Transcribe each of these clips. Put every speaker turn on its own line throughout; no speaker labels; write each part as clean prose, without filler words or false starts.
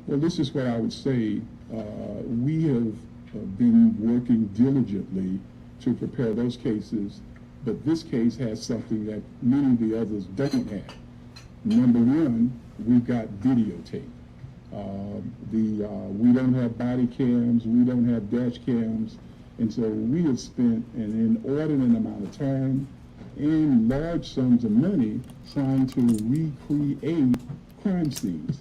Well, this is what I would say. We have been working diligently to prepare those cases, but this case has something that many of the others don't have. Number one, we've got videotape. We don't have body cams, we don't have dash cams, and so we have spent an inordinate amount of time and large sums of money trying to recreate crime scenes.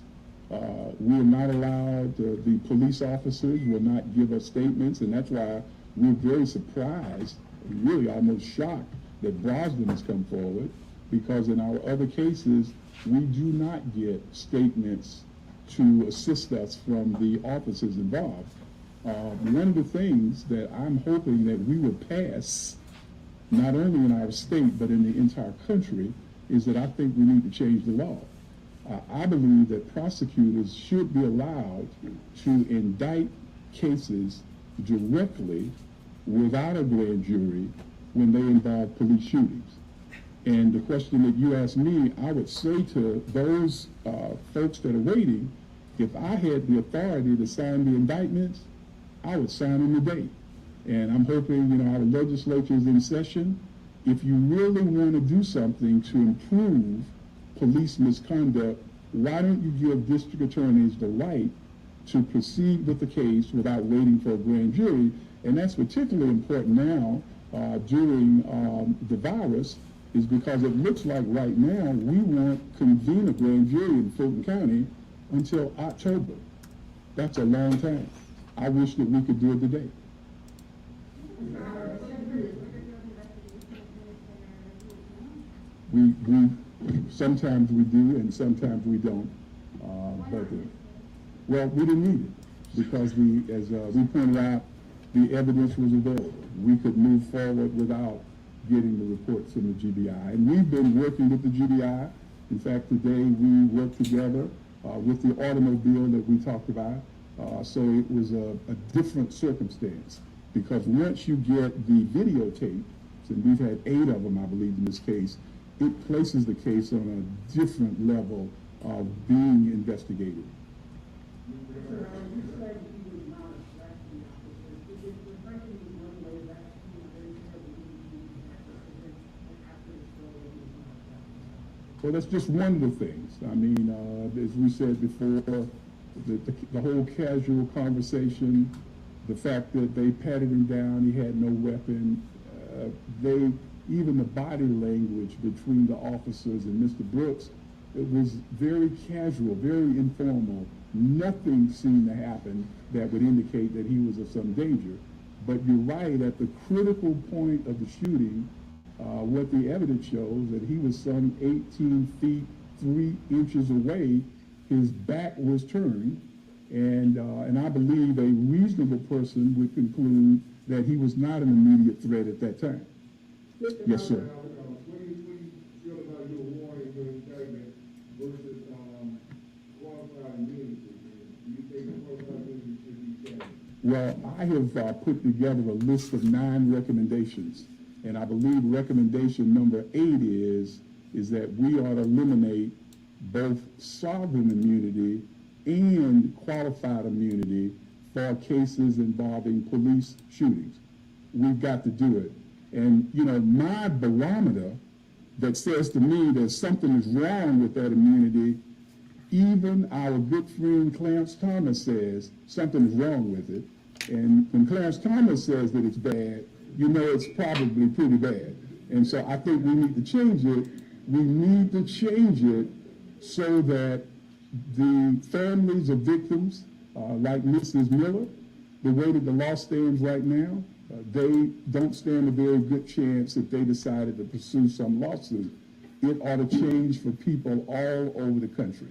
We are not allowed, the police officers will not give us statements, and that's why we're very surprised, really almost shocked, that Brosnan has come forward, because in our other cases, we do not get statements to assist us from the officers involved. One of the things that I'm hoping that we will pass, not only in our state, but in the entire country, is that I think we need to change the law. I believe that prosecutors should be allowed to indict cases directly without a grand jury when they involve police shootings. And the question that you asked me, I would say to those folks that are waiting, if I had the authority to sign the indictments, I would sign them today. And I'm hoping, our legislature is in session. If you really want to do something to improve police misconduct, why don't you give district attorneys the right to proceed with the case without waiting for a grand jury? And that's particularly important now during the virus, is because it looks like right now we won't convene a grand jury in Fulton County until October. That's a long time. I wish that we could do it today. We sometimes we do and sometimes we don't. Well, we didn't need it because as we pointed out, the evidence was available. We could move forward without getting the reports from the GBI. And we've been working with the GBI. In fact, today we worked together with the automobile that we talked about. So it was a different circumstance, because once you get the videotape, and we've had 8 of them, I believe, in this case, it places the case on a different level of being investigated. Well, that's just one of the things. I mean, as we said before, the whole casual conversation, the fact that they patted him down, he had no weapon, even the body language between the officers and Mr. Brooks, it was very casual, very informal. Nothing seemed to happen that would indicate that he was of some danger. But you're right, at the critical point of the shooting, what the evidence shows that he was some 18 feet 3 inches away. His back was turned, and I believe a reasonable person would conclude that he was not an immediate threat at that time. Yes, sir.
What do you feel about your warning, your indictment versus qualified immunity? Do you think qualified immunity should be changed?
Well, I have put together a list of 9 recommendations, and I believe recommendation number 8 is that we ought to eliminate both sovereign immunity and qualified immunity for cases involving police shootings. We've got to do it. And, my barometer that says to me that something is wrong with that immunity, even our good friend Clarence Thomas says something is wrong with it. And when Clarence Thomas says that it's bad, it's probably pretty bad. And so I think we need to change it. We need to change it so that the families of victims, like Mrs. Miller, the way that the law stands right now, they don't stand a very good chance if they decided to pursue some lawsuit. It ought to change for people all over the country.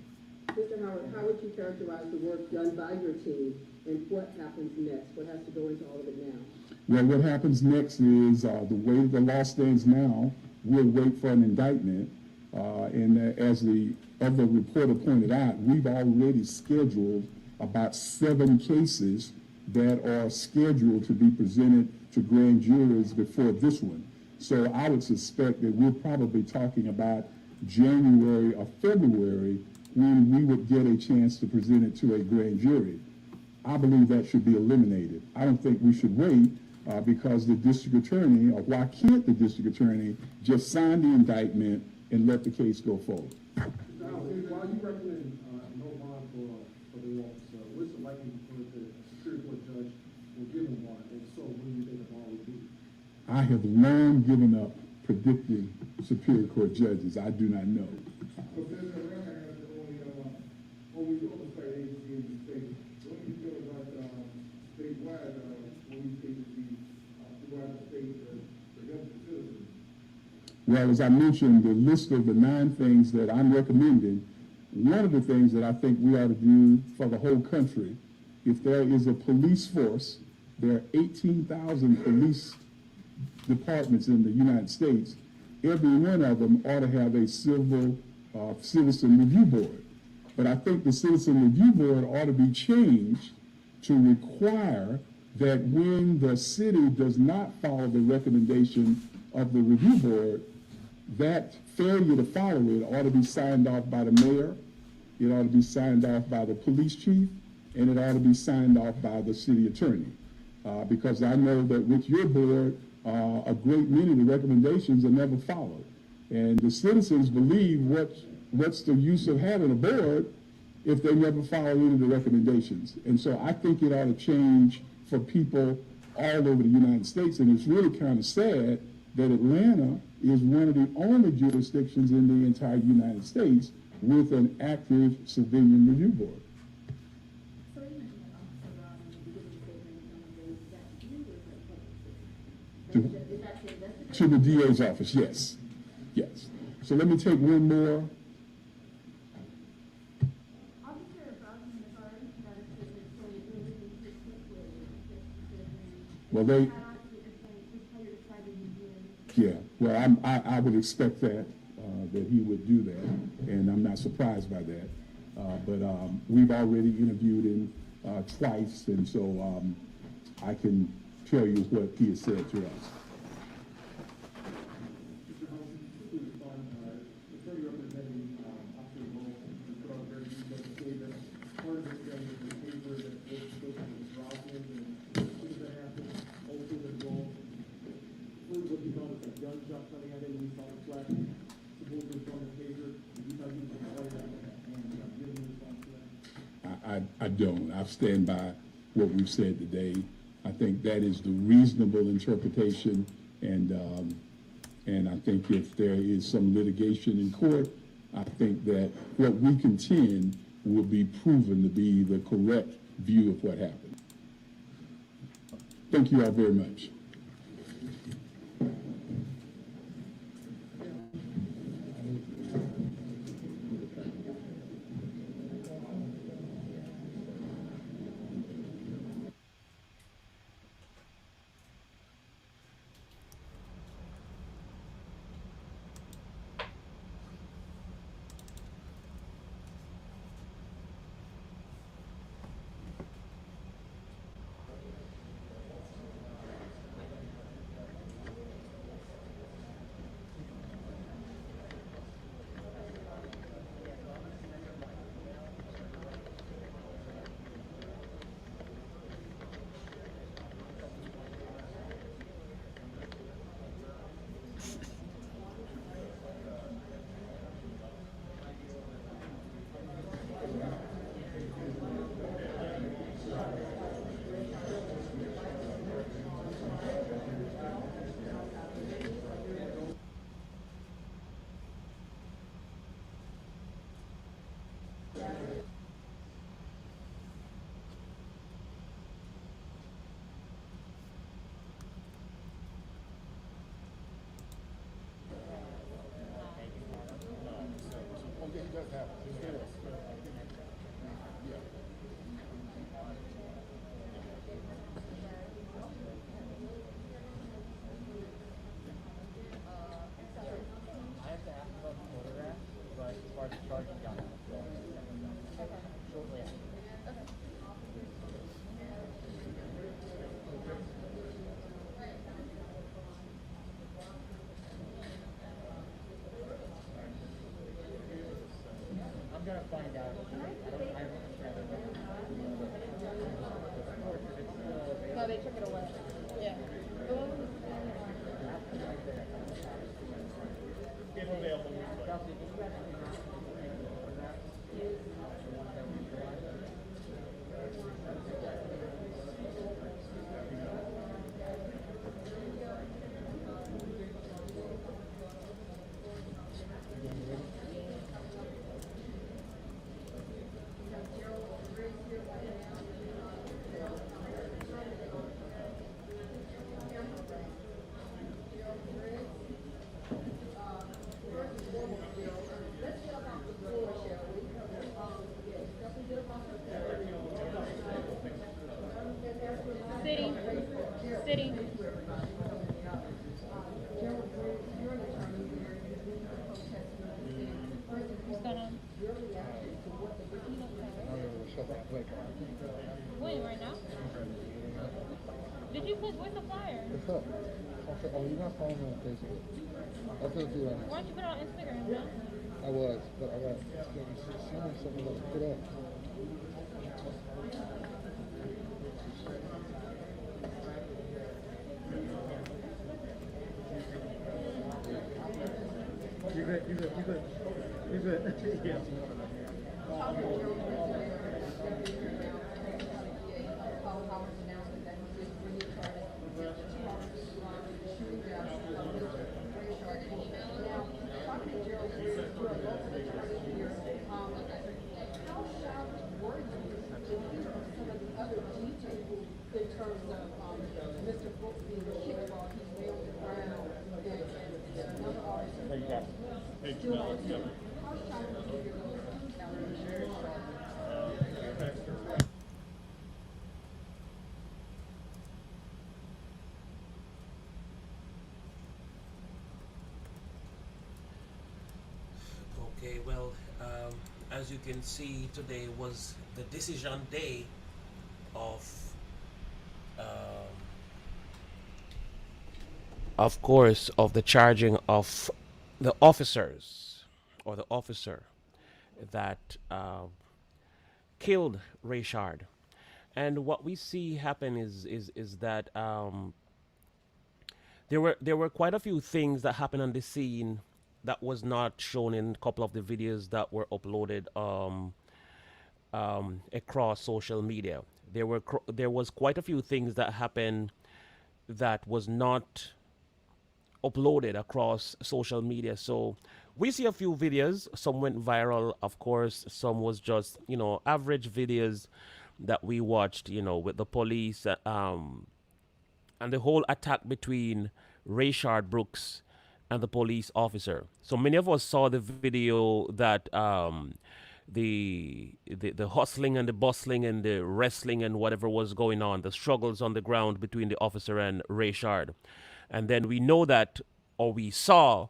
Mr. Howard, how would you characterize the work done by your team, and what happens next? What has to go into all of it now?
Well, what happens next is the way the law stands now, we'll wait for an indictment. And as the other reporter pointed out, we've already scheduled about 7 cases that are scheduled to be presented to grand juries before this one. So I would suspect that we're probably talking about January or February when we would get a chance to present it to a grand jury. I believe that should be eliminated. I don't think we should wait because the district attorney, or why can't the district attorney just sign the indictment and let the case go forward?
While you recommend no bond for the officer, what's the likelihood that a Superior Court judge will give him one? And so, what do you think the bond would be?
I have long given up predicting Superior Court judges. I do not know.
But there's a record as the only oversight agency in the state. What do you feel about statewide, when you say that throughout the state, the young citizens?
Well, as I mentioned, the list of the 9 things that I'm recommending, one of the things that I think we ought to do for the whole country, if there is a police force, there are 18,000 police departments in the United States, every one of them ought to have a citizen review board. But I think the citizen review board ought to be changed to require that when the city does not follow the recommendation of the review board, that failure to follow it ought to be signed off by the mayor, it ought to be signed off by the police chief, and it ought to be signed off by the city attorney. Because I know that with your board, a great many of the recommendations are never followed. And the citizens believe what's the use of having a board if they never follow any of the recommendations. And so I think it ought to change for people all over the United States. And it's really kind of sad that Atlanta is one of the only jurisdictions in the entire United States with an active civilian review board.
So you mentioned that Officer Rob in the beginning statement, that you were the public safety. Is that to investigate?
To the DA's office, yes. Yes. So let me take one more.
Officer Brosnan authority that is to really to stick with this decision.
Well, they,
How you decided you did.
yeah, well, I would expect that he would do that, and I'm not surprised by that. But we've already interviewed him twice, and so I can tell you what he has said to us.
Mr. House, you quickly respond, attorney representing Officer Roll, and put out a very detailed statement. Part of it saying that the paper that goes to the Roslyn and things that happen, also that Roll. What you found is a gunshot coming at him, and he saw the flash, supposedly from the taser. Did you thought he was going to that and give him a response to that?
I don't. I stand by what we've said today. I think that is the reasonable interpretation, and I think if there is some litigation in court, I think that what we contend will be proven to be the correct view of what happened. Thank you all very much.
I'm
No, they took it away. Yeah. City. City. What's going on? Wait, right now? Did you put, where's the flyer?
What's up? Okay, oh, you're not following me on Facebook. I'll put it through right now.
Why don't you put it on Instagram, no?
I was, but I got something to put up.
You're good, you're good, you're good. You're good. Yeah.
In terms of, Mr. Brooks being kicked while he's laying on the ground, and another officer. Still on him. How shocked were you?
Okay, well, as you can see, today was the decision day of course, of the charging of the officers or the officer that killed Rayshard. And what we see happen is that there were quite a few things that happened on the scene that was not shown in a couple of the videos that were uploaded across social media. There was quite a few things that happened that was not uploaded across social media. So we see a few videos. Some went viral, of course. Some was just average videos that we watched. With the police and the whole attack between Rayshard Brooks and the police officer. So many of us saw the video that the hustling and the bustling and the wrestling and whatever was going on, the struggles on the ground between the officer and Rayshard. And then we know that, or we saw,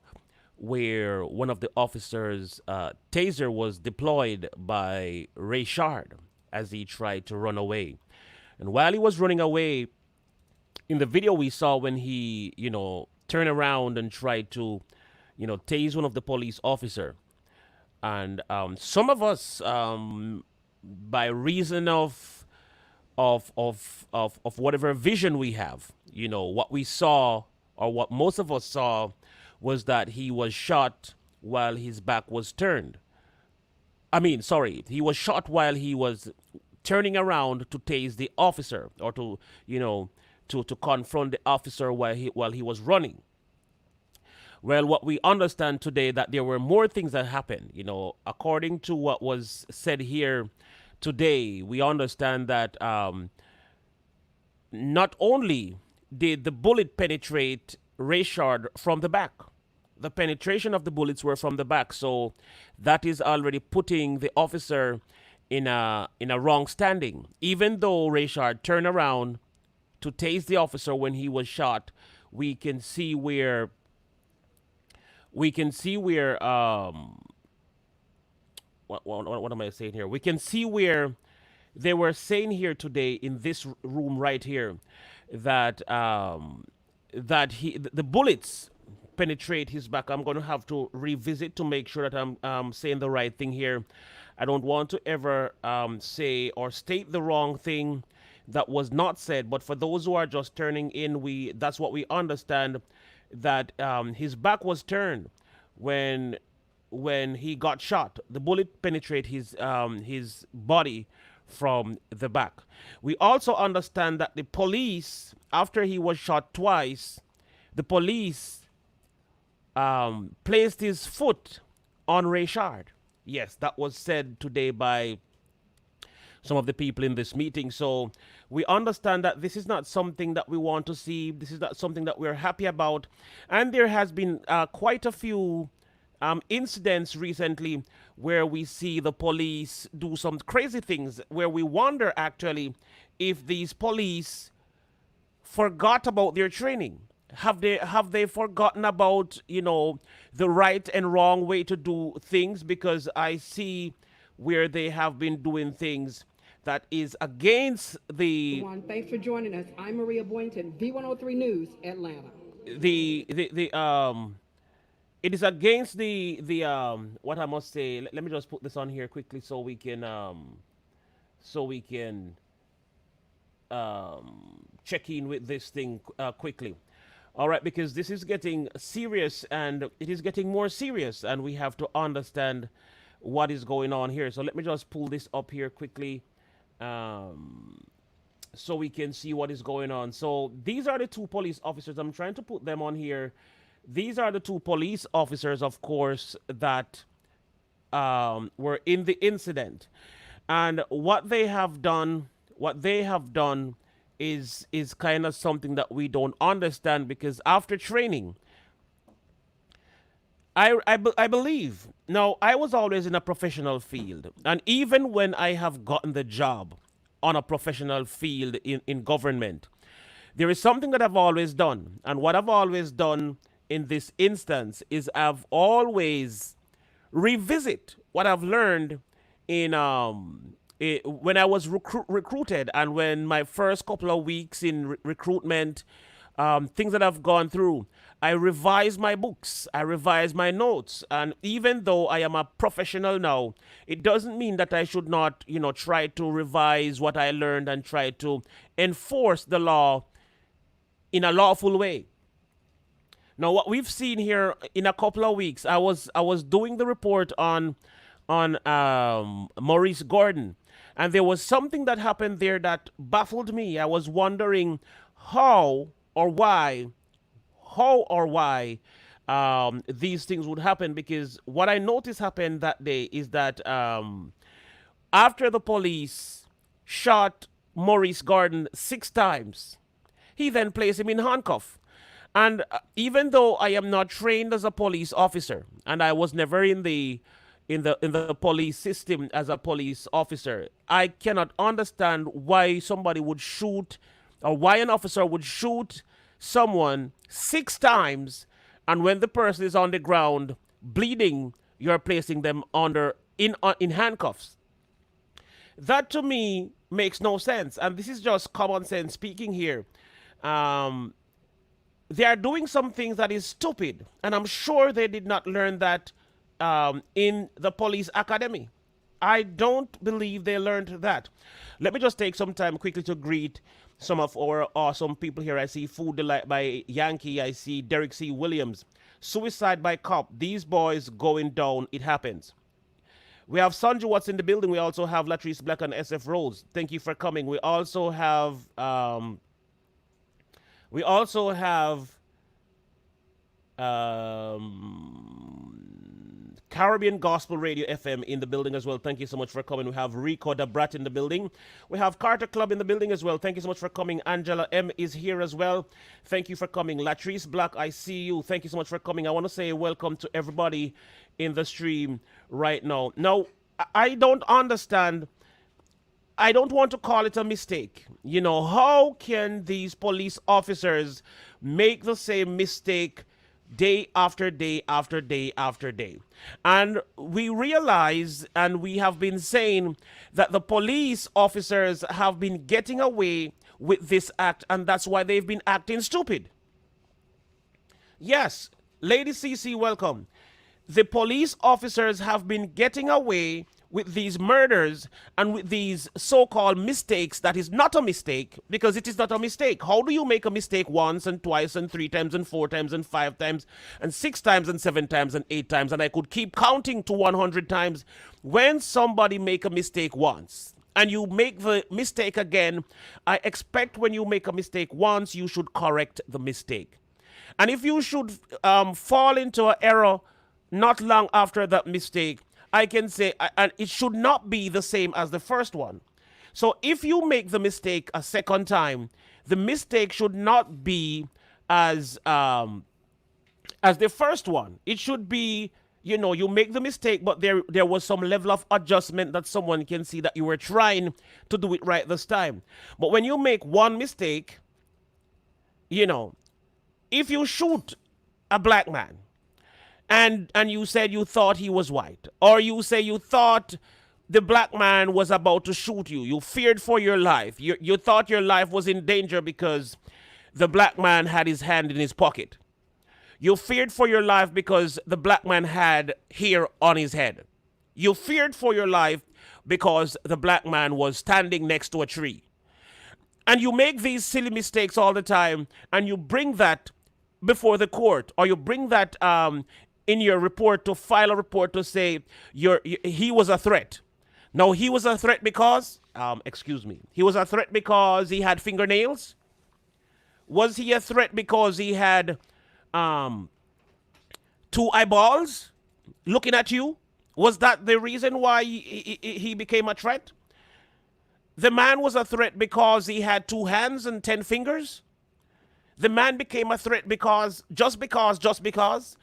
where one of the officers' taser was deployed by Rayshard as he tried to run away. And while he was running away, in the video we saw when he, turned around and tried to, tase one of the police officer. And some of us, by reason of whatever vision we have, what we saw, or what most of us saw, was that he was shot while his back was turned. I mean, sorry, he was shot while he was turning around to tase the officer, or to confront the officer while he was running. Well, what we understand today, that there were more things that happened. According to what was said here today, we understand that not only did the bullet penetrate Rayshard from the back, the penetration of the bullets were from the back. So that is already putting the officer in a wrong standing. Even though Rayshard turned around to tase the officer when he was shot, we can see where what am I saying here? We can see where they were saying here today in this room right here that the bullets penetrate his back. I'm going to have to revisit to make sure that I'm saying the right thing here. I don't want to ever say or state the wrong thing that was not said. But for those who are just turning in, that's what we understand, that his back was turned when he got shot. The bullet penetrated his body from the back. We also understand that the police, after he was shot twice, the police placed his foot on Rayshard. Yes, that was said today by some of the people in this meeting. So we understand that this is not something that we want to see. This is not something that we're happy about. And there has been quite a few incidents recently where we see the police do some crazy things, where we wonder actually if these police forgot about their training. Have they forgotten about, the right and wrong way to do things? Because I see where they have been doing things that is against the
Thanks for joining us. I'm Maria Boynton, V103 News, Atlanta.
It is against the what I must say. Let me just put this on here quickly so we can check in with this thing quickly. All right, because this is getting serious, and it is getting more serious, and we have to understand what is going on here. So let me just pull this up here quickly, so we can see what is going on. So these are the two police officers. I'm trying to put them on here. These are the two police officers, of course, that were in the incident, and what they have done is kind of something that we don't understand, because after training, I believe, now I was always in a professional field, and even when I have gotten the job on a professional field in government, there is something that I've always done, and what I've always done in this instance is I've always revisit what I've learned in when I was recruited, and when my first couple of weeks in recruitment, things that I've gone through, I revise my books, I revise my notes. And even though I am a professional now, it doesn't mean that I should not, try to revise what I learned and try to enforce the law in a lawful way. Now, what we've seen here in a couple of weeks, I was doing the report on Maurice Gordon, and there was something that happened there that baffled me. I was wondering how or why these things would happen, because what I noticed happened that day is that after the police shot Maurice Gordon 6 times, he then placed him in handcuff. And even though I am not trained as a police officer, and I was never in the police system as a police officer, I cannot understand why somebody would shoot, or why an officer would shoot someone 6 times, and when the person is on the ground bleeding, you're placing them in handcuffs. That to me makes no sense, and this is just common sense speaking here. They are doing some things that is stupid, and I'm sure they did not learn that in the police academy. I don't believe they learned that. Let me just take some time quickly to greet some of our awesome people here. I see Food Delight by Yankee. I see Derek C. Williams. Suicide by Cop. These boys going down. It happens. We have Sanju Watts in the building. We also have Latrice Black and SF Rose. Thank you for coming. We also have Caribbean Gospel Radio FM in the building as well. Thank you so much for coming. We have Rico Da Brat in the building. We have Carter Club in the building as well. Thank you so much for coming. Angela M is here as well. Thank you for coming. Latrice Black, I see you. Thank you so much for coming. I want to say welcome to everybody in the stream right now. Now, I don't understand. I don't want to call it a mistake. How can these police officers make the same mistake day after day after day after day? And we realize, and we have been saying, that the police officers have been getting away with this act, and that's why they've been acting stupid. Yes, Lady CC, welcome. The police officers have been getting away with these murders and with these so-called mistakes that is not a mistake, because it is not a mistake. How do you make a mistake once and twice and 3 times and 4 times and 5 times and 6 times and 7 times and 8 times, and I could keep counting to 100 times? When somebody make a mistake once and you make the mistake again, I expect when you make a mistake once, you should correct the mistake. And if you should fall into an error not long after that mistake, I can say, and it should not be the same as the first one. So if you make the mistake a second time, the mistake should not be as the first one. It should be, you make the mistake, but there was some level of adjustment that someone can see that you were trying to do it right this time. But when you make one mistake, if you shoot a black man, and you said you thought he was white, or you say you thought the black man was about to shoot you, you feared for your life, you thought your life was in danger because the black man had his hand in his pocket, you feared for your life because the black man had hair on his head, you feared for your life because the black man was standing next to a tree, and you make these silly mistakes all the time, and you bring that before the court, or you bring that in your report, to file a report to say he was a threat. Now, he was a threat because, he was a threat because he had fingernails? Was he a threat because he had 2 eyeballs looking at you? Was that the reason why he became a threat? The man was a threat because he had 2 hands and 10 fingers? The man became a threat just because.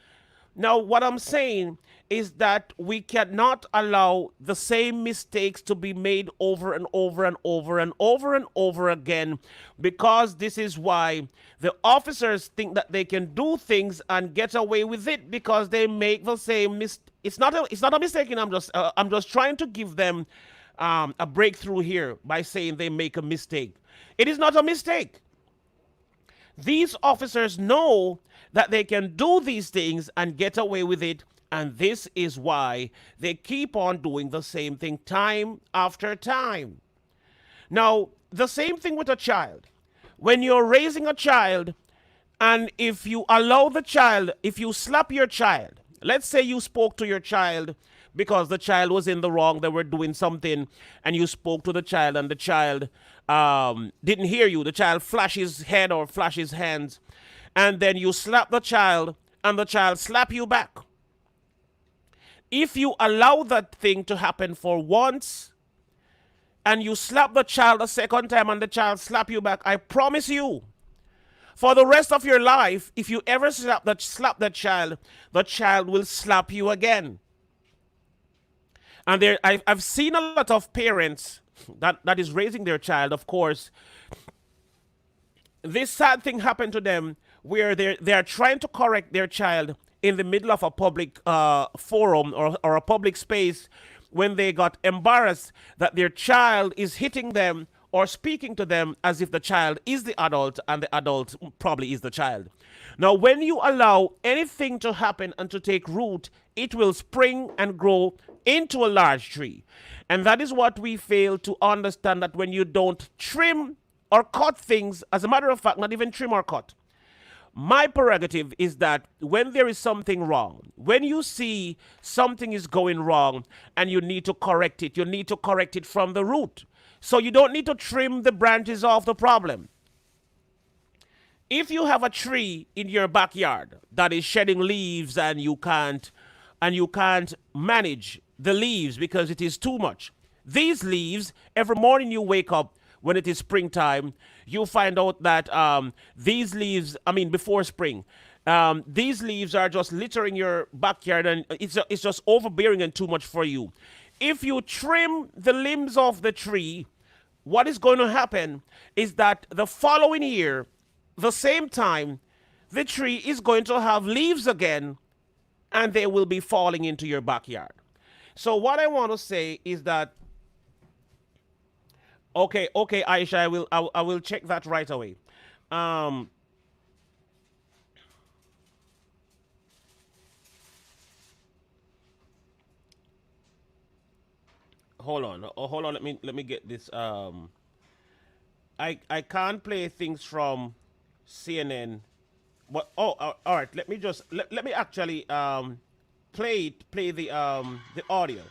Now, what I'm saying is that we cannot allow the same mistakes to be made over and over and over and over and over again, because this is why the officers think that they can do things and get away with it, because they make the same mistake. It's not a mistake, and I'm just trying to give them a breakthrough here by saying they make a mistake. It is not a mistake. These officers know that they can do these things and get away with it, and this is why they keep on doing the same thing time after time. Now, the same thing with a child. When you're raising a child, and if you allow the child, if you slap your child, let's say you spoke to your child because the child was in the wrong, they were doing something, and you spoke to the child, and the child didn't hear you. The child flashed his head or flashed his hands, and then you slap the child, and the child slap you back. If you allow that thing to happen for once, and you slap the child a second time, and the child slap you back, I promise you, for the rest of your life, if you ever slap that child, the child will slap you again. And I've seen a lot of parents that is raising their child, of course. This sad thing happened to them where they are trying to correct their child in the middle of a public forum or a public space, when they got embarrassed that their child is hitting them or speaking to them as if the child is the adult and the adult probably is the child. Now, when you allow anything to happen and to take root, it will spring and grow into a large tree. And that is what we fail to understand, that when you don't trim or cut things, as a matter of fact, not even trim or cut. My prerogative is that when there is something wrong, when you see something is going wrong and you need to correct it, you need to correct it from the root. So you don't need to trim the branches off the problem. If you have a tree in your backyard that is shedding leaves and you can't manage the leaves because it is too much. These leaves, every morning you wake up when it is springtime, you find out that these leaves, before spring, these leaves are just littering your backyard, and it's just overbearing and too much for you. If you trim the limbs of the tree, what is going to happen is that the following year, the same time, the tree is going to have leaves again, and they will be falling into your backyard. So what I want to say is that, okay, Aisha, I will check that right away. hold on. Oh, hold on. Let me get this. I can't play things from CNN. But all right. Let me actually play the audio.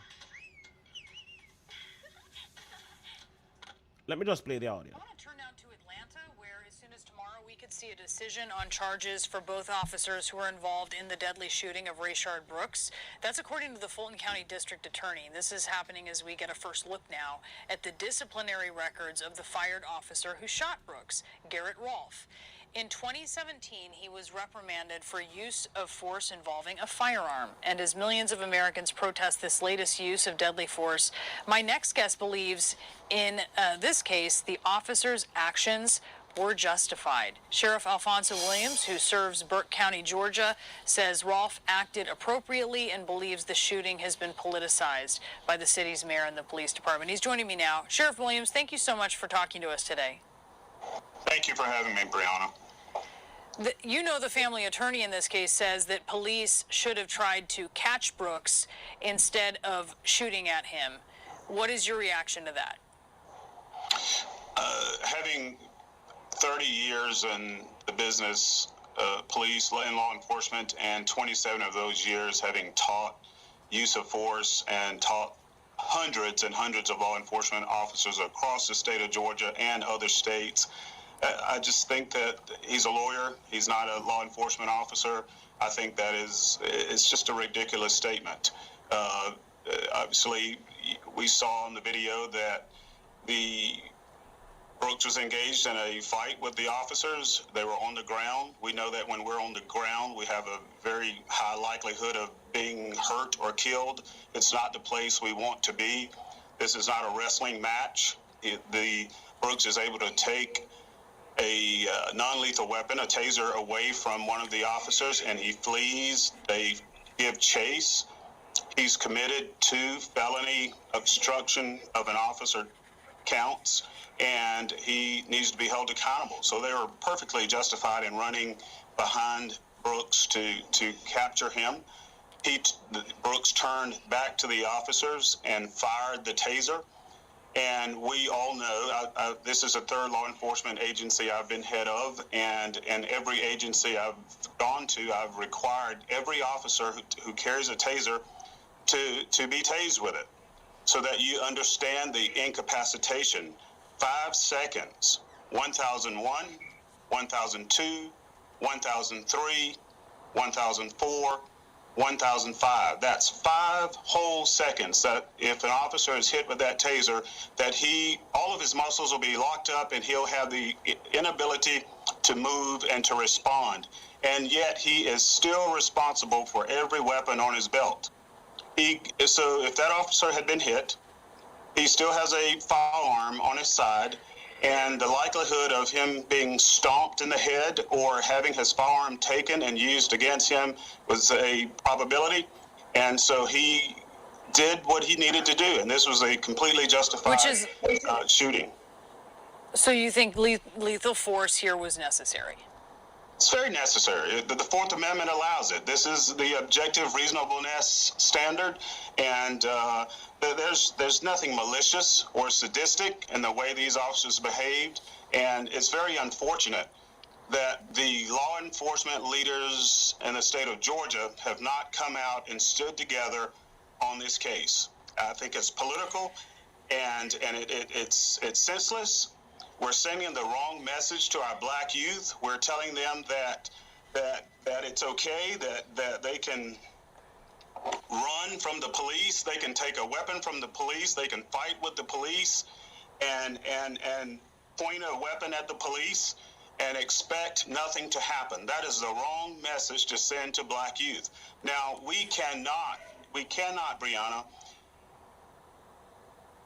Let me just play the audio.
I want to turn now to Atlanta, where as soon as tomorrow we could see a decision on charges for both officers who were involved in the deadly shooting of Rayshard Brooks. That's according to the Fulton County District Attorney. This is happening as we get a first look now at the disciplinary records of the fired officer who shot Brooks, Garrett Rolfe. In 2017, he was reprimanded for use of force involving a firearm. And as millions of Americans protest this latest use of deadly force, my next guest believes in this case, the officer's actions were justified. Sheriff Alfonso Williams, who serves Burke County, Georgia, says Rolfe acted appropriately and believes the shooting has been politicized by the city's mayor and the police department. He's joining me now. Sheriff Williams, thank you so much for talking to us today.
Thank you for having me, Brianna.
You know, the family attorney in this case says that police should have tried to catch Brooks instead of shooting at him. What is your reaction to that?
Having 30 years in the business, police and law enforcement, and 27 of those years having taught use of force and taught hundreds and hundreds of law enforcement officers across the state of Georgia and other states, I just think that he's a lawyer. He's not a law enforcement officer. I think that it's just a ridiculous statement. Obviously, we saw in the video that Brooks was engaged in a fight with the officers. They were on the ground. We know that when we're on the ground, we have a very high likelihood of being hurt or killed. It's not the place we want to be. This is not a wrestling match. Brooks is able to take a non-lethal weapon, a taser, away from one of the officers, and he flees. They give chase. He's committed 2 felony obstruction of an officer counts, and he needs to be held accountable. So they were perfectly justified in running behind Brooks to capture him. Brooks turned back to the officers and fired the taser. And we all know, this is a third law enforcement agency I've been head of, and every agency I've gone to, I've required every officer who carries a taser to be tased with it, so that you understand the incapacitation. 5 seconds, 1001, 1002, 1003, 1004, 1005. That's 5 whole seconds that if an officer is hit with that taser, that all of his muscles will be locked up and he'll have the inability to move and to respond. And yet he is still responsible for every weapon on his belt. So if that officer had been hit, he still has a firearm on his side, and the likelihood of him being stomped in the head or having his firearm taken and used against him was a probability. And so he did what he needed to do, and this was a completely justified shooting.
So you think lethal force here was necessary?
It's very necessary. The Fourth Amendment allows it. This is the objective reasonableness standard, and there's nothing malicious or sadistic in the way these officers behaved, and it's very unfortunate that the law enforcement leaders in the state of Georgia have not come out and stood together on this case. I think it's political, and it's senseless. We're sending the wrong message to our black youth. We're telling them that it's okay, that they can run from the police, they can take a weapon from the police, they can fight with the police and point a weapon at the police and expect nothing to happen. That is the wrong message to send to black youth. Now, we cannot, Brianna,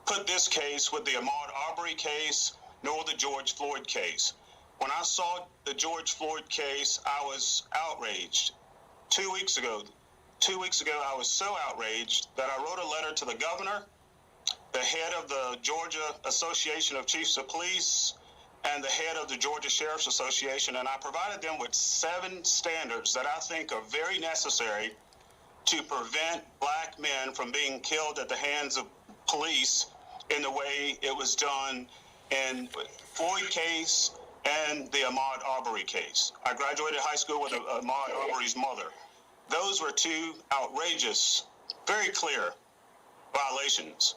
put this case with the Ahmaud Arbery case nor the George Floyd case. When I saw the George Floyd case, I was outraged. 2 weeks ago, I was so outraged that I wrote a letter to the governor, the head of the Georgia Association of Chiefs of Police, and the head of the Georgia Sheriff's Association, and I provided them with 7 standards that I think are very necessary to prevent black men from being killed at the hands of police in the way it was done in Floyd case and the Ahmaud Arbery case. I graduated high school with Ahmaud Arbery's mother. Those were two outrageous, very clear violations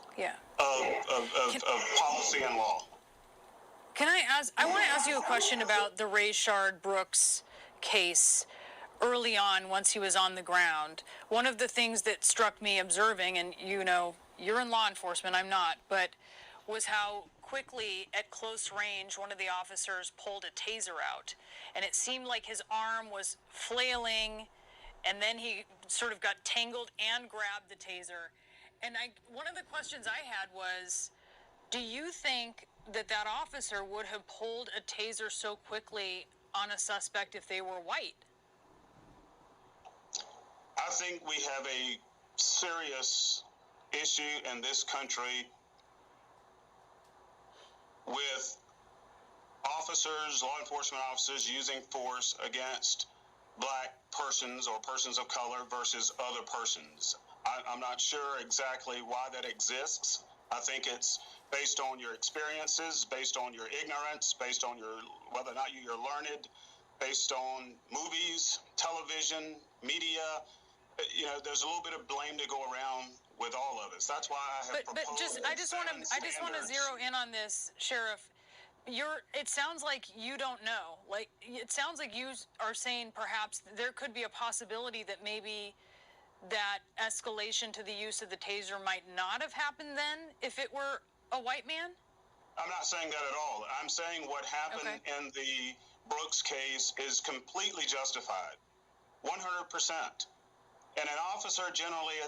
of policy and law.
I want to ask you a question about the Rayshard Brooks case early on once he was on the ground. One of the things that struck me observing, and you know, you're in law enforcement, I'm not, but was how quickly at close range one of the officers pulled a taser out. And it seemed like his arm was flailing, and then he sort of got tangled and grabbed the taser. And one of the questions I had was, do you think that that officer would have pulled a taser so quickly on a suspect if they were white?
I think we have a serious issue in this country with officers, law enforcement officers using force against black persons or persons of color versus other persons. I'm not sure exactly why that exists. I think it's based on your experiences, based on your ignorance, based on your whether or not you're learned, based on movies, television, media. You know, there's a little bit of blame to go around with all of us. That's why I have proposed.
I just want to zero in on this, Sheriff. It sounds like you don't know. Like, it sounds like you are saying perhaps there could be a possibility that maybe that escalation to the use of the taser might not have happened then if it were a white man?
I'm not saying that at all. I'm saying what happened in the Brooks case is completely justified, 100%. And an officer generally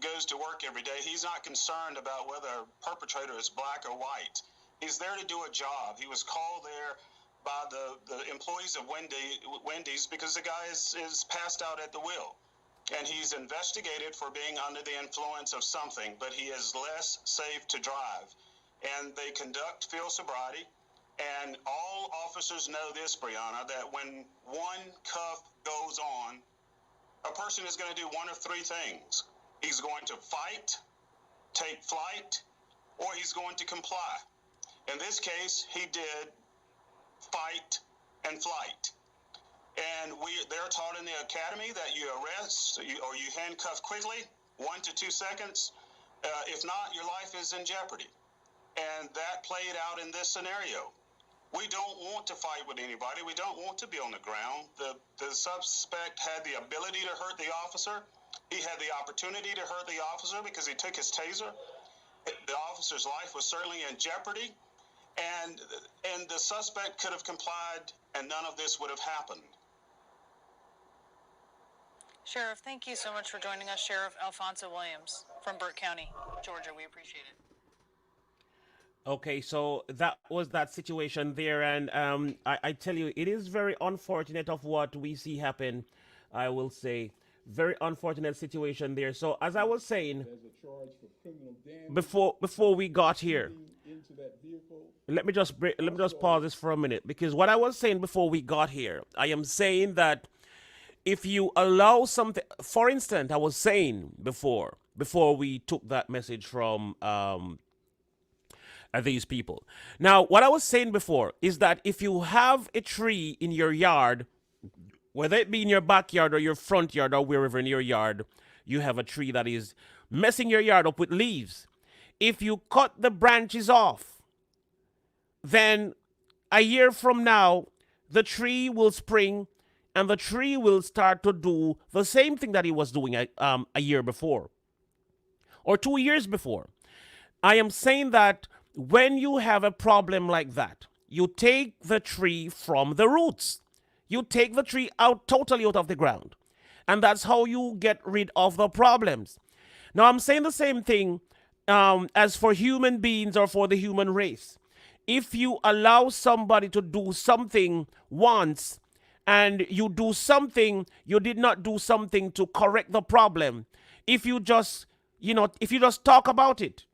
goes to work every day. He's not concerned about whether a perpetrator is black or white. He's there to do a job. He was called there by the employees of Wendy's because the guy is passed out at the wheel. And he's investigated for being under the influence of something, but he is less safe to drive. And they conduct field sobriety. And all officers know this, Brianna, that when one cuff goes on, a person is going to do one of three things. He's going to fight, take flight, or he's going to comply. In this case, he did fight and flight. And they're taught in the academy that you arrest or you handcuff quickly, 1 to 2 seconds. If not, your life is in jeopardy. And that played out in this scenario. We don't want to fight with anybody. We don't want to be on the ground. The suspect had the ability to hurt the officer. He had the opportunity to hurt the officer because he took his taser. The officer's life was certainly in jeopardy. And the suspect could have complied and none of this would have happened.
Sheriff, thank you so much for joining us. Sheriff Alfonso Williams from Burke County, Georgia. We appreciate it.
Okay, so that was that situation there, and I tell you, it is very unfortunate of what we see happen. I will say, very unfortunate situation there. So as I was saying,
There's a charge for criminal damage
before we got here,
into that vehicle.
let me just pause this for a minute, because what I was saying before we got here, I am saying that if you allow something, for instance, I was saying before we took that message from these people. Now, what I was saying before is that if you have a tree in your yard, whether it be in your backyard or your front yard or wherever in your yard, you have a tree that is messing your yard up with leaves. If you cut the branches off, then a year from now, the tree will spring and the tree will start to do the same thing that it was doing a year before or 2 years before. I am saying that when you have a problem like that, you take the tree from the roots. You take the tree totally out of the ground. And that's how you get rid of the problems. Now, I'm saying the same thing as for human beings or for the human race. If you allow somebody to do something once and you do something, you did not do something to correct the problem. If you just talk about it,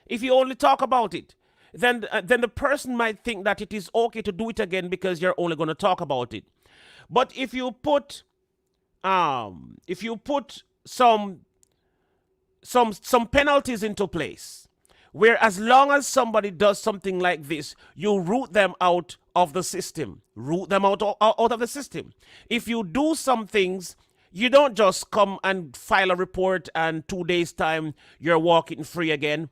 if you only talk about it, then the person might think that it is okay to do it again because you're only going to talk about it. But if you put some some penalties into place, where as long as somebody does something like this, you root them out of the system. Root them out of the system. If you do some things, you don't just come and file a report and 2 days time you're walking free again.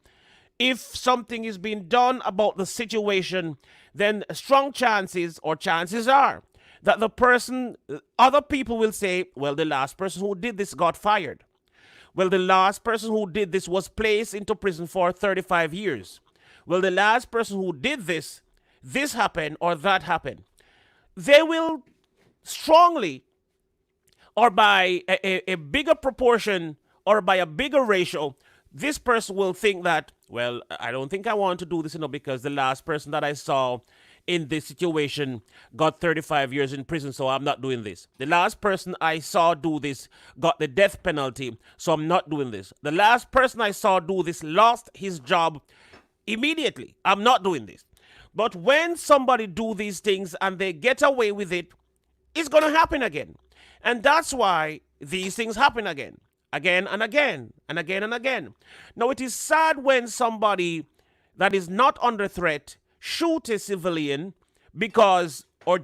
If something is being done about the situation, then strong chances are that other people will say, well, the last person who did this got fired. Well, the last person who did this was placed into prison for 35 years. Well, the last person who did this happened or that happened. They will strongly, or by a bigger proportion, or by a bigger ratio, this person will think that, well, I don't think I want to do this, because the last person that I saw in this situation got 35 years in prison, so I'm not doing this. The last person I saw do this got the death penalty, so I'm not doing this. The last person I saw do this lost his job immediately. I'm not doing this. But when somebody do these things and they get away with it, it's going to happen again. And that's why these things happen again and again, and again and again. Now, it is sad when somebody that is not under threat shoot a civilian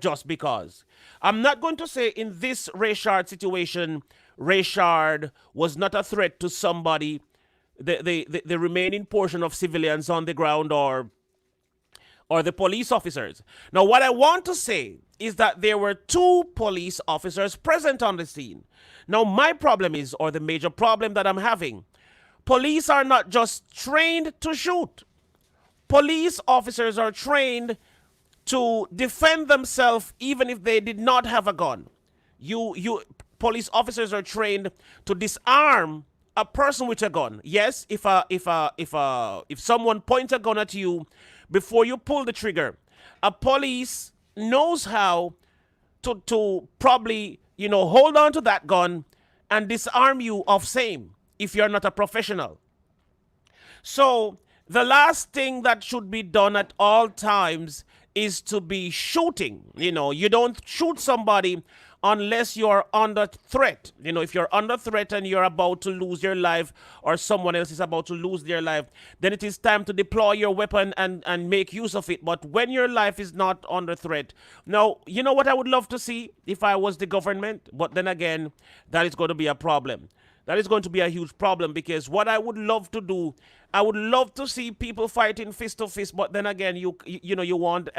just because. I'm not going to say in this Rayshard situation, Rayshard was not a threat to somebody, the remaining portion of civilians on the ground or the police officers. Now, what I want to say is that there were 2 police officers present on the scene. Now, my problem is, or the major problem that I'm having, police are not just trained to shoot. Police officers are trained to defend themselves even if they did not have a gun. Police officers are trained to disarm a person with a gun. Yes, if someone points a gun at you before you pull the trigger, a police knows how to probably, hold on to that gun and disarm you of same if you're not a professional. So the last thing that should be done at all times is to be shooting. You don't shoot somebody unless you're under threat. If you're under threat and you're about to lose your life, or someone else is about to lose their life, then it is time to deploy your weapon and make use of it. But when your life is not under threat, now, you know what I would love to see if I was the government? But then again, that is going to be a problem. That is going to be a huge problem, because what I would love to do, I would love to see people fighting fist to fist. But then again, you want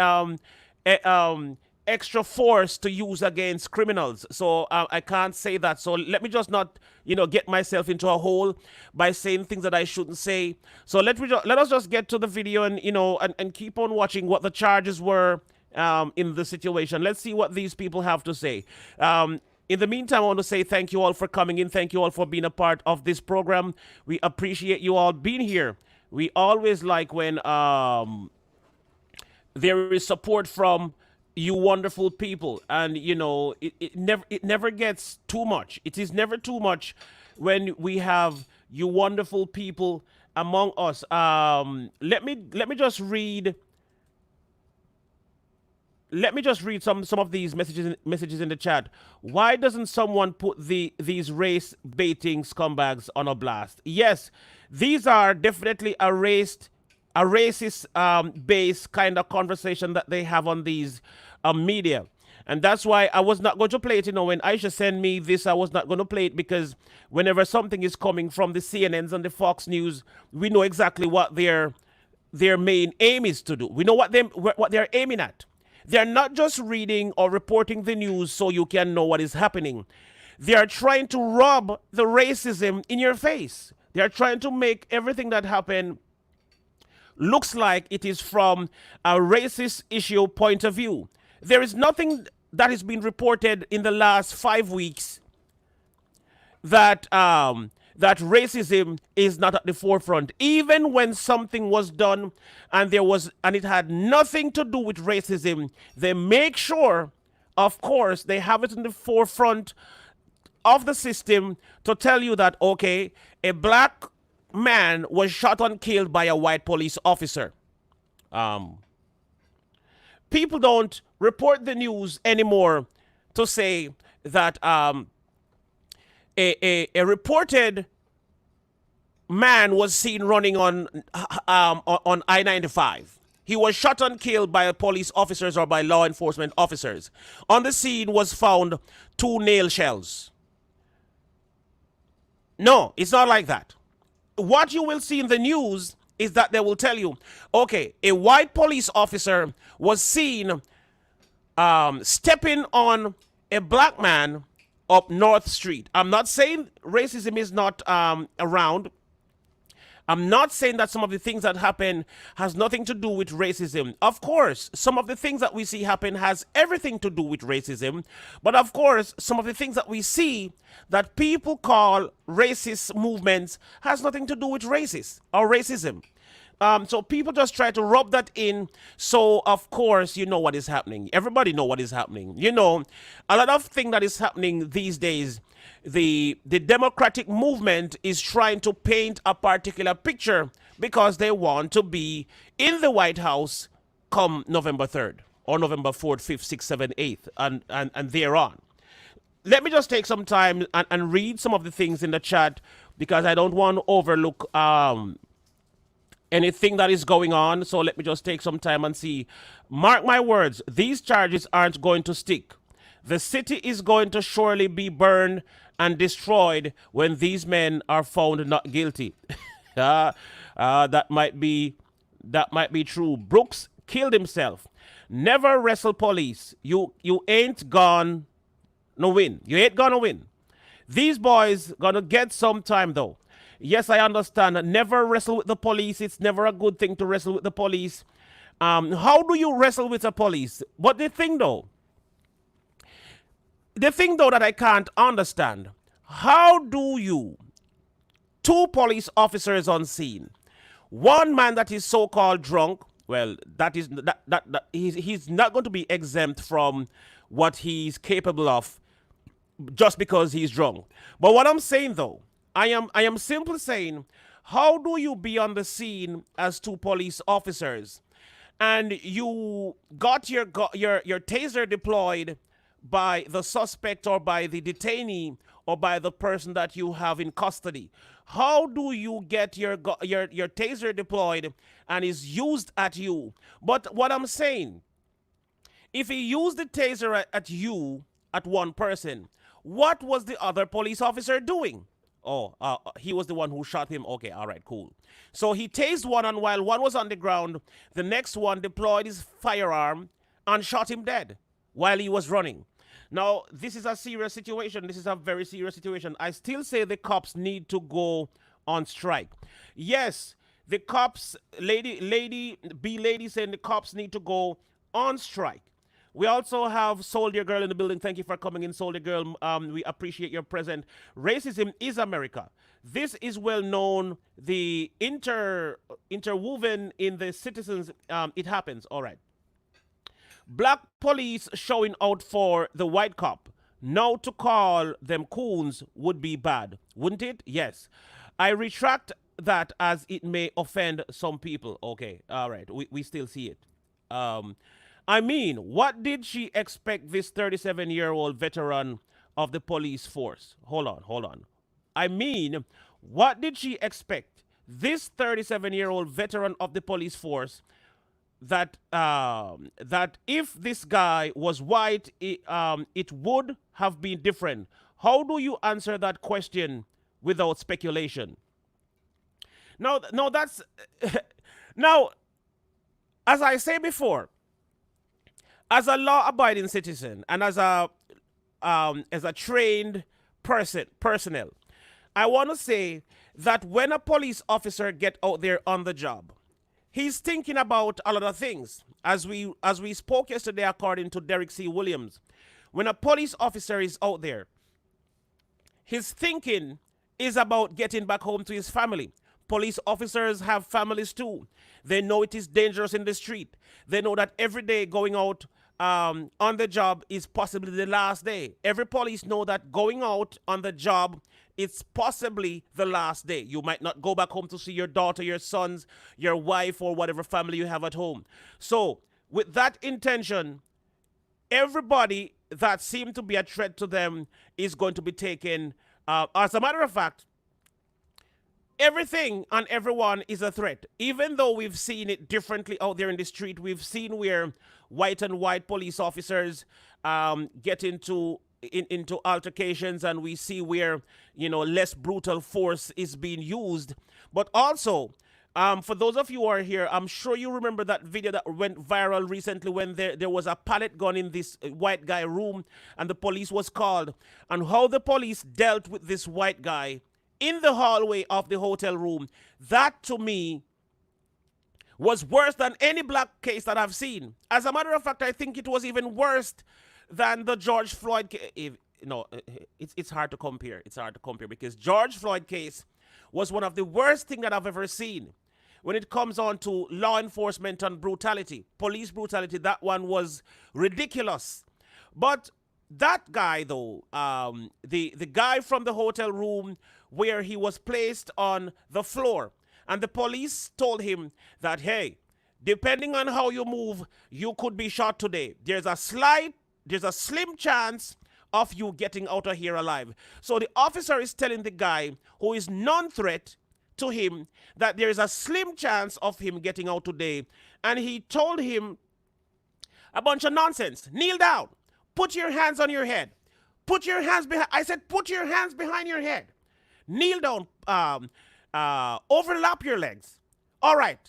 extra force to use against criminals. So I can't say that. So let me just not, get myself into a hole by saying things that I shouldn't say. So let us just get to the video and, and keep on watching what the charges were in the situation. Let's see what these people have to say. In the meantime, I want to say thank you all for coming in. Thank you all for being a part of this program. We appreciate you all being here. We always like when there is support from you wonderful people, and it never gets too much. It is never too much when we have you wonderful people among us. Let me just read some of these messages in the chat. Why doesn't someone put these race baiting scumbags on a blast? Yes, these are definitely a racist based kind of conversation that they have on these media. And that's why I was not going to play it. When Aisha sent me this, I was not going to play it, because whenever something is coming from the CNNs and the Fox News, we know exactly what their main aim is to do. We know what they're aiming at. They're not just reading or reporting the news so you can know what is happening. They are trying to rub the racism in your face. They are trying to make everything that happened looks like it is from a racist issue point of view. There is nothing that has been reported in the last 5 weeks that that racism is not at the forefront. Even when something was done and it had nothing to do with racism, they make sure, of course, they have it in the forefront of the system to tell you that, okay, a black man was shot and killed by a white police officer. People don't report the news anymore to say that a reported man was seen running on I-95. He was shot and killed by police officers or by law enforcement officers. On the scene was found 2 nail shells. No, it's not like that. What you will see in the news is that they will tell you, okay, a white police officer was seen stepping on a black man up North Street. I'm not saying racism is not around. I'm not saying that some of the things that happen has nothing to do with racism. Of course, some of the things that we see happen has everything to do with racism. But of course, some of the things that we see that people call racist movements has nothing to do with racist or racism. So people just try to rub that in. So of course, you know what is happening. Everybody know what is happening. You know, a lot of things that is happening these days. The Democratic movement is trying to paint a particular picture because they want to be in the White House come November 3rd or November 4th, 5th, 6th, 7th, 8th, and thereon. Let me just take some time and read some of the things in the chat because I don't want to overlook anything that is going on. So let me just take some time and see. Mark my words, these charges aren't going to stick. The city is going to surely be burned and destroyed when these men are found not guilty. That might be true. Brooks killed himself. Never wrestle police. You ain't gonna win. You ain't gonna win. These boys gonna get some time though. Yes, I understand. Never wrestle with the police. It's never a good thing to wrestle with the police. How do you wrestle with the police? But the thing though that I can't understand, how do you, 2 police officers on scene, 1 man that is so-called drunk, well, he's not going to be exempt from what he's capable of just because he's drunk. But what I'm saying though, I am simply saying, how do you be on the scene as 2 police officers and you got your taser deployed by the suspect or by the detainee or by the person that you have in custody? How do you get your taser deployed and is used at you? But what I'm saying, if he used the taser at you, at one person, what was the other police officer doing? Oh, he was the one who shot him. Okay, all right, cool. So he tased one, and while one was on the ground, the next one deployed his firearm and shot him dead while he was running. Now, this is a serious situation. This is a very serious situation. I still say the cops need to go on strike. Yes, the cops, lady saying the cops need to go on strike. We also have Soldier Girl in the building. Thank you for coming in, Soldier Girl. We appreciate your presence. Racism is America. This is well known. The interwoven in the citizens. It happens. All right. Black police showing out for the white cop. Now to call them coons would be bad, wouldn't it? Yes. I retract that as it may offend some people. Okay, all right. We still see it. I mean, what did she expect this 37-year-old veteran of the police force? Hold on. I mean, what did she expect this 37-year-old veteran of the police force that if this guy was white, it would have been different? How do you answer that question without speculation? Now that's now, as I say before, as a law-abiding citizen and as a trained personnel, I want to say that when a police officer get out there on the job, he's thinking about a lot of things. As we spoke yesterday, according to Derek C. Williams, when a police officer is out there, his thinking is about getting back home to his family. Police officers have families too. They know it is dangerous in the street. They know that every day going out on the job is possibly the last day. Every police know that going out on the job, it's possibly the last day. You might not go back home to see your daughter, your sons, your wife, or whatever family you have at home. So with that intention, everybody that seemed to be a threat to them is going to be taken. As a matter of fact, everything and everyone is a threat. Even though we've seen it differently out there in the street, we've seen where white and white police officers get into altercations, and we see where less brutal force is being used. But also, for those of you who are here, I'm sure you remember that video that went viral recently when there was a pallet gun in this white guy room and the police was called, and how the police dealt with this white guy in the hallway of the hotel room. That to me was worse than any black case that I've seen. As a matter of fact, I think it was even worse than the George Floyd case. It's hard to compare. It's hard to compare because George Floyd case was one of the worst things that I've ever seen. When it comes on to law enforcement and brutality, police brutality, that one was ridiculous. But that guy, though, the guy from the hotel room where he was placed on the floor, and the police told him that, hey, depending on how you move, you could be shot today. There's a slim chance of you getting out of here alive. So the officer is telling the guy who is non-threat to him that there is a slim chance of him getting out today. And he told him a bunch of nonsense. Kneel down. Put your hands on your head. Put your hands behind. I said, put your hands behind your head. Kneel down. Overlap your legs. All right.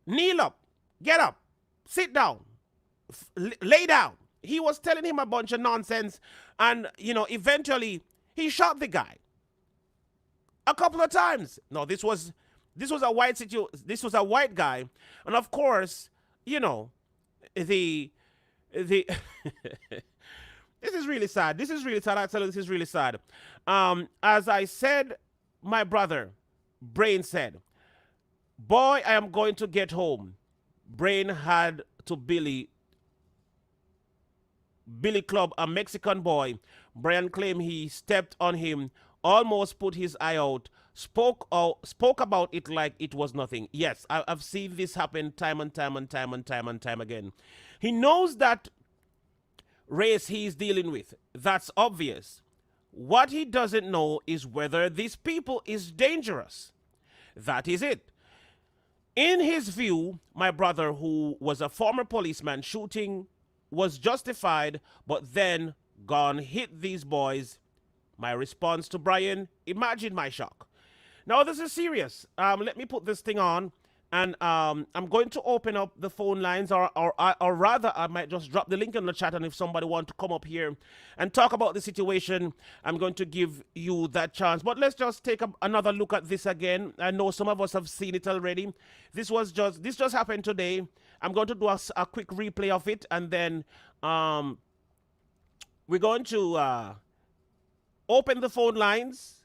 Kneel up. Get up. Sit down. Lay down. He was telling him a bunch of nonsense, and eventually he shot the guy a couple of times. No, this was a this was a white guy, and of course, the this is really sad. This is really sad. I tell you, this is really sad. As I said, my brother Brain said, "Boy, I am going to get home." Brain had to Billy Club, a Mexican boy. Brian claimed he stepped on him, almost put his eye out, spoke about it like it was nothing. Yes, I've seen this happen time and time again. He knows that race he's dealing with. That's obvious. What he doesn't know is whether these people is dangerous. That is it. In his view, my brother, who was a former policeman, shooting was justified, but then gone hit these boys. My response to Brian, imagine my shock. Now this is serious. Let me put this thing on, and I'm going to open up the phone lines, or rather I might just drop the link in the chat, and if somebody wants to come up here and talk about the situation, I'm going to give you that chance. But let's just take another look at this again. I know some of us have seen it already. This just happened today. I'm going to do a quick replay of it, and then we're going to open the phone lines.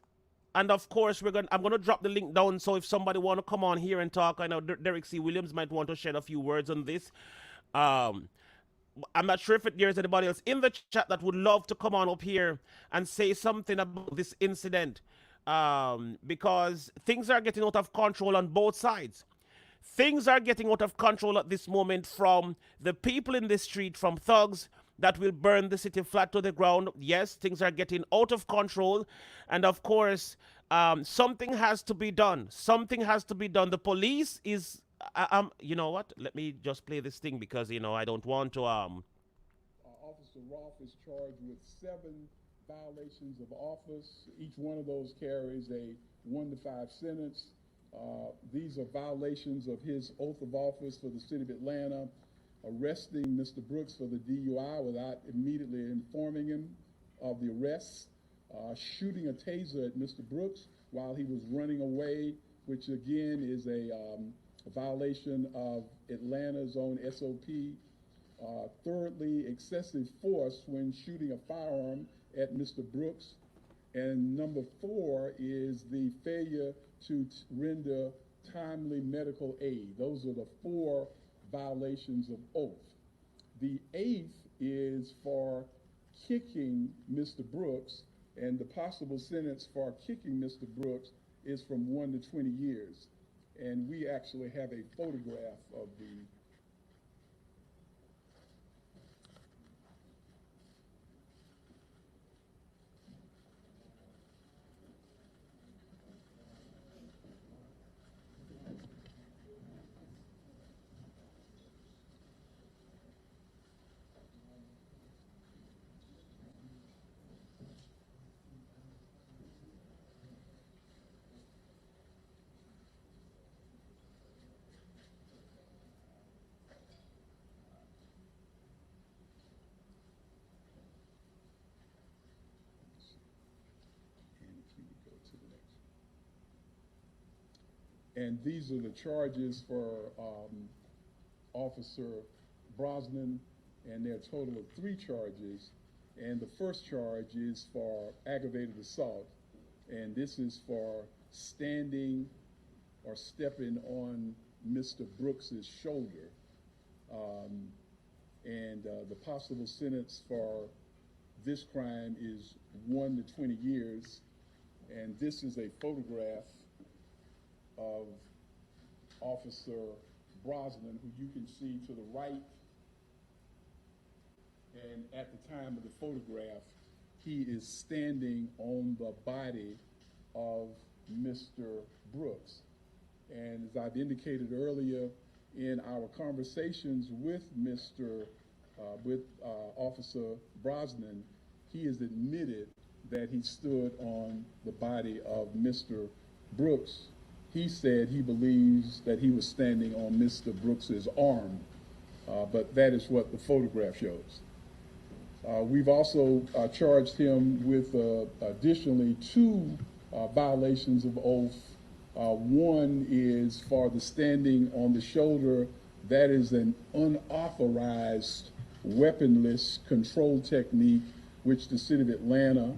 And of course, I'm going to drop the link down, so if somebody want to come on here and talk, I know Derek C. Williams might want to shed a few words on this. I'm not sure if there's anybody else in the chat that would love to come on up here and say something about this incident, because things are getting out of control on both sides. Things are getting out of control at this moment from the people in the street, from thugs that will burn the city flat to the ground. Yes, things are getting out of control. And of course, something has to be done. Something has to be done. The police is, you know what? Let me just play this thing because, I don't want to.
Officer Roth is charged with 7 violations of office. Each one of those carries a 1 to 5 sentence. These are violations of his oath of office for the city of Atlanta, arresting Mr. Brooks for the DUI without immediately informing him of the arrest, shooting a taser at Mr. Brooks while he was running away, which again is a violation of Atlanta's own SOP. Thirdly, excessive force when shooting a firearm at Mr. Brooks. And number 4 is the failure to render timely medical aid. Those are the 4 violations of oath. The 8th is for kicking Mr. Brooks, and the possible sentence for kicking Mr. Brooks is from 1 to 20 years. And we actually have a photograph of the And these are the charges for Officer Brosnan, and there are a total of 3 charges. And the first charge is for aggravated assault, and this is for standing or stepping on Mr. Brooks's shoulder. The possible sentence for this crime is 1 to 20 years. And this is a photograph of Officer Brosnan, who you can see to the right. And at the time of the photograph, he is standing on the body of Mr. Brooks. And as I've indicated earlier in our conversations with Officer Brosnan, he has admitted that he stood on the body of Mr. Brooks. He said he believes that he was standing on Mr. Brooks's arm, but that is what the photograph shows. We've also charged him with additionally 2 violations of oath. One is for the standing on the shoulder. That is an unauthorized weaponless control technique which the city of Atlanta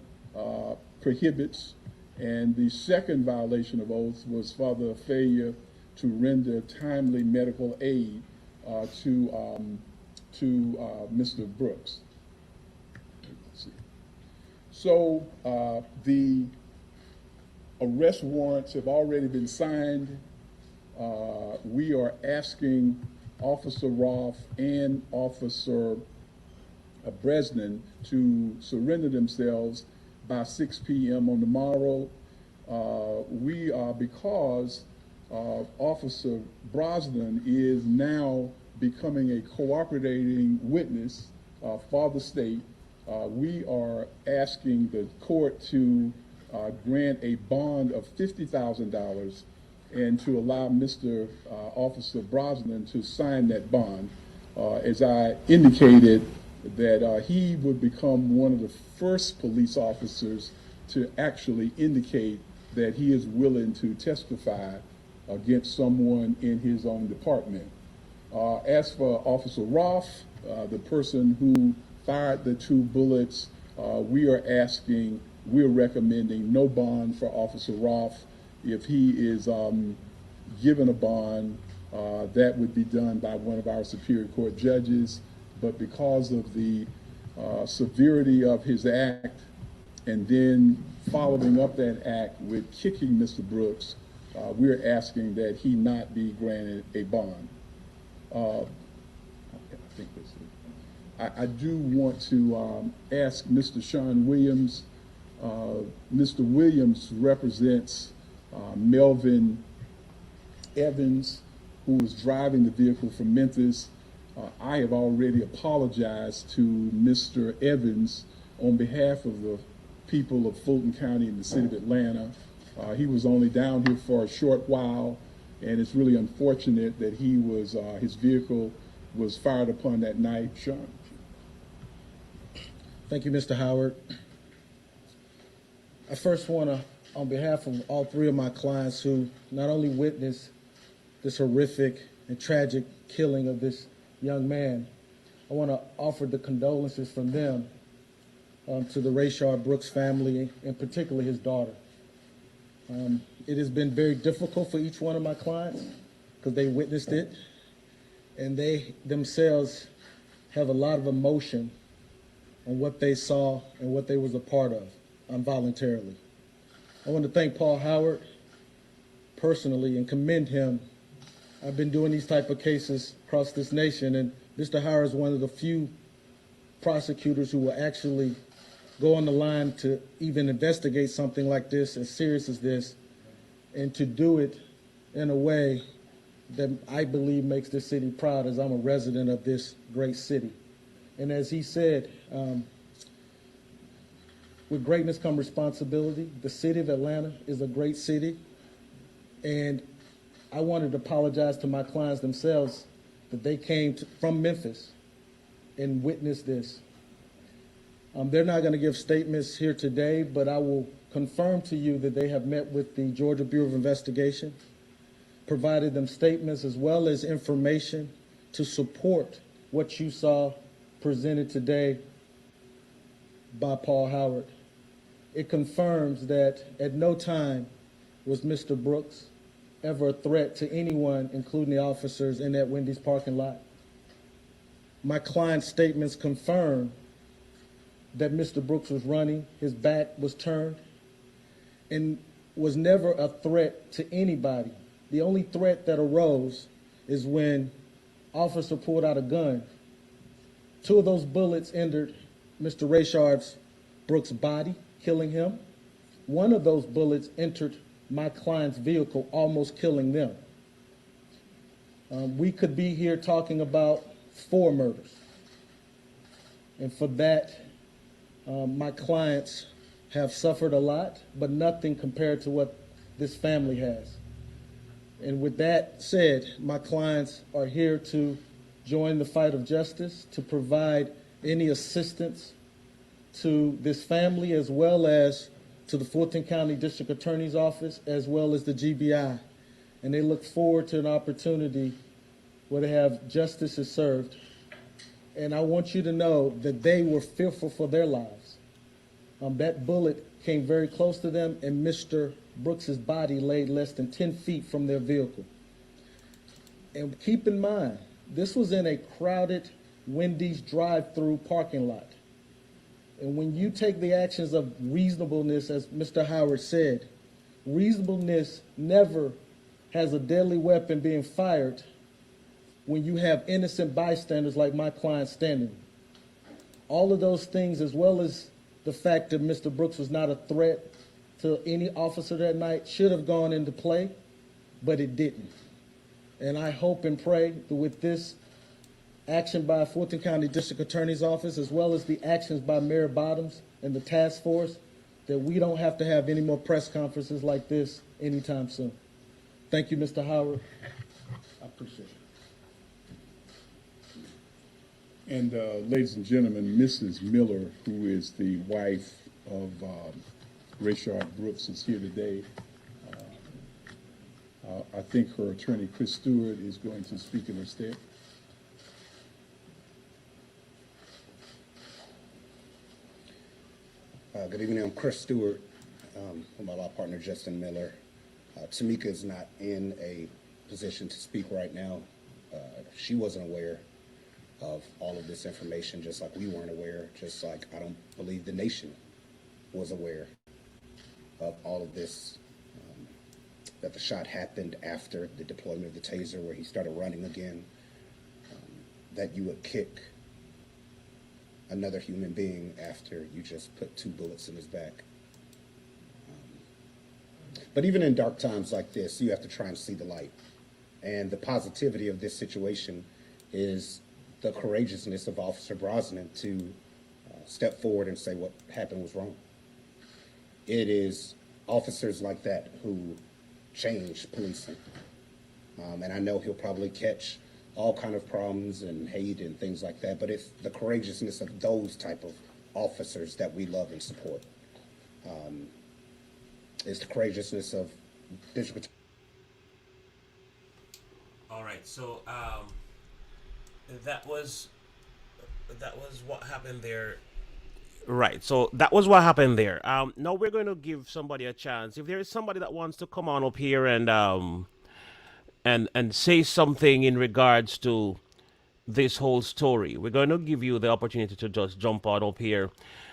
prohibits. And the second violation of oath was for the failure to render timely medical aid to Mr. Brooks. So the arrest warrants have already been signed. We are asking Officer Roth and Officer Brosnan to surrender themselves by 6 p.m. on tomorrow. Because Officer Brosnan is now becoming a cooperating witness for the state, we are asking the court to grant a bond of $50,000 and to allow Mr. Officer Brosnan to sign that bond. As I indicated, that he would become one of the first police officers to actually indicate that he is willing to testify against someone in his own department. As for Officer Roth, the person who fired the 2 bullets, we're recommending no bond for Officer Roth. If he is given a bond, that would be done by one of our Superior Court judges. But because of the severity of his act and then following up that act with kicking Mr. Brooks, we're asking that he not be granted a bond. I think that's it. I do want to ask Mr. Sean Williams. Mr. Williams represents Melvin Evans, who was driving the vehicle from Memphis. I have already apologized to Mr. Evans on behalf of the people of Fulton County and the city of Atlanta. He was only down here for a short while, and it's really unfortunate that he was his vehicle was fired upon that night. Sean.
Thank you, Mr. Howard. I first want to, on behalf of all 3 of my clients who not only witnessed this horrific and tragic killing of this young man, I want to offer the condolences from them to the Rayshard Brooks family, and particularly his daughter. It has been very difficult for each one of my clients because they witnessed it, and they themselves have a lot of emotion on what they saw and what they was a part of involuntarily. I want to thank Paul Howard personally and commend him. I've been doing these type of cases across this nation, and Mr. Howard is one of the few prosecutors who will actually go on the line to even investigate something like this, as serious as this, and to do it in a way that I believe makes this city proud, as I'm a resident of this great city. And as he said, with greatness come responsibility. The city of Atlanta is a great city, and I wanted to apologize to my clients themselves that they came from Memphis and witnessed this. They're not going to give statements here today, but I will confirm to you that they have met with the Georgia Bureau of Investigation. provided them statements as well as information to support what you saw presented today by Paul Howard. It confirms that at no time was Mr. Brooks ever a threat to anyone, including the officers in that Wendy's parking lot. My client's statements confirm that Mr. Brooks was running, his back was turned, and was never a threat to anybody. The only threat that arose is when officer pulled out a gun. 2 of those bullets entered Mr. Rayshard Brooks' body, killing him. 1 of those bullets entered my client's vehicle, almost killing them. We could be here talking about 4 murders. And for that, my clients have suffered a lot, but nothing compared to what this family has. And with that said, my clients are here to join the fight of justice, to provide any assistance to this family, as well as to the Fulton County District Attorney's Office, as well as the GBI. And they look forward to an opportunity where they have justice is served. And I want you to know that they were fearful for their lives. That bullet came very close to them, and Mr. Brooks's body laid less than 10 feet from their vehicle. And keep in mind, this was in a crowded Wendy's drive-through parking lot. And when you take the actions of reasonableness, as Mr. Howard said, reasonableness never has a deadly weapon being fired when you have innocent bystanders like my client standing. All of those things, as well as the fact that Mr. Brooks was not a threat to any officer that night, should have gone into play, but it didn't. And I hope and pray that with this action by Fulton County District Attorney's Office, as well as the actions by Mayor Bottoms and the task force, that we don't have to have any more press conferences like this anytime soon. Thank you, Mr. Howard. I appreciate it.
And ladies and gentlemen, Mrs. Miller, who is the wife of Rayshard Brooks, is here today. I think her attorney, Chris Stewart, is going to speak in her stead.
Good evening. I'm Chris Stewart with my law partner, Justin Miller. Tamika is not in a position to speak right now. She wasn't aware of all of this information, just like we weren't aware, just like I don't believe the nation was aware of all of this, that the shot happened after the deployment of the taser, where he started running again, that you would kick another human being after you just put 2 bullets in his back. But even in dark times like this, you have to try and see the light. And the positivity of this situation is the courageousness of Officer Brosnan to step forward and say what happened was wrong. It is officers like that who change policing. And I know he'll probably catch all kind of problems and hate and things like that, but it's the courageousness of those type of officers that we love and support. It's the courageousness of district.
All right, so that was what happened there. Right, so that was what happened there. Now we're going to give somebody a chance. If there is somebody that wants to come on up here and say something in regards to this whole story, we're going to give you the opportunity to just jump on up here.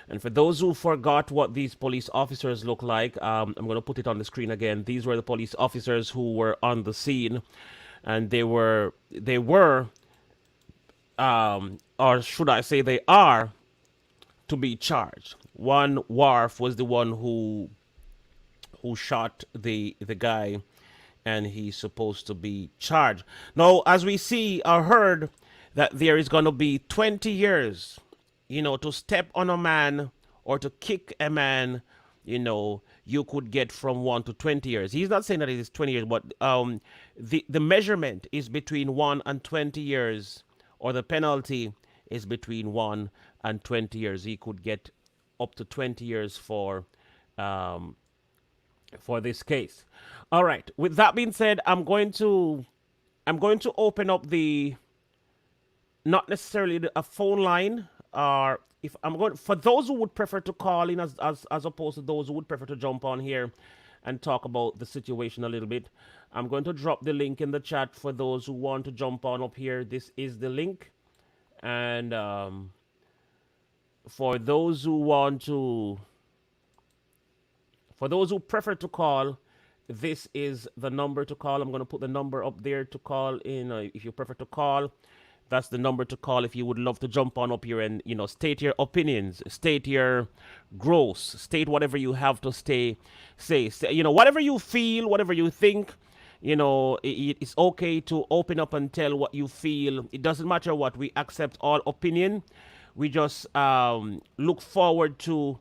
And for those who forgot what these police officers look like, I'm going to put it on the screen again. These were the police officers who were on the scene, and they were, or should I say they are, to be charged. One, Wharf, was the one who shot the guy, and he's supposed to be charged. Now, as we see or heard, that there is going to be 20 years, to step on a man or to kick a man, you could get from 1 to 20 years. He's not saying that it is 20 years, but the measurement is between 1 and 20 years, or the penalty is between 1 and 20 years. He could get up to 20 years for for this case. All right. With that being said, I'm going to open up the not necessarily a phone line, or if I'm going for those who would prefer to call in as opposed to those who would prefer to jump on here and talk about the situation a little bit. I'm going to drop the link in the chat for those who want to jump on up here. This is the link, and for those who want to, for those who prefer to call, this is the number to call. I'm going to put the number up there to call in. If you prefer to call, that's the number to call if you would love to jump on up here and, state your opinions, state your gross, state whatever you have to say, whatever you feel, whatever you think. It's okay to open up and tell what you feel. It doesn't matter what. We accept all opinion. We just look forward to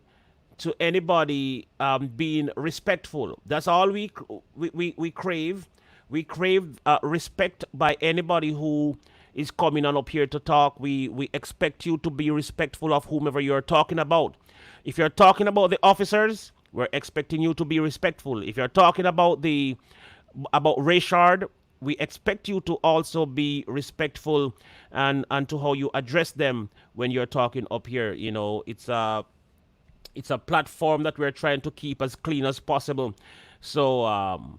anybody being respectful. That's all we crave. We crave respect by anybody who is coming on up here to talk. We expect you to be respectful of whomever you're talking about. If you're talking about the officers, we're expecting you to be respectful. If you're talking about Rayshard, we expect you to also be respectful and to how you address them when you're talking up here. It's a platform that we're trying to keep as clean as possible. So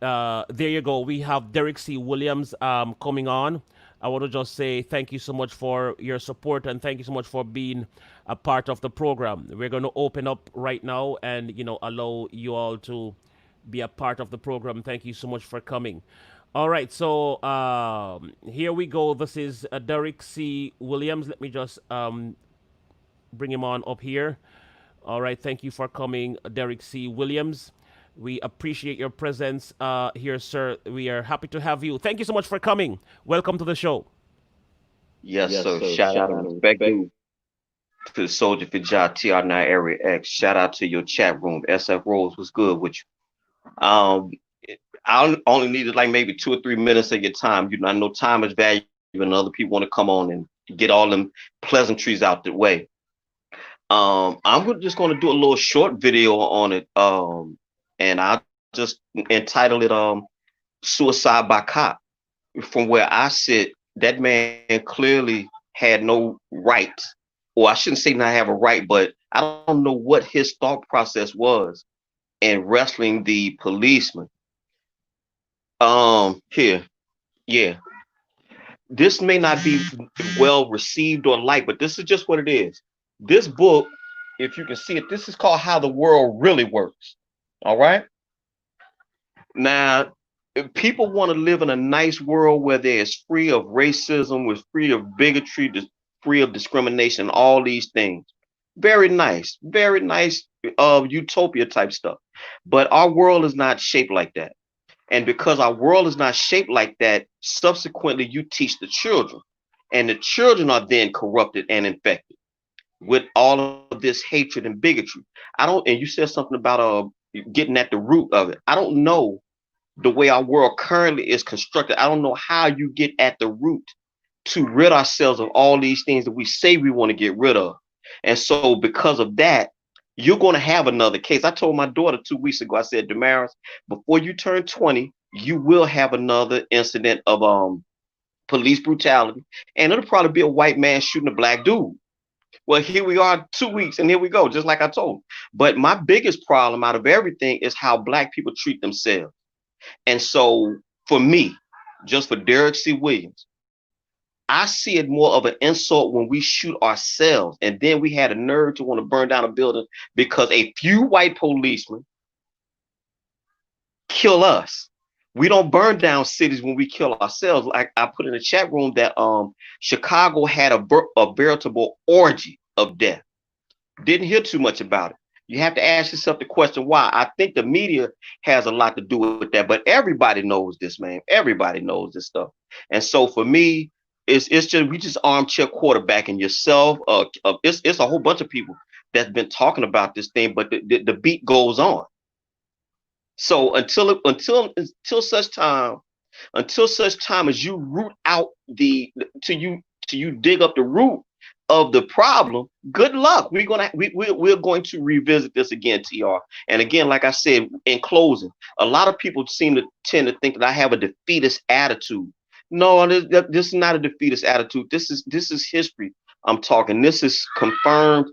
there you go. We have Derek C. Williams coming on. I want to just say thank you so much for your support and thank you so much for being a part of the program. We're going to open up right now and allow you all to be a part of the program. Thank you so much for coming. All right, so here we go. This is Derek C. Williams. Let me just bring him on up here. All right, thank you for coming, Derek C. Williams. We appreciate your presence here, sir. We are happy to have you. Thank you so much for coming. Welcome to the show.
Yes, sir. Shout out and respect you to the Soldier for Job TR9 Area X. Shout out to your chat room. SF Rose was good with you. I only needed like maybe 2 or 3 minutes of your time. I know time is valuable and other people want to come on and get all them pleasantries out the way. I'm just going to do a little short video on it. And I'll just entitle it Suicide by Cop. From where I sit, that man clearly had no right, or I shouldn't say not have a right, but I don't know what his thought process was in wrestling the policeman. Here, yeah. This may not be well received or liked, but this is just what it is. This book, if you can see it, this is called How the World Really Works. All right. Now, if people want to live in a nice world where there is free of racism, with free of bigotry, free of discrimination, all these things. Very nice utopia type stuff. But our world is not shaped like that. And because our world is not shaped like that, subsequently you teach the children. And the children are then corrupted and infected with all of this hatred and bigotry. And you said something about getting at the root of it. I don't know the way our world currently is constructed. I don't know how you get at the root to rid ourselves of all these things that we say we want to get rid of. And so because of that, you're going to have another case. I told my daughter 2 weeks ago, I said, Damaris, before you turn 20, you will have another incident of police brutality. And it'll probably be a white man shooting a black dude. Well, here we are 2 weeks and here we go, just like I told. But my biggest problem out of everything is how black people treat themselves. And so for me, just for Derek C. Williams, I see it more of an insult when we shoot ourselves. And then we had a nerve to want to burn down a building because a few white policemen kill us. We don't burn down cities when we kill ourselves. Like I put in the chat room that Chicago had a veritable orgy of death. Didn't hear too much about it. You have to ask yourself the question why. I think the media has a lot to do with that, but everybody knows this, man. Everybody knows this stuff. And so for me, it's just we just armchair quarterbacking yourself. It's a whole bunch of people that's been talking about this thing, but the beat goes on. So until such time as you root out till you dig up the root, of the problem, good luck. We're going to revisit this again, TR. And again, like I said, in closing, a lot of people seem to tend to think that I have a defeatist attitude. No, this is not a defeatist attitude. This is history. I'm talking. This is confirmed,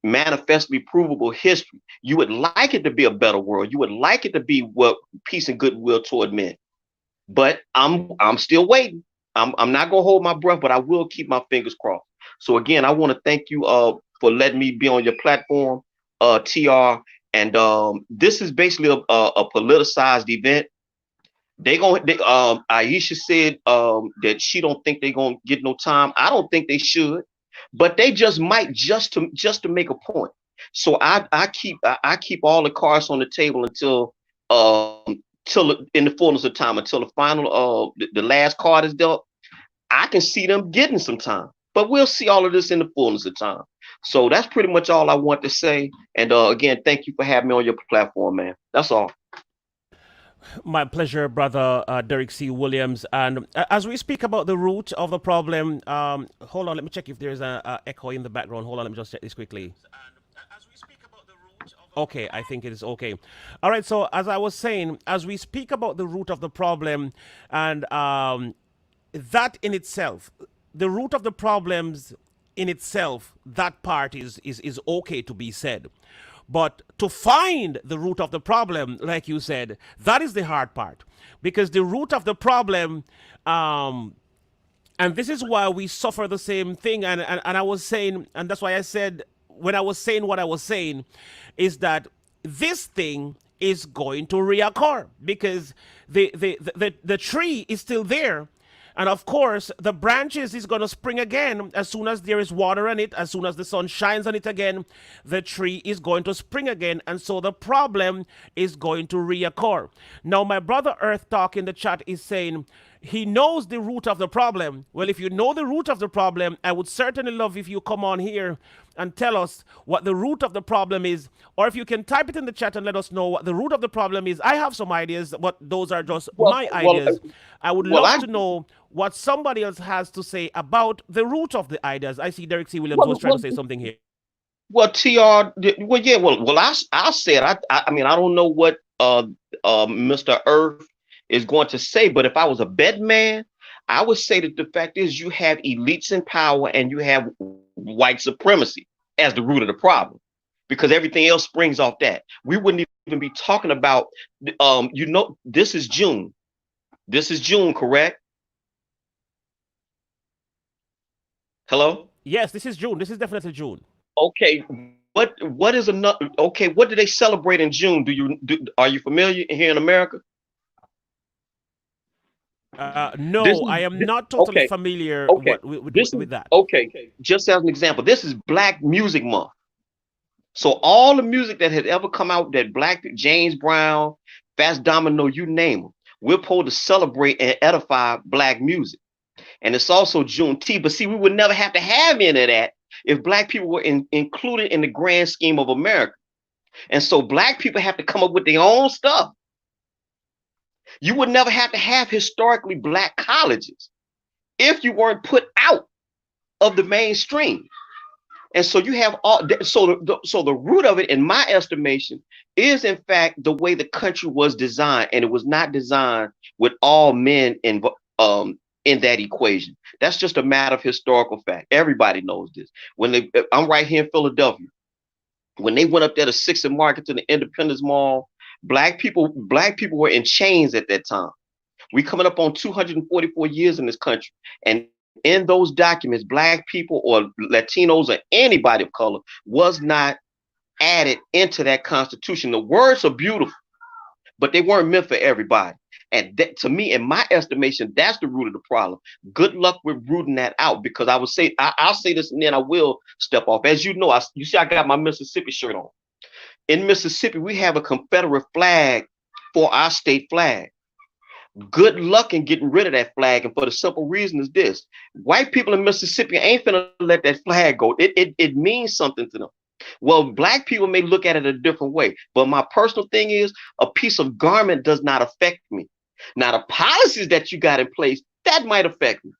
manifestly provable history. You would like it to be a better world. You would like it to be what peace and goodwill toward men. But I'm still waiting. I'm not gonna hold my breath, but I will keep my fingers crossed. So again, I want to thank you for letting me be on your platform, TR. And this is basically a politicized event. Aisha said that she don't think they're gonna get no time. I don't think they should, but they just might, just to make a point. So I keep all the cards on the table until till in the fullness of time, until the final the last card is dealt. I can see them getting some time, but we'll see all of this in the fullness of time. So that's pretty much all I want to say. And again, thank you for having me on your platform, man. That's all.
My pleasure, brother Derek C. Williams. And as we speak about the root of the problem, hold on, let me check if there's an echo in the background. Hold on, let me just check this quickly. Okay, I think it is okay. All right, so as I was saying, as we speak about the root of the problem, and that in itself, the root of the problems in itself, that part is okay to be said. But to find the root of the problem, like you said, that is the hard part. Because the root of the problem, and this is why we suffer the same thing. And I was saying, and that's why I said, when I was saying what I was saying, is that this thing is going to reoccur because the tree is still there. And of course, the branches is going to spring again as soon as there is water on it, as soon as the sun shines on it again, the tree is going to spring again. And so the problem is going to reoccur. Now, my brother Earth Talk in the chat is saying he knows the root of the problem. Well, if you know the root of the problem, I would certainly love if you come on here and tell us what the root of the problem is. Or if you can type it in the chat and let us know what the root of the problem is. I have some ideas, but those are just my ideas. I would love to know what somebody else has to say about the root of the ideas. I see Derek C. Williams was trying to say something here.
Well, TR, well, yeah, well, I said, I mean, I don't know what Mr. Earth is going to say, but if I was a bed man, I would say that the fact is you have elites in power and you have white supremacy as the root of the problem, because everything else springs off that. We wouldn't even be talking about, this is June. This is June, correct? Hello?
Yes, this is June. This is definitely June.
Okay. What is another? Okay, what do they celebrate in June? Are you familiar here in America?
No, I am not totally familiar with that.
Okay, just as an example, this is Black Music Month. So all the music that has ever come out, that Black, James Brown, Fats Domino, you name them, we're supposed to celebrate and edify Black music. And it's also Juneteenth. But see, we would never have to have any of that if Black people were included in the grand scheme of America. And so Black people have to come up with their own stuff. You would never have to have historically Black colleges if you weren't put out of the mainstream. And so you have all, so the root of it, in my estimation, is in fact the way the country was designed, and it was not designed with all men in that equation. That's just a matter of historical fact. Everybody knows this. I'm right here in Philadelphia. When they went up there to 6th and Market to the Independence Mall, Black people were in chains at that time. We coming up on 244 years in this country, and in those documents, Black people or Latinos or anybody of color was not added into that Constitution. The words are beautiful, but they weren't meant for everybody. And that, to me, in my estimation, that's the root of the problem. Good luck with rooting that out, because I would say, I'll say this and then I will step off. As you know, you see I got my Mississippi shirt on. In Mississippi, we have a Confederate flag for our state flag. Good luck in getting rid of that flag. And for the simple reason is this: white people in Mississippi ain't finna let that flag go. It means something to them. Well, Black people may look at it a different way, but my personal thing is, a piece of garment does not affect me. Now, the policies that you got in place, that might affect me.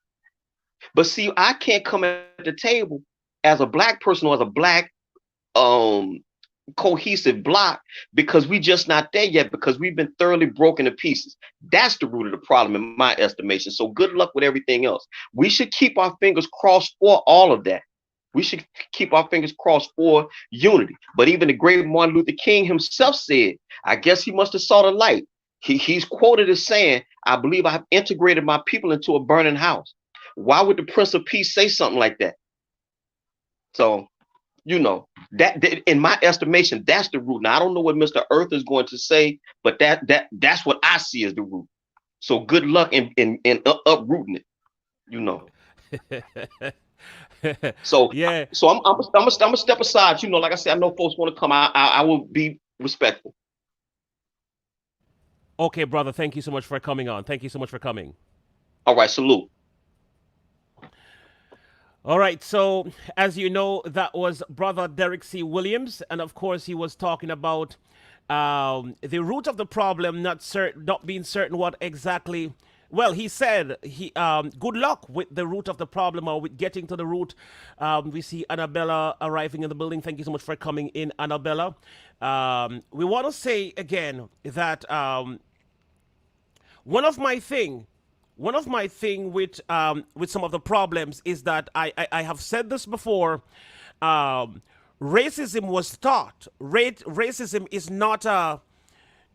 But see, I can't come at the table as a black person or as a black um cohesive block, because we just not there yet, because we've been thoroughly broken to pieces. That's the root of the problem in my estimation. So good luck with everything else. We should keep our fingers crossed for all of that. We should keep our fingers crossed for unity. But even the great Martin Luther King himself said, I guess he must have saw the light. He's quoted as saying, I believe I have integrated my people into a burning house. Why would the Prince of Peace say something like that? So, you know, that in my estimation, that's the root. Now I don't know what Mr. Earth is going to say, but that's what I see as the root. So good luck in uprooting it, you know. So
Yeah.
so I'm gonna step aside. You know, like I said, I know folks want to come. I will be respectful.
Okay, brother. Thank you so much for coming on. Thank you so much for coming.
All right, salute.
All right, so as you know, that was Brother Derek C. Williams, and of course, he was talking about the root of the problem, not being certain what exactly. Well, he said good luck with the root of the problem or with getting to the root. We see Annabella arriving in the building. Thank you so much for coming in, Annabella. We want to say again that one of my thing with some of the problems is that I have said this before. Racism was taught. Racism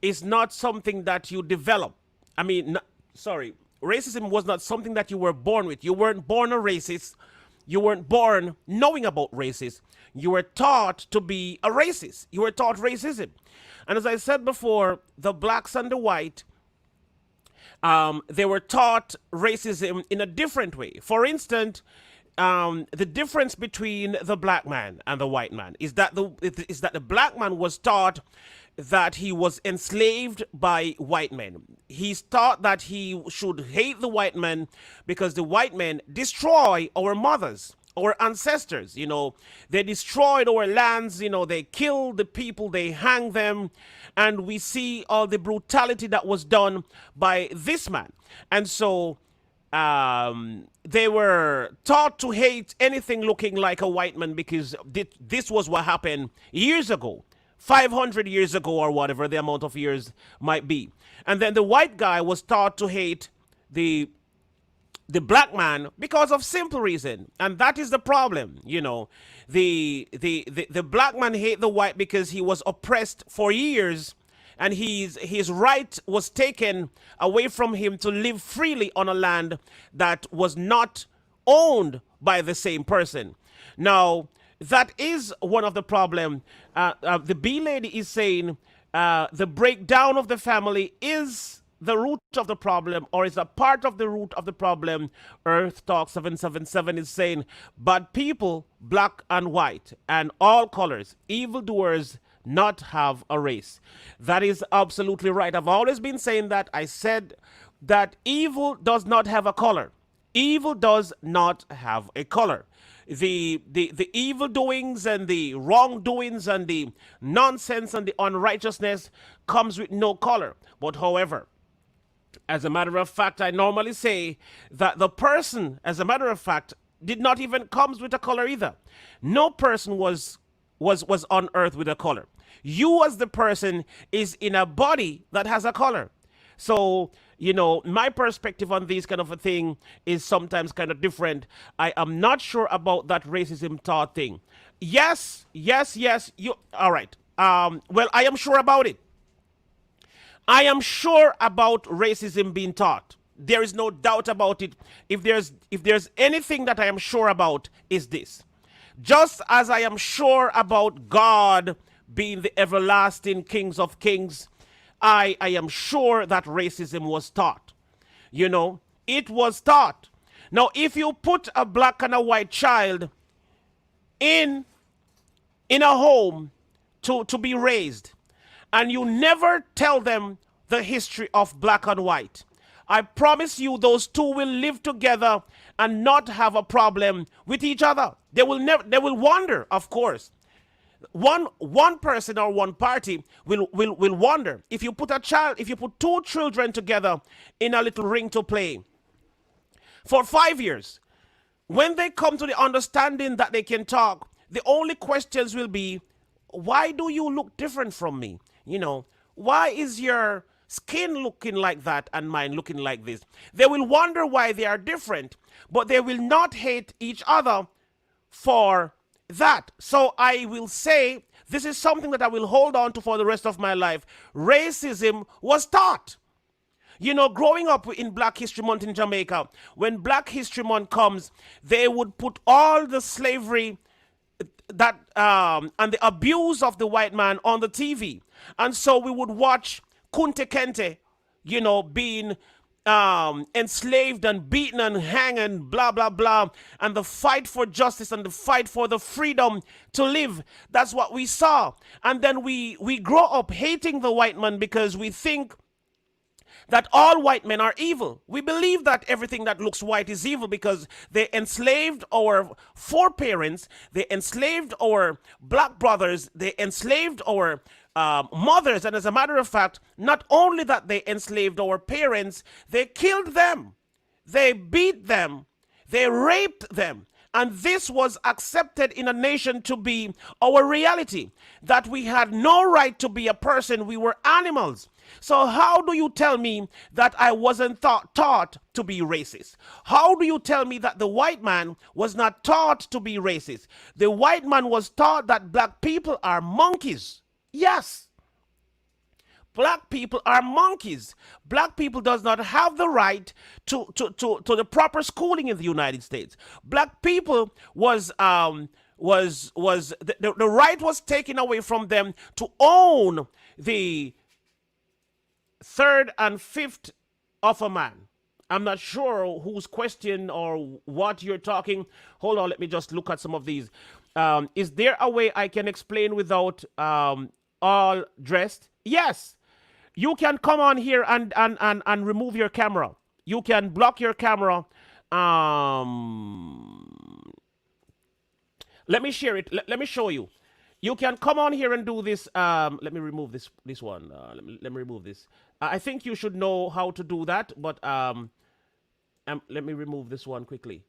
is not something that you develop. I mean, sorry, racism was not something that you were born with. You weren't born a racist. You weren't born knowing about racism. You were taught to be a racist. You were taught racism, and as I said before, the blacks and the white. They were taught racism in a different way. For instance, the difference between the black man and the white man is that the black man was taught that he was enslaved by white men. He's taught that he should hate the white men because the white men destroy our mothers, our ancestors. You know, they destroyed our lands. You know, they killed the people, they hanged them, and we see all the brutality that was done by this man. And so they were taught to hate anything looking like a white man because this was what happened years ago, 500 years ago, or whatever the amount of years might be. And then the white guy was taught to hate the black man because of simple reason, and that is the problem. You know, the black man hate the white because he was oppressed for years, and his right was taken away from him to live freely on a land that was not owned by the same person. Now that is one of the problem. The B lady is saying the breakdown of the family is the root of the problem, or is a part of the root of the problem. Earth Talk 777 is saying, but people, black and white, and all colors, evildoers, not have a race. That is absolutely right. I've always been saying that. I said that evil does not have a color. Evil does not have a color. The evil doings and the wrongdoings and the nonsense and the unrighteousness comes with no color. But however, as a matter of fact, I normally say that the person, as a matter of fact, did not even comes with a color either. No person was on earth with a color. You as the person is in a body that has a color. So, you know, my perspective on this kind of a thing is sometimes kind of different. I am not sure about that racism taught thing. Yes, you, all right. Well, I am sure about it. I am sure about racism being taught. There is no doubt about it. If there's anything that I am sure about, is this. Just as I am sure about God being the everlasting kings of kings, I am sure that racism was taught. You know, it was taught. Now, if you put a black and a white child in a home to be raised, and you never tell them the history of black and white, I promise you those two will live together and not have a problem with each other. They will wander, of course. One person or one party will wander. If you put two children together in a little ring to play for 5 years, when they come to the understanding that they can talk, the only questions will be, why do you look different from me? You know, why is your skin looking like that and mine looking like this? They will wonder why they are different, but they will not hate each other for that. So I will say, this is something that I will hold on to for the rest of my life. Racism was taught. You know, growing up in Black History Month in Jamaica, when Black History Month comes, they would put all the slavery that and the abuse of the white man on the TV. And so we would watch Kunte Kente, you know, being enslaved and beaten and hanged and blah, blah, blah. And the fight for justice and the fight for the freedom to live. That's what we saw. And then we grow up hating the white man because we think that all white men are evil. We believe that everything that looks white is evil because they enslaved our foreparents, they enslaved our black brothers, they enslaved our mothers. And as a matter of fact, not only that they enslaved our parents, they killed them, they beat them, they raped them. And this was accepted in a nation to be our reality, that we had no right to be a person, we were animals. So how do you tell me that I wasn't taught to be racist? How do you tell me that the white man was not taught to be racist? The white man was taught that black people are monkeys. Yes. Black people are monkeys. Black people does not have the right to the proper schooling in the United States. Black people was the right was taken away from them to own the third and fifth of a man. I'm not sure whose question or what you're talking. Hold on, let me just look at some of these. Is there a way I can explain without all dressed? Yes. You can come on here and remove your camera. You can block your camera. Let me share it. Let me show you. You can come on here and do this. Let me remove this one. Let me remove this. I think you should know how to do that, but let me remove this one quickly.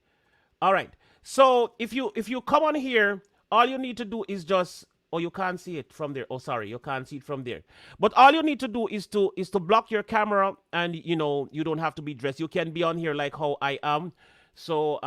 All right. So if you come on here, all you need to do is just, oh, you can't see it from there. Oh, sorry, you can't see it from there. But all you need to do is to block your camera, and you know, you don't have to be dressed. You can be on here like how I am. So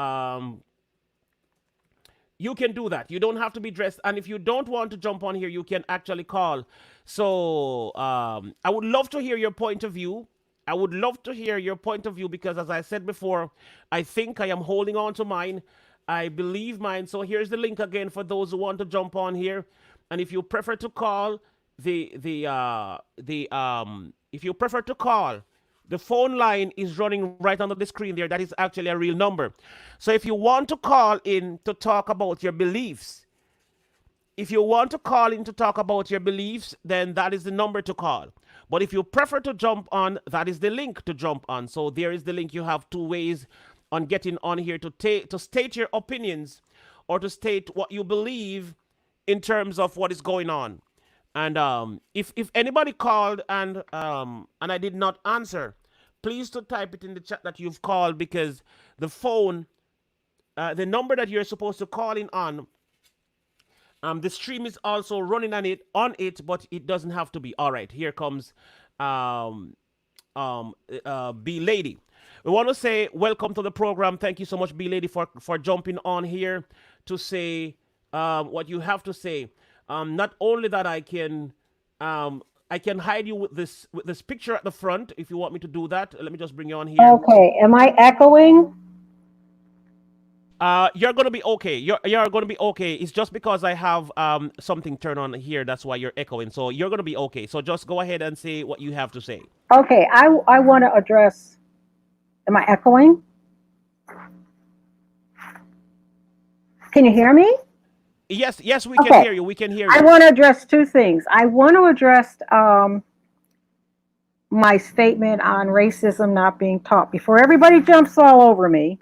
you can do that. You don't have to be dressed. And if you don't want to jump on here, you can actually call. So I would love to hear your point of view. I would love to hear your point of view because, as I said before, I think I am holding on to mine. I believe mine. So here's the link again for those who want to jump on here. And if you prefer to call, if you prefer to call, the phone line is running right under the screen there. That is actually a real number. So if you want to call in to talk about your beliefs, then that is the number to call. But if you prefer to jump on, that is the link to jump on. So there is the link. You have two ways on getting on here to state your opinions or to state what you believe in terms of what is going on. And if anybody called and I did not answer, please to type it in the chat that you've called, because the phone, the number that you're supposed to call in on, the stream is also running on it, but it doesn't have to be. All right, here comes B Lady. We want to say welcome to the program. Thank you so much, B Lady, for jumping on here to say what you have to say. Not only that, I can hide you with this picture at the front if you want me to do that. Let me just bring you on here.
Okay, am I echoing?
You're gonna be okay. You're gonna be okay. It's just because I have something turned on here. That's why you're echoing. So you're gonna be okay. So just go ahead and say what you have to say.
Okay, I want to address, am I echoing? Can you hear me?
Yes, we can hear you. We can hear you.
I want to address two things. I want to address my statement on racism not being taught. Before everybody jumps all over me,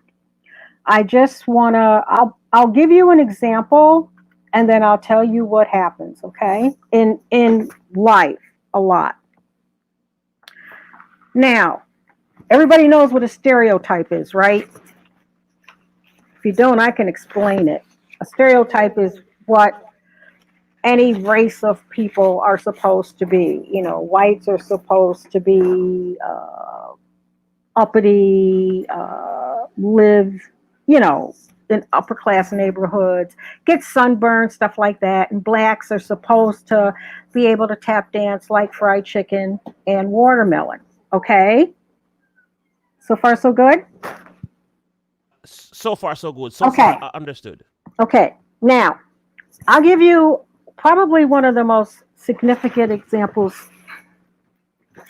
I just want to, I'll give you an example and then I'll tell you what happens, okay? In life, a lot. Now, everybody knows what a stereotype is, right? If you don't, I can explain it. A stereotype is what any race of people are supposed to be. You know, whites are supposed to be uppity, live, you know, in upper class neighborhoods, get sunburned, stuff like that. And blacks are supposed to be able to tap dance like fried chicken and watermelon. Okay? So far, so good?
So far, so good. So
Okay.
far, understood.
Okay. Now, I'll give you probably one of the most significant examples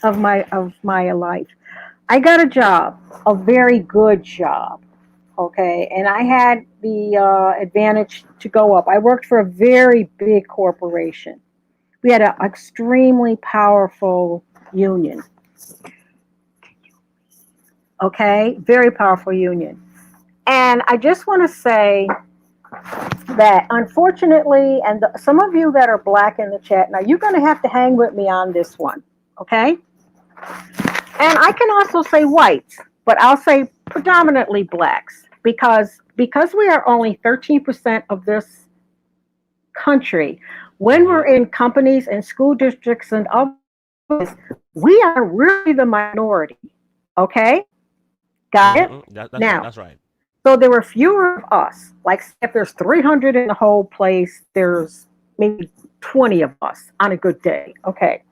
of my life. I got a job, a very good job. Okay, and I had the advantage to go up. I worked for a very big corporation. We had an extremely powerful union. Okay, very powerful union. And I just want to say that unfortunately, and some of you that are black in the chat, now you're going to have to hang with me on this one. Okay? And I can also say whites, but I'll say predominantly blacks because we are only 13% of this country. When we're in companies and school districts and others, we are really the minority. Okay? Got it? Now,
That's right.
so there were fewer of us. Like if there's 300 in the whole place, there's maybe 20 of us on a good day. Okay.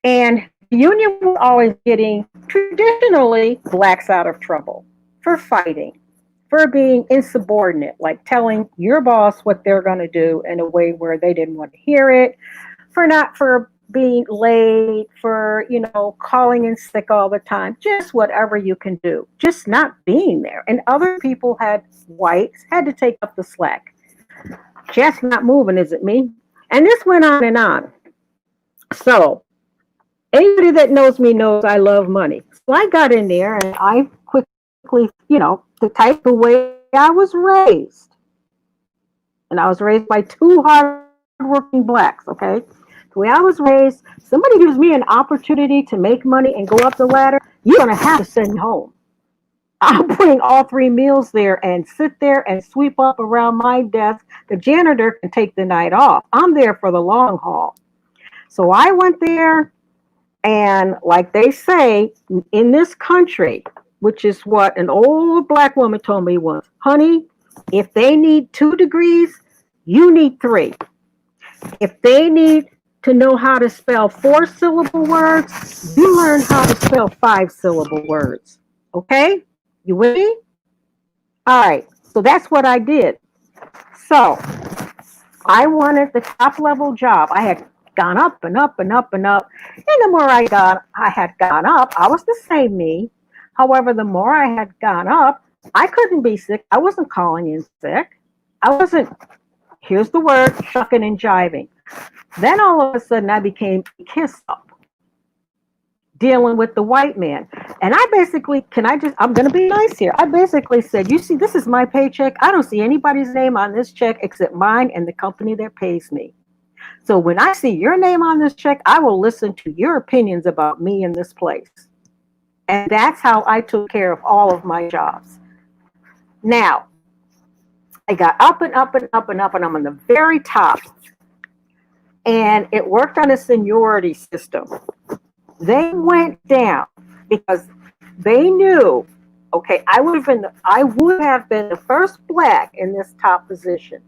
And the union was always getting traditionally blacks out of trouble for fighting, for being insubordinate, like telling your boss what they're going to do in a way where they didn't want to hear it, for being late, for, you know, calling in sick all the time, just whatever you can do, just not being there. And other people whites had to take up the slack. Just not moving, is it me? And this went on and on. So anybody that knows me knows I love money. So I got in there and I quickly, you know, the type of way I was raised. And I was raised by two hardworking blacks, okay? The way I was raised, somebody gives me an opportunity to make money and go up the ladder, you're going to have to send me home. I'll bring all 3 meals there and sit there and sweep up around my desk. The janitor can take the night off. I'm there for the long haul. So I went there, and like they say in this country, which is what an old black woman told me once, honey, if they need 2 degrees, you need 3. If they need to know how to spell 4-syllable words, you learn how to spell 5-syllable words. Okay? You with me? All right. So that's what I did. So I wanted the top level job. I had gone up and up and up and up. And the more I had gone up, I was the same me. However, the more I had gone up, I couldn't be sick. I wasn't calling in sick. I wasn't, here's the word, shucking and jiving. Then all of a sudden I became kissed up, dealing with the white man. And I basically, I'm going to be nice here. I basically said, you see, this is my paycheck. I don't see anybody's name on this check except mine and the company that pays me. So when I see your name on this check, I will listen to your opinions about me in this place. And that's how I took care of all of my jobs. Now, I got up and up and up and up, and I'm on the very top. And it worked on a seniority system. They went down because they knew, okay, I would have been the first black in this top position.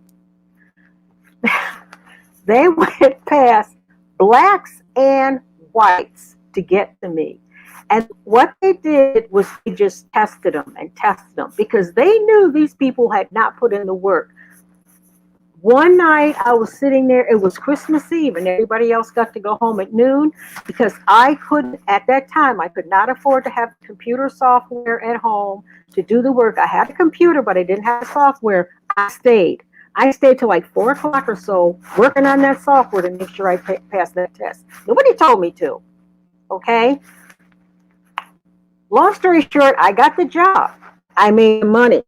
They went past blacks and whites to get to me. And what they did was they just tested them because they knew these people had not put in the work. One night I was sitting there, it was Christmas Eve, and everybody else got to go home at noon because at that time, I could not afford to have computer software at home to do the work. I had a computer, but I didn't have the software. I stayed till like 4 o'clock or so working on that software to make sure I passed that test. Nobody told me to, okay? Long story short, I got the job. I made money.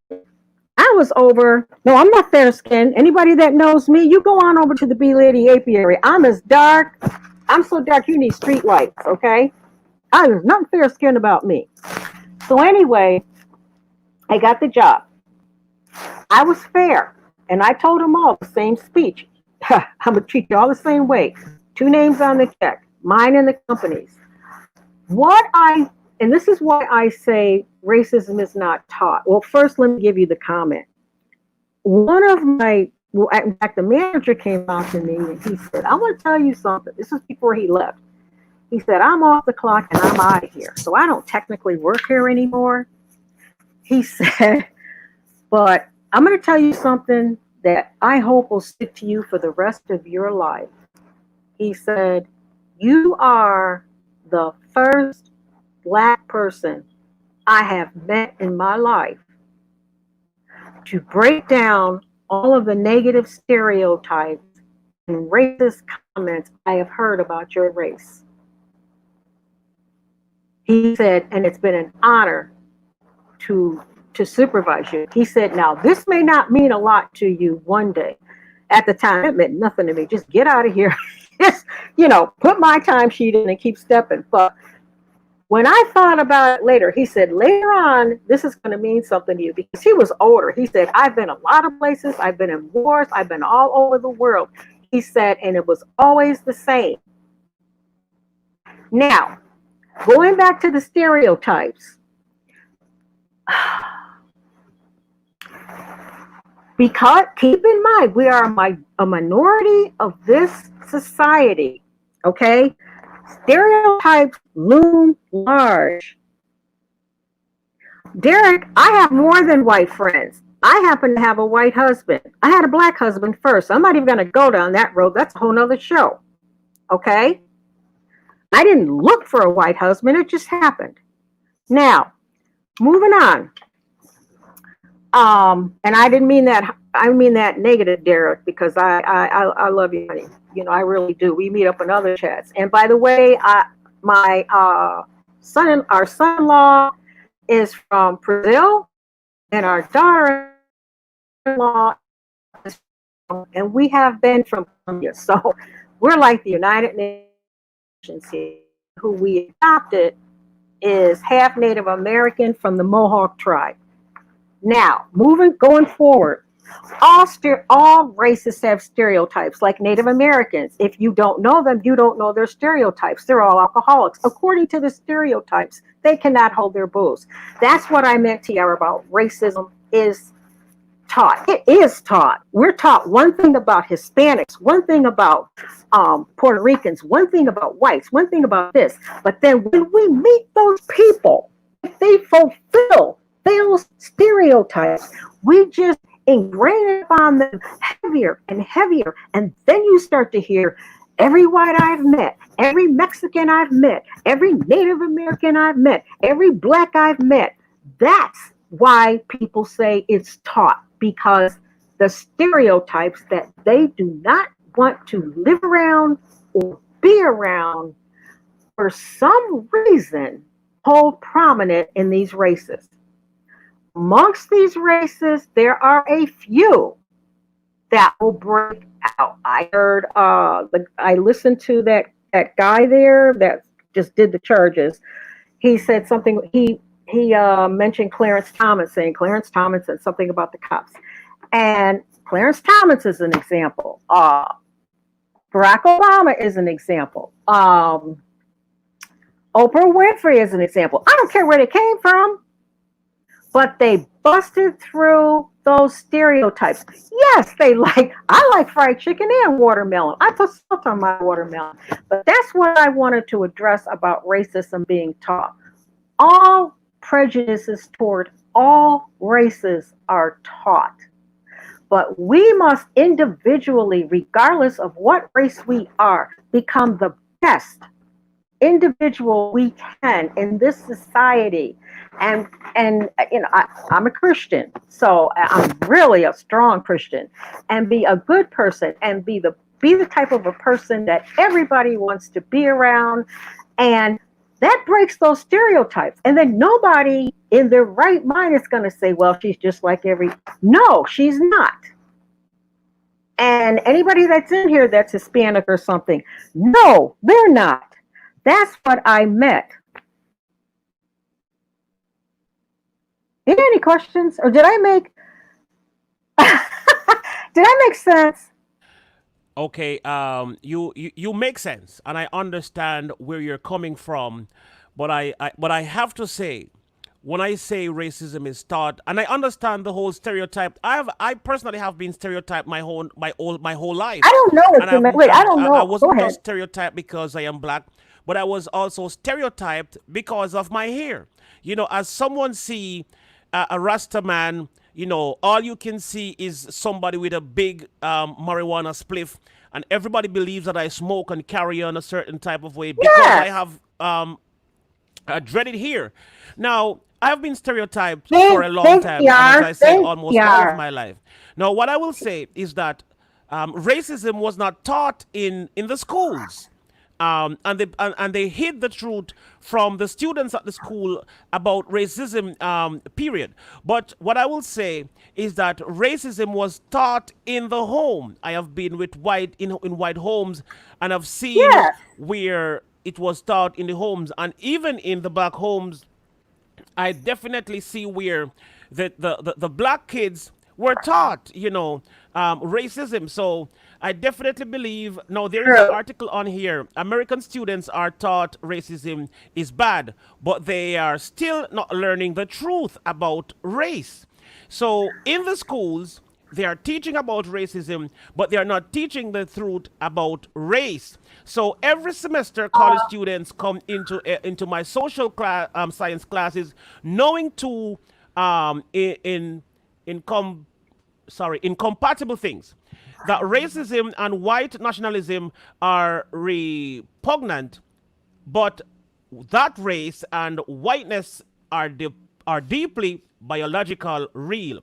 I'm not fair skinned. Anybody that knows me, you go on over to the B Lady Apiary. I'm so dark you need street lights, okay? There's nothing fair skinned about me. So anyway, I got the job. I was fair, and I told them all the same speech. I'm gonna treat you all the same way. 2 names on the check, mine and the company's. And this is why I say racism is not taught. Well, first, let me give you the comment. In fact, the manager came out to me and he said, I want to tell you something. This was before he left. He said, I'm off the clock and I'm out of here. So I don't technically work here anymore. He said, but I'm going to tell you something that I hope will stick to you for the rest of your life. He said, you are the first Black person I have met in my life to break down all of the negative stereotypes and racist comments I have heard about your race. He said, and it's been an honor to supervise you. He said, now this may not mean a lot to you one day. At the time, it meant nothing to me. Just get out of here. Just, put my timesheet in and keep stepping. But when I thought about it later, he said, later on, this is going to mean something to you, because he was older. He said, I've been a lot of places. I've been in wars. I've been all over the world. He said, and it was always the same. Now, going back to the stereotypes, because keep in mind, we are a minority of this society, okay? Stereotypes loom large. Derek, I have more than white friends. I happen to have a white husband. I had a Black husband first. I'm not even going to go down that road. That's a whole nother show, okay? I didn't look for a white husband. It just happened. Now, moving on. And I didn't mean that. I mean that negative, Derek, because I love you, honey. I really do. We meet up in other chats. And by the way, our son-in-law is from Brazil, and our daughter-in-law is and we have been from Colombia. So we're like the United Nations here. Who we adopted is half Native American from the Mohawk tribe. Now, going forward, all races have stereotypes, like Native Americans. If you don't know them, you don't know their stereotypes. They're all alcoholics. According to the stereotypes, they cannot hold their booze. That's what I meant, Tiara, about racism is taught. It is taught. We're taught one thing about Hispanics, one thing about Puerto Ricans, one thing about whites, one thing about this. But then when we meet those people, if they fulfill those stereotypes, we just ingrain it upon them heavier and heavier. And then you start to hear every white I've met, every Mexican I've met, every Native American I've met, every Black I've met. That's why people say it's taught, because the stereotypes that they do not want to live around or be around for some reason hold prominent in these races. Amongst these races, there are a few that will break out. I heard, I listened to that guy there that just did the charges. He said something, he mentioned Clarence Thomas, saying Clarence Thomas said something about the cops. And Clarence Thomas is an example. Barack Obama is an example. Oprah Winfrey is an example. I don't care where they came from, but they busted through those stereotypes. Yes, I like fried chicken and watermelon. I put salt on my watermelon. But that's what I wanted to address about racism being taught. All prejudices toward all races are taught. But we must individually, regardless of what race we are, become the best individual we can in this society. And I'm a Christian, so I'm really a strong Christian, and be a good person and be the type of a person that everybody wants to be around. And that breaks those stereotypes. And then nobody in their right mind is going to say, well, she's just like no, she's not. And anybody that's in here that's Hispanic or something, no, they're not. That's what I meant. Any questions? Or did I make Did that make sense?
Okay, you make sense, and I understand where you're coming from, but I have to say, when I say racism is taught, and I understand the whole stereotype, I personally have been stereotyped my whole
I
life,
don't know
and
what you meant. Wait, I don't
I
know. Go
wasn't just
ahead.
stereotyped because I am black, but I was also stereotyped because of my hair. You know, as someone see a Rasta man, you know, all you can see is somebody with a big marijuana spliff, and everybody believes that I smoke and carry on a certain type of way because I
Yes.
have dreaded hair. Now, I have been stereotyped for a long
Thank
time, and as
PR.
I said,
Thank
almost all of
PR.
my life. Now, what I will say is that racism was not taught in the schools. And they hid the truth from the students at the school about racism, period. But what I will say is that racism was taught in the home. I have been with in white homes, and I've seen
Yes.
where it was taught in the homes, and even in the black homes I definitely see where the black kids were taught, you know, racism. So I definitely believe. Now, there is an
True.
article on here. American students are taught racism is bad, but they are still not learning the truth about race. So in the schools, they are teaching about racism, but they are not teaching the truth about race. So every semester, college students come into my social science classes, knowing two in com incompatible things. That racism and white nationalism are repugnant, but that race and whiteness are deeply biological real.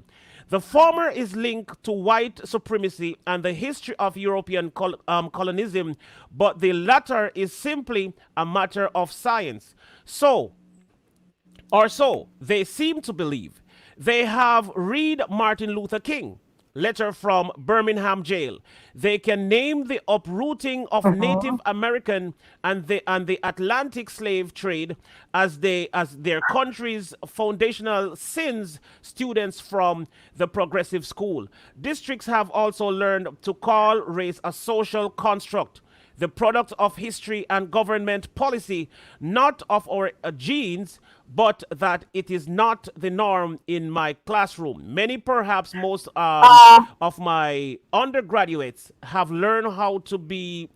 The former is linked to white supremacy and the history of European colonism, but the latter is simply a matter of science. So they seem to believe. They have read Martin Luther King, letter from Birmingham jail. They can name the uprooting of Native American and the Atlantic slave trade as their country's foundational sins. Students from the progressive school districts have also learned to call race a social construct, the product of history and government policy, not of our genes, but that it is not the norm in my classroom. Many, perhaps most of my undergraduates have learned how to be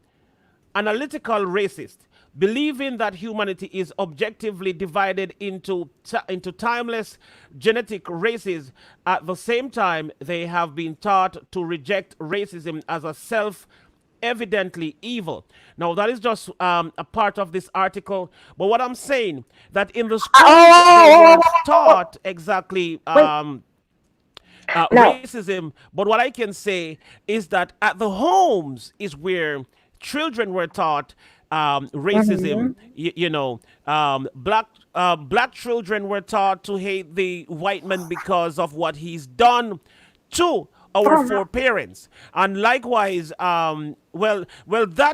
analytical racist, believing that humanity is objectively divided into timeless genetic races. At the same time, they have been taught to reject racism as a self evidently evil. Now, that is just a part of this article. But what I'm saying, that in the schools they weren't taught exactly
Wait. No.
racism. But what I can say is that at the homes is where children were taught racism.
Mm-hmm.
Black children were taught to hate the white man because of what he's done to our foreparents. And likewise, that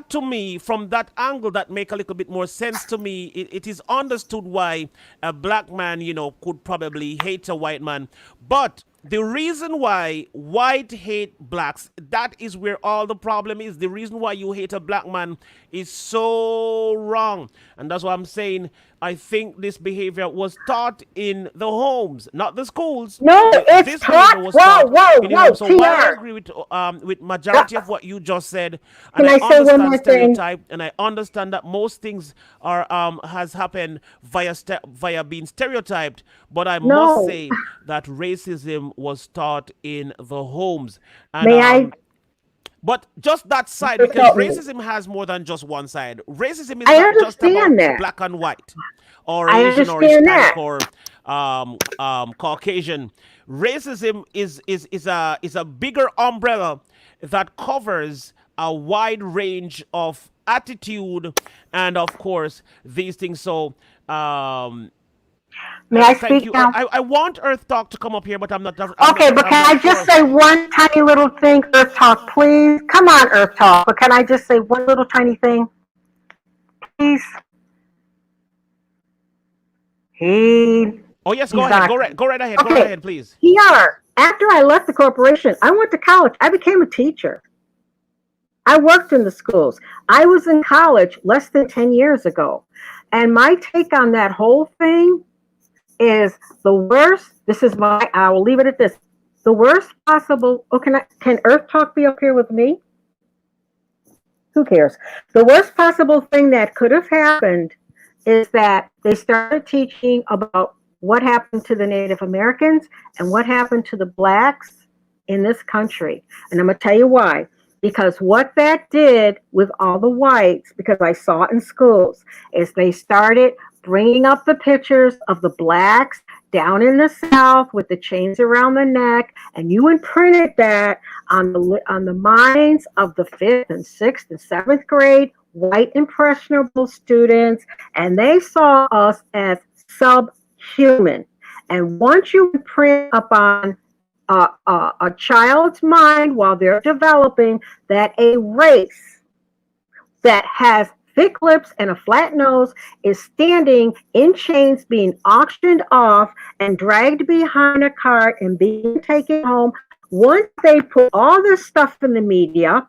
to me, from that angle, that make a little bit more sense to me. It is understood why a black man, could probably hate a white man. But the reason why white hate blacks, that is where all the problem is. The reason why you hate a black man is so wrong. And that's why I'm saying I think this behavior was taught in the homes, not the schools.
No, it's
This
taught.
behavior was
Whoa,
taught
whoa,
in the
whoa,
home. So while I
PR.
agree with majority of what you just said,
Can
and I
I say one
understand
more thing?
stereotype, and I understand that most things are has happened via being stereotyped, but I must
No.
say that racism was taught in the homes, and
May I?
but just that side,
Just
because
help me.
racism has more than just one side. Racism is
I
not just
understand
about
that.
black and white, or
I
Asian, or
understand
Hispanic,
that.
or Caucasian. Racism is a bigger umbrella that covers a wide range of attitude, and of course these things. So
May I
thank
speak
you.
now?
I want Earth Talk to come up here, but
Okay, but
I'm
can
not
I just
sure.
say one tiny little thing, Earth Talk, please? Come on, Earth Talk. But can I just say one little tiny thing, please? He,
Oh yes, go
he's
ahead.
not.
Go right ahead. Go right
Okay,
ahead, please.
PR. After I left the corporation, I went to college. I became a teacher. I worked in the schools. I was in college less than 10 years ago. And my take on that whole thing is the worst. I will leave it at this. The worst possible, can Earth Talk be up here with me? Who cares? The worst possible thing that could have happened is that they started teaching about what happened to the Native Americans and what happened to the blacks in this country. And I'm going to tell you why. Because what that did with all the whites, because I saw it in schools, is they started bringing up the pictures of the blacks down in the South with the chains around the neck, and you imprinted that on the minds of the 5th and 6th and 7th grade white impressionable students, and they saw us as subhuman. And once you imprint upon a child's mind while they're developing that a race that has thick lips and a flat nose is standing in chains, being auctioned off and dragged behind a cart and being taken home. Once they put all this stuff in the media,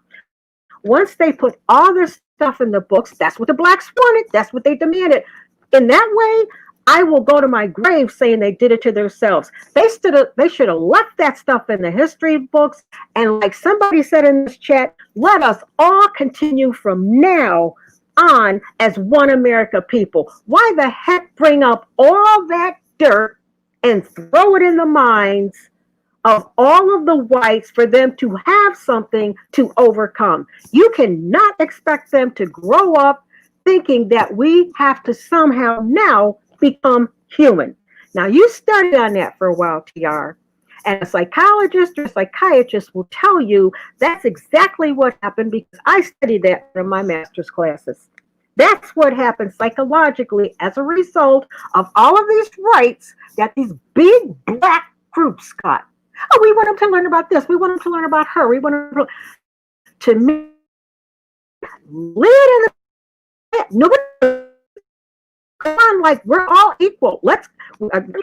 once they put all this stuff in the books, that's what the blacks wanted. That's what they demanded. In that way, I will go to my grave saying they did it to themselves. They should have left that stuff in the history books. And like somebody said in this chat, let us all continue from now on as one America people. Why the heck bring up all that dirt and throw it in the minds of all of the whites for them to have something to overcome? You cannot expect them to grow up thinking that we have to somehow now become human. Now, you studied on that for a while, TR, and a psychologist or a psychiatrist will tell you that's exactly what happened, because I studied that in my master's classes. That's what happened psychologically as a result of all of these rights that these big black groups got. Oh, we want them to learn about this. We want them to learn about her. We want them to me, live in the nobody. Come on, like we're all equal. Let's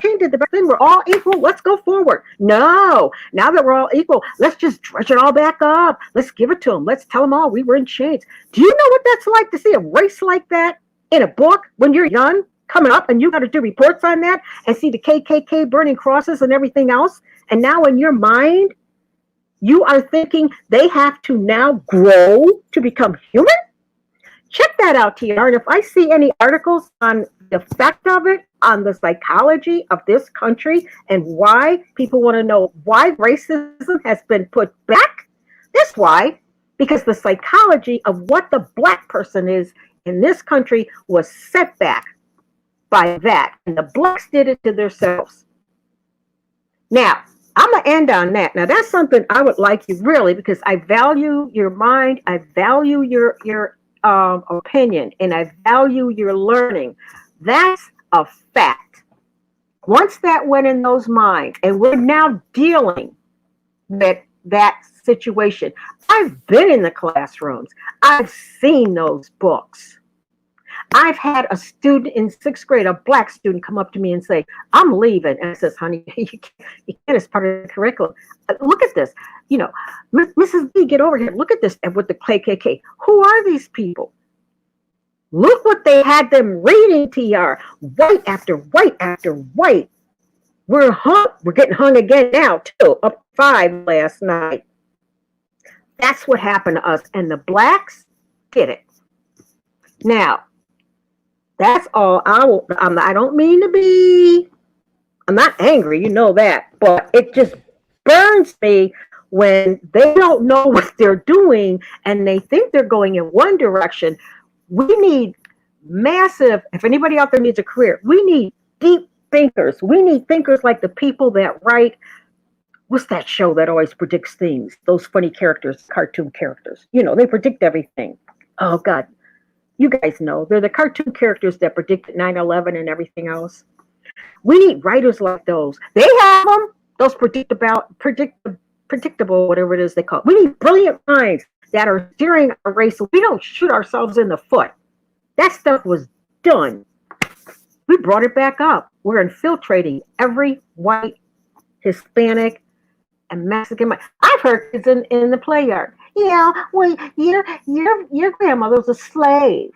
change the thing. We're all equal. Let's go forward. No, now that we're all equal, let's just dredge it all back up. Let's give it to them. Let's tell them all we were in chains. Do you know what that's like to see a race like that in a book when you're young, coming up, and you got to do reports on that and see the KKK burning crosses and everything else? And now in your mind, you are thinking they have to now grow to become human? Check that out, TR. And if I see any articles on the effect of it on the psychology of this country and why people want to know why racism has been put back, that's why. Because the psychology of what the black person is in this country was set back by that. And the blacks did it to themselves. Now, I'm going to end on that. Now, that's something I would like you really, because I value your mind. I value your opinion, and I value your learning. That's a fact. Once that went in those minds, and we're now dealing with that situation. I've been in the classrooms. I've seen those books. I've had a student in 6th grade, a black student, come up to me and say, I'm leaving. And I says, honey, you can't, it's part of the curriculum. Look at this. You know, Mrs. B, get over here. Look at this. And with the KKK, who are these people? Look what they had them reading, TR. White after white after white. We're hung. We're getting hung again now, too. Up 5 last night. That's what happened to us. And the blacks did it. Now, that's all I don't mean to be, I'm not angry, you know that, but it just burns me when they don't know what they're doing and they think they're going in one direction. We need massive, if anybody out there needs a career, we need deep thinkers. We need thinkers like the people that write, what's that show that always predicts things? Those funny characters, cartoon characters. You know, they predict everything. Oh, God. You guys know, they're the cartoon characters that predicted 9/11 and everything else. We need writers like those. They have them, those predictable, whatever it is they call it. We need brilliant minds that are steering our race so we don't shoot ourselves in the foot. That stuff was done. We brought it back up. We're infiltrating every white, Hispanic, and Mexican. I've heard kids in the play yard. Yeah, well, your grandmother was a slave.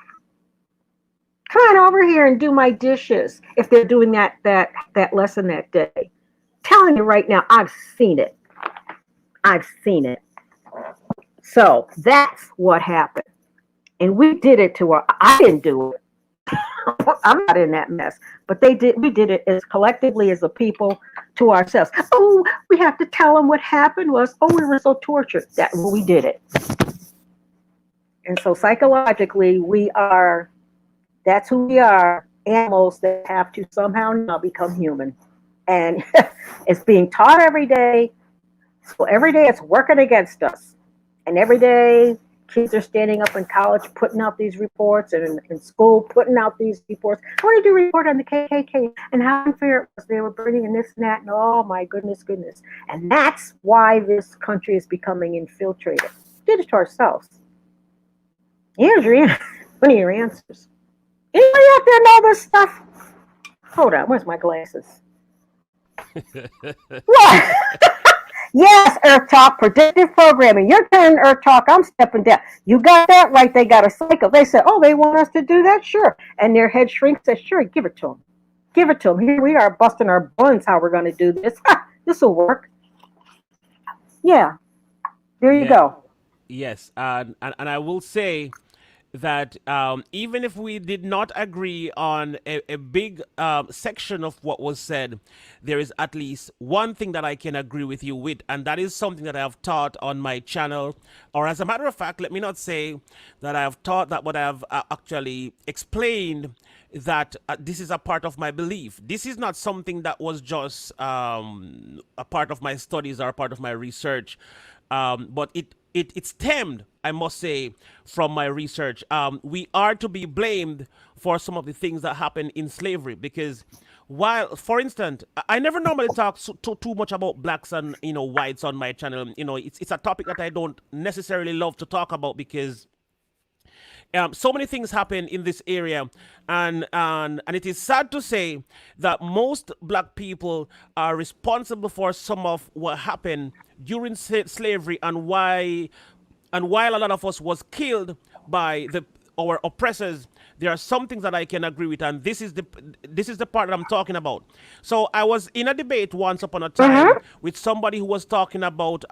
Come on over here and do my dishes. If they're doing that lesson that day, telling you right now, I've seen it. I've seen it. So that's what happened, and we did it to her. I didn't do it. I'm not in that mess, but they did. We did it as collectively as a people to ourselves. Oh, we have to tell them what happened was. Oh, we were so tortured. That we did it, and so psychologically, we are. That's who we are. Animals that have to somehow now become human, and it's being taught every day. So every day it's working against us, and every day kids are standing up in college putting out these reports, and in school putting out these reports. I want to do a report on the KKK and how unfair it was. They were burning and this and that, and oh my goodness. And that's why this country is becoming infiltrated. We did it to ourselves. Here's one of your answers. Anybody out there know this stuff? Hold on, where's my glasses? What? Yes, Earth Talk, predictive programming. Your turn, Earth Talk. I'm stepping down. You got that right. They got a cycle. They said, oh, they want us to do that? Sure. And their head shrinks says, sure, give it to them. Give it to them. Here we are busting our buns how we're going to do this. This will work. Yeah. There you go.
Yes. And I will say that even if we did not agree on a big section of what was said, there is at least one thing that I can agree with you with, and that is something that I have taught on my channel. Or as a matter of fact, let me not say that I have taught that, but I have actually explained that this is a part of my belief. This is not something that was just a part of my studies or a part of my research, but it stemmed, I must say, from my research. We are to be blamed for some of the things that happened in slavery, because while, for instance, I never normally talk too much about blacks and whites on my channel. It's a topic that I don't necessarily love to talk about, because so many things happen in this area, and it is sad to say that most black people are responsible for some of what happened during slavery, and while a lot of us was killed by our oppressors. There are some things that I can agree with, and this is the part that I'm talking about. So I was in a debate once upon a time with somebody who was talking about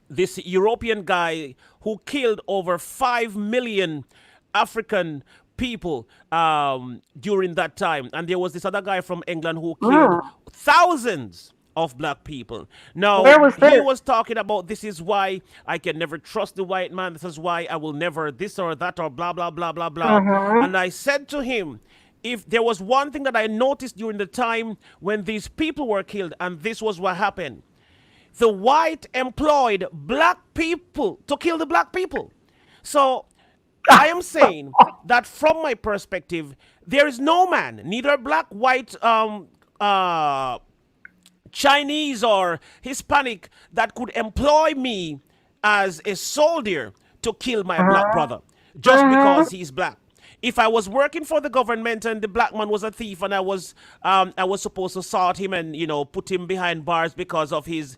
this European guy who killed over 5 million African people during that time. And there was this other guy from England who killed thousands of black people. Now, he was talking about, this is why I can never trust the white man. This is why I will never this or that or blah, blah, blah, blah, blah. And I said to him, if there was one thing that I noticed during the time when these people were killed, and this was what happened, the white employed black people to kill the black people. So I am saying that from my perspective, there is no man, neither black, white, Chinese or Hispanic, that could employ me as a soldier to kill my black brother just because he's black. If I was working for the government and the black man was a thief, and I was supposed to sort him and put him behind bars because of his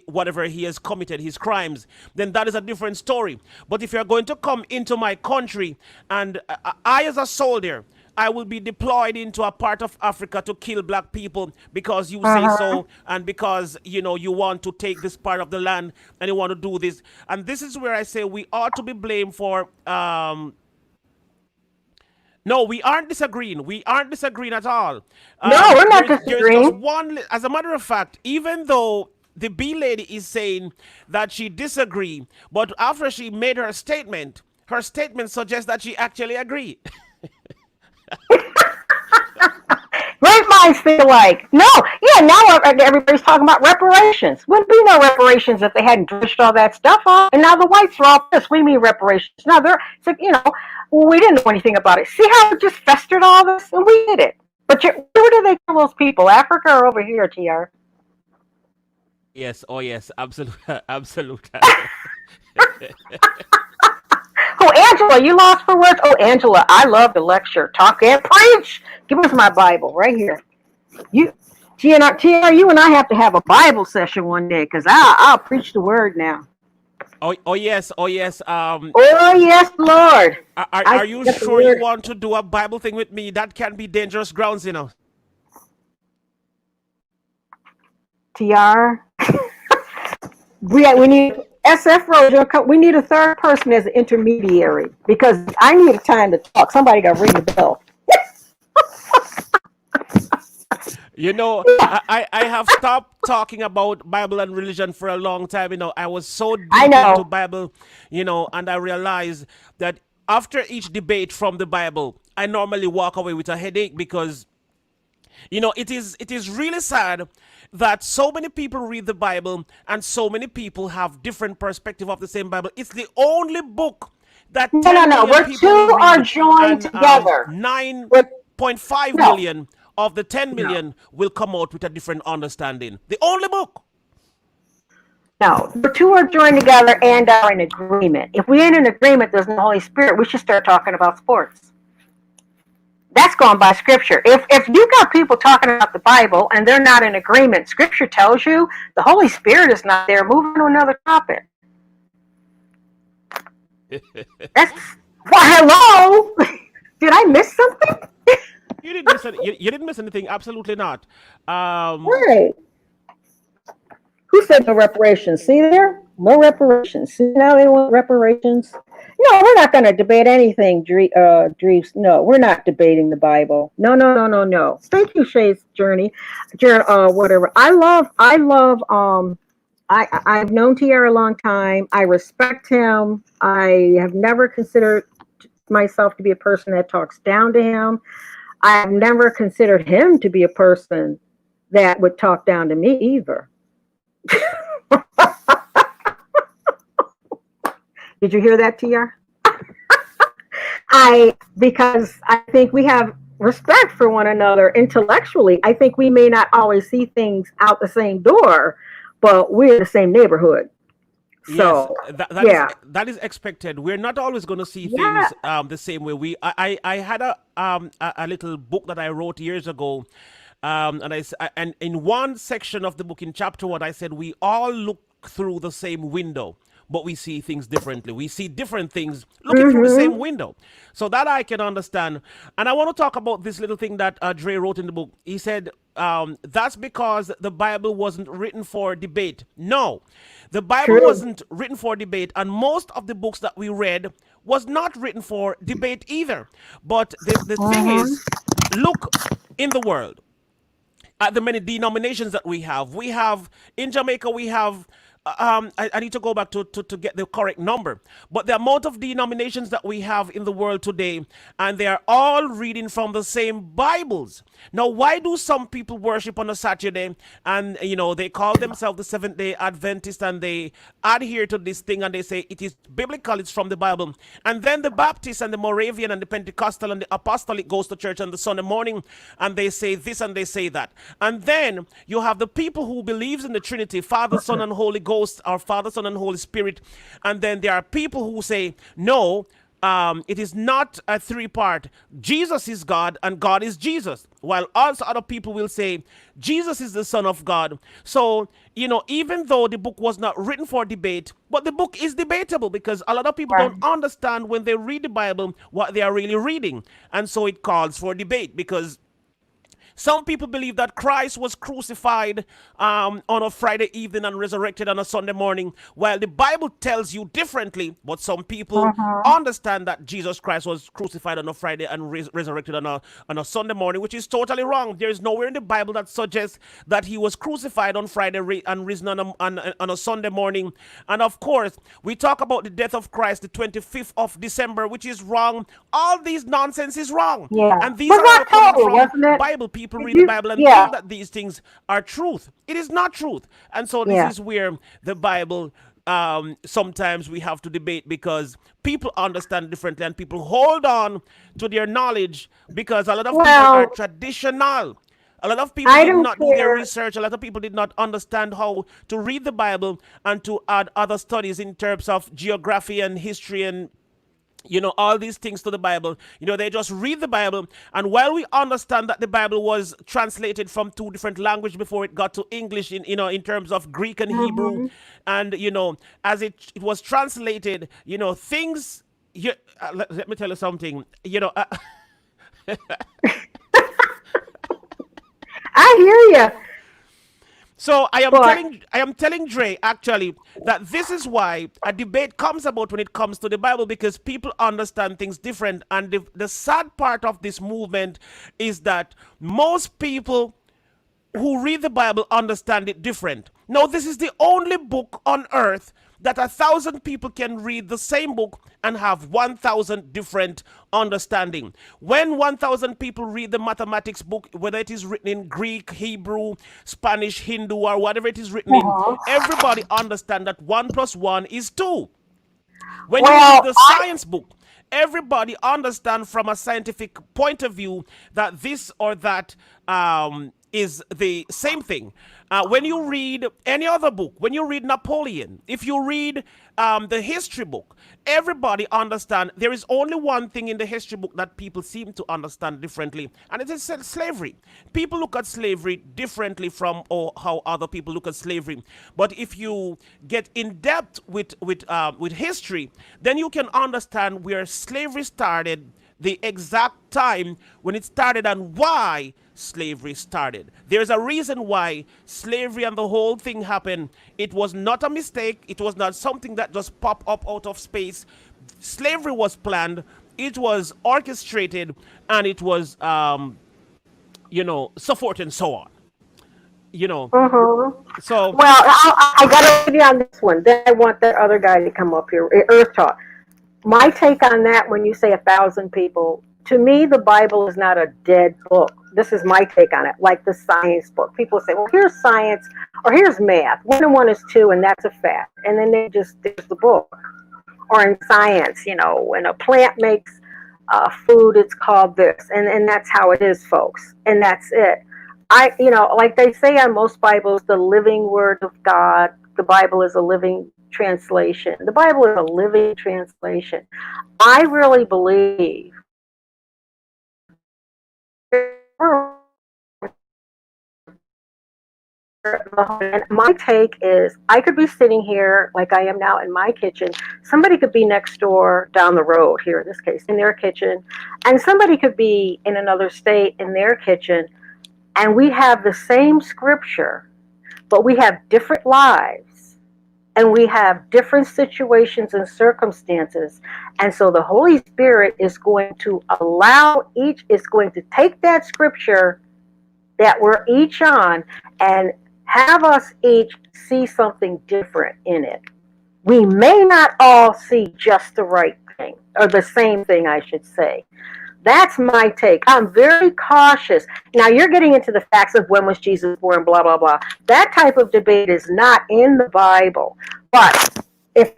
whatever he has committed, his crimes, then that is a different story. But if you're going to come into my country and I as a soldier, I will be deployed into a part of Africa to kill black people because you say so, and because you want to take this part of the land and you want to do this. And this is where I say we ought to be blamed for. No, we aren't disagreeing. We aren't disagreeing at all.
No, we're not disagreeing.
There's just one. As a matter of fact, even though the B lady is saying that she disagreed, but after she made her statement suggests that she actually agreed.
Great minds think alike. No, yeah, now everybody's talking about reparations. Wouldn't be no reparations if they hadn't dredged all that stuff off. And now the whites are all pissed. We mean reparations. Now we didn't know anything about it. See how it just festered all this? And we did it. But where do they kill those people? Africa or over here, TR?
Yes, oh yes, absolute.
Oh, Angela, you lost for words? Oh, Angela, I love to lecture, talk, and preach. Give us my Bible right here. TR, you and I have to have a Bible session one day because I'll preach the word now.
Oh yes, oh yes.
Oh, yes, Lord.
Are you
Get the
sure you
word.
want to do a Bible thing with me? That can be dangerous grounds, you know.
TR, we need SF Rojo. We need a third person as an intermediary because I need a time to talk. Somebody got to ring the bell.
You know, I have stopped talking about Bible and religion for a long time. You know, I was so
I
deep into
know.
Bible, you know, and I realized that after each debate from the Bible, I normally walk away with a headache because you know it is really sad that so many people read the Bible and so many people have different perspective of the same Bible. It's the only book that
No, no,
10
no.
million
Where
people will
two are
read,
joined
and
together. We're,
9.5
no,
million of the 10
no.
million will come out with a different understanding. The only book.
No, the two are joined together and are in agreement. If we ain't in agreement, there's no Holy Spirit. We should start talking about sports. That's going by Scripture. If you got people talking about the Bible and they're not in agreement, Scripture tells you the Holy Spirit is not there. Move on to another topic. That's why. Hello, did I miss something?
You didn't miss you didn't miss anything. Absolutely not.
Right. Who said no reparations? See there? No reparations. See now they want reparations. No, we're not going to debate anything, Drees. No, we're not debating the Bible. No, no, no, no, no. Thank you, Shay's journey, whatever. I've known TR a long time. I respect him. I have never considered myself to be a person that talks down to him. I've never considered him to be a person that would talk down to me either. Did you hear that, TR? Because I think we have respect for one another intellectually. I think we may not always see things out the same door, but we're in the same neighborhood.
Yes,
So,
that is
yeah.
that is expected. We're not always going to see
Yeah.
things the same way. I had a little book that I wrote years ago, and in one section of the book, in chapter 1, I said we all look through the same window, but we see things differently. We see different things looking through the same
Mm-hmm.
window. So that I can understand. And I want to talk about this little thing that Dre wrote in the book. He said, that's because the Bible wasn't written for debate. No, the Bible
True.
wasn't written for debate. And most of the books that we read was not written for debate either. But the thing
Mm-hmm.
is, look in the world at the many denominations that we have. We have in Jamaica, we have. I need to go back to get the correct number, but the amount of denominations that we have in the world today, and they are all reading from the same Bibles. Now, why do some people worship on a Saturday and you know they call themselves the Seventh Day Adventist and they adhere to this thing and they say it is biblical, it's from the Bible, and then the Baptist and the Moravian and the Pentecostal and the Apostolic goes to church on the Sunday morning and they say this and they say that, and then you have the people who believes in the Trinity, Father, Son, and Holy Ghost, or Father, Son, and Holy Spirit, and then there are people who say no. It is not a three-part. Jesus is God and God is Jesus. While also other people will say Jesus is the Son of God. So, you know, even though the book was not written for debate, but the book is debatable because a lot of people
Right.
don't understand when they read the Bible what they are really reading. And so it calls for debate because some people believe that Christ was crucified on a Friday evening and resurrected on a Sunday morning, while the Bible tells you differently. But some people
Mm-hmm.
understand that Jesus Christ was crucified on a Friday and resurrected on a Sunday morning, which is totally wrong. There is nowhere in the Bible that suggests that he was crucified on Friday and risen on a Sunday morning. And of course, we talk about the death of Christ, the 25th of December, which is wrong. All these nonsense is wrong.
Yeah.
And these
Was
are all
that
coming
total,
from
wasn't it?
Bible people
Did
read the
you?
Bible and
Yeah.
think that these things are truth. It is not truth. And so this
Yeah.
is where the Bible sometimes we have to debate because people understand differently and people hold on to their knowledge because a lot of people are
Well,
traditional. A lot of people
I
did
don't
not do their
care.
research. A lot of people did not understand how to read the Bible and to add other studies in terms of geography and history and all these things to the Bible. They just read the Bible. And while we understand that the Bible was translated from two different languages before it got to English, in terms of Greek and Hebrew,
Mm-hmm.
and, as it was translated, things, let me tell you something,
I hear you,
So
but
I am telling Dre actually that this is why a debate comes about when it comes to the Bible, because people understand things different. And the sad part of this movement is that most people who read the Bible understand it different. Now, this is the only book on earth that 1,000 people can read the same book and have 1,000 different understanding. When 1,000 people read the mathematics book, whether it is written in Greek, Hebrew, Spanish, Hindu, or whatever it is written in,
uh-huh.
everybody understand that 1 + 1 is 2. When you read
Well,
the science book, everybody understand from a scientific point of view that this or that is the same thing. When you read any other book, when you read Napoleon, if you read the history book, everybody understand there is only one thing in the history book that people seem to understand differently, and it is slavery. People look at slavery differently from how other people look at slavery. But if you get in depth with history, then you can understand where slavery started, the exact time when it started, and why slavery started. There's a reason why slavery and the whole thing happened. It was not a mistake. It was not something that just popped up out of space. Slavery was planned. It was orchestrated, and it was, so forth and so on. You know,
mm-hmm.
so
Well, I got to leave you on this one. Then I want that other guy to come up here, Earth Talk. My take on that, when you say 1,000 people, to me, the Bible is not a dead book. This is my take on it, like the science book. People say, well, here's science, or here's math. 1 and 1 is 2, and that's a fact. And then there's the book. Or in science, when a plant makes food, it's called this. And that's how it is, folks. And that's it. Like they say on most Bibles, the living word of God, the Bible is a living translation. The Bible is a living translation. I really believe and my take is I could be sitting here like I am now in my kitchen. Somebody could be next door down the road here, in this case, in their kitchen. And somebody could be in another state in their kitchen. And we have the same scripture, but we have different lives. And we have different situations and circumstances. And so the Holy Spirit is going to is going to take that scripture that we're each on and have us each see something different in it. We may not all see just the right thing, or the same thing, I should say. That's my take. I'm very cautious. Now, you're getting into the facts of when was Jesus born, blah, blah, blah. That type of debate is not in the Bible, but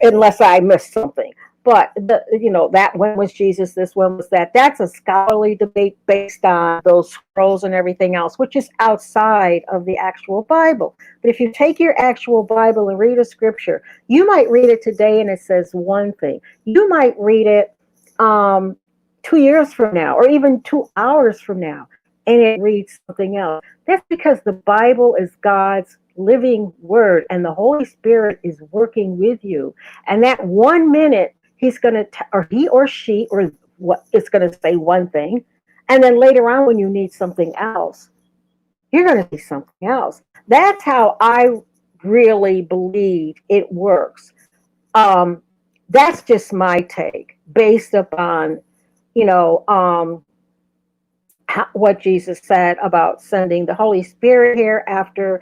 unless I missed something. But that when was Jesus this, when was that? That's a scholarly debate based on those scrolls and everything else, which is outside of the actual Bible. But if you take your actual Bible and read a scripture, you might read it today and it says one thing. You might read it 2 years from now, or even 2 hours from now, and it reads something else. That's because the Bible is God's living word, and the Holy Spirit is working with you. And that 1 minute, he's going to, or he or she, or what, it's going to say one thing. And then later on, when you need something else, you're going to see something else. That's how I really believe it works. That's just my take based upon, what Jesus said about sending the Holy Spirit here after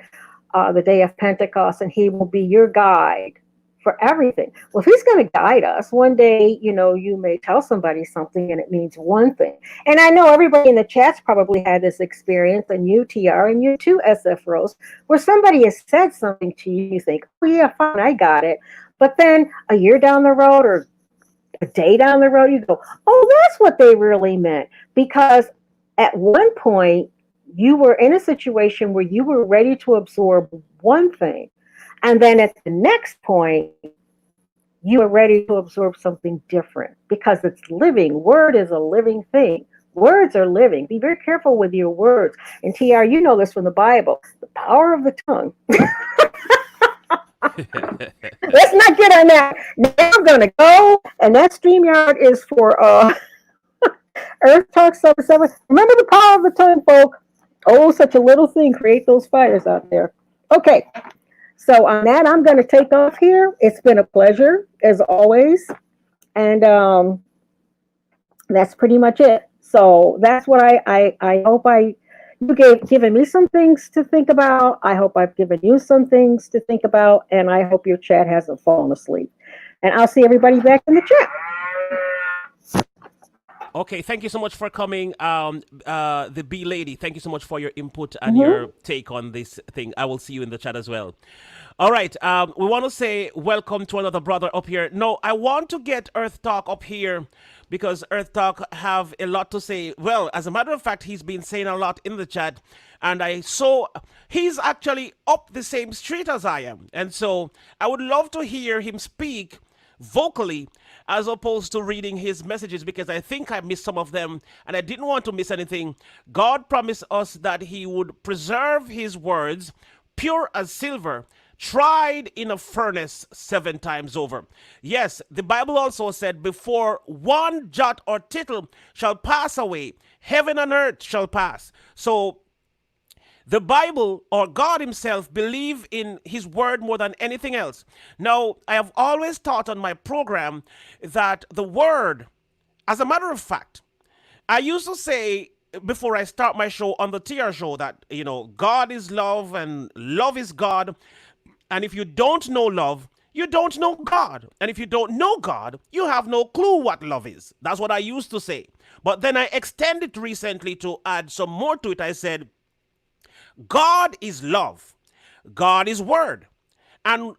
the day of Pentecost, and he will be your guide for everything. Well, if he's going to guide us, one day, you may tell somebody something and it means one thing. And I know everybody in the chat's probably had this experience, and you, TR, and you too, SF Rose, where somebody has said something to you, you think, oh yeah, fine, I got it. But then a year down the road, or a day down the road, you go, oh, that's what they really meant. Because at one point, you were in a situation where you were ready to absorb one thing. And then at the next point, you are ready to absorb something different because it's living. Word is a living thing. Words are living. Be very careful with your words. And TR, you know this from the Bible. The power of the tongue. Let's not get on that. Now I'm gonna go, and that StreamYard is for Earth Talk 77. Remember the power of the tongue, folk. Oh, such a little thing. Create those fires out there. Okay. So on that, I'm going to take off here. It's been a pleasure as always, and that's pretty much it. So that's what I hope you given me some things to think about. I hope I've given you some things to think about, and I hope your chat hasn't fallen asleep. And I'll see everybody back in the chat.
Okay, thank you so much for coming, the B lady. Thank you so much for your input and your take on this thing. I will see you in the chat as well. All right, we want to say welcome to another brother up here. No, I want to get Earth Talk up here because Earth Talk have a lot to say. Well, as a matter of fact, he's been saying a lot in the chat, and he's actually up the same street as I am, and so I would love to hear him speak vocally as opposed to reading his messages because I think I missed some of them and I didn't want to miss anything. God promised us that he would preserve his words pure as silver, tried in a furnace 7 times over. Yes, the Bible also said, before one jot or tittle shall pass away, heaven and earth shall pass. So the Bible, or God himself, believe in his word more than anything else. Now, I have always taught on my program that the word, as a matter of fact, I used to say before I start my show on the TR show that, God is love and love is God. And if you don't know love, you don't know God. And if you don't know God, you have no clue what love is. That's what I used to say. But then I extended recently to add some more to it. I said, God is love. God is word. And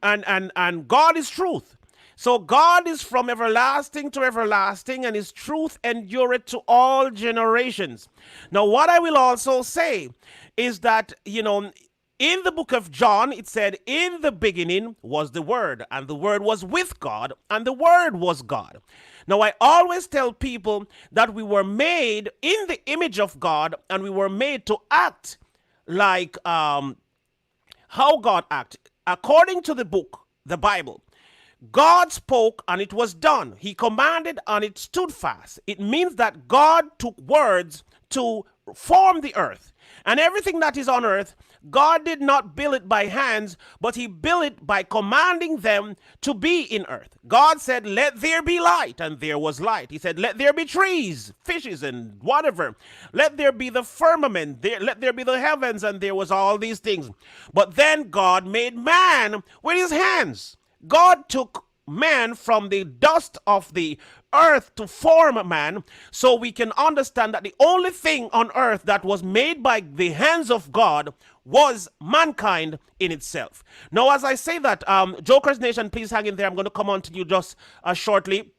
God is truth. So God is from everlasting to everlasting, and his truth endureth to all generations. Now, what I will also say is that, in the book of John, it said, in the beginning was the Word, and the Word was with God, and the Word was God. Now, I always tell people that we were made in the image of God, and we were made to act like how God acted. According to the book, the Bible, God spoke and it was done. He commanded and it stood fast. It means that God took words to form the earth. And everything that is on earth, God did not build it by hands, but he built it by commanding them to be in earth. God said, let there be light, and there was light. He said, let there be trees, fishes, and whatever. Let there be the firmament, let there be the heavens, and there was all these things. But then God made man with his hands. God took man from the dust of the earth to form man, so we can understand that the only thing on earth that was made by the hands of God was mankind in itself. Now, as I say that, Joker's Nation, please hang in there. I'm going to come on to you just shortly.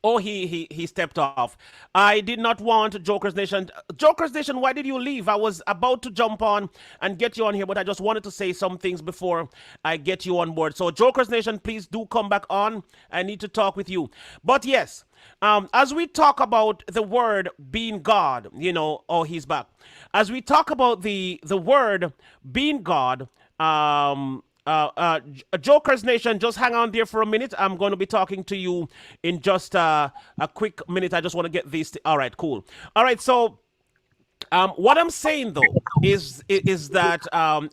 Oh, he stepped off. I did not want Joker's Nation. Joker's Nation, why did you leave? I was about to jump on and get you on here, but I just wanted to say some things before I get you on board. So Joker's Nation, please do come back on. I need to talk with you. But yes, as we talk about the word being God, oh, he's back. As we talk about the word being God, Joker's Nation, just hang on there for a minute. I'm going to be talking to you in just a quick minute. I just want to get these. All right, cool. All right, so what I'm saying though is that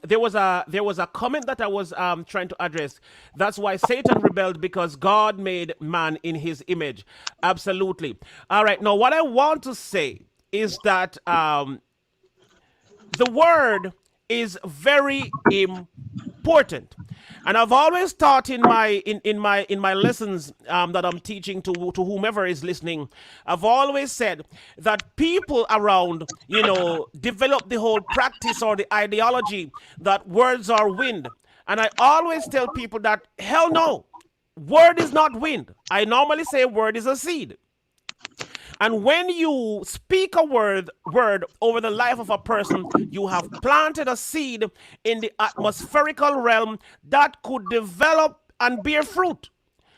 there was a comment that I was trying to address. That's why Satan rebelled, because God made man in his image. Absolutely. All right. Now, what I want to say is that the word is very important. And I've always taught in my lessons that I'm teaching to whomever is listening, I've always said that people around, develop the whole practice or the ideology that words are wind. And I always tell people that, hell no, word is not wind. I normally say word is a seed. And when you speak a word over the life of a person, you have planted a seed in the atmospherical realm that could develop and bear fruit.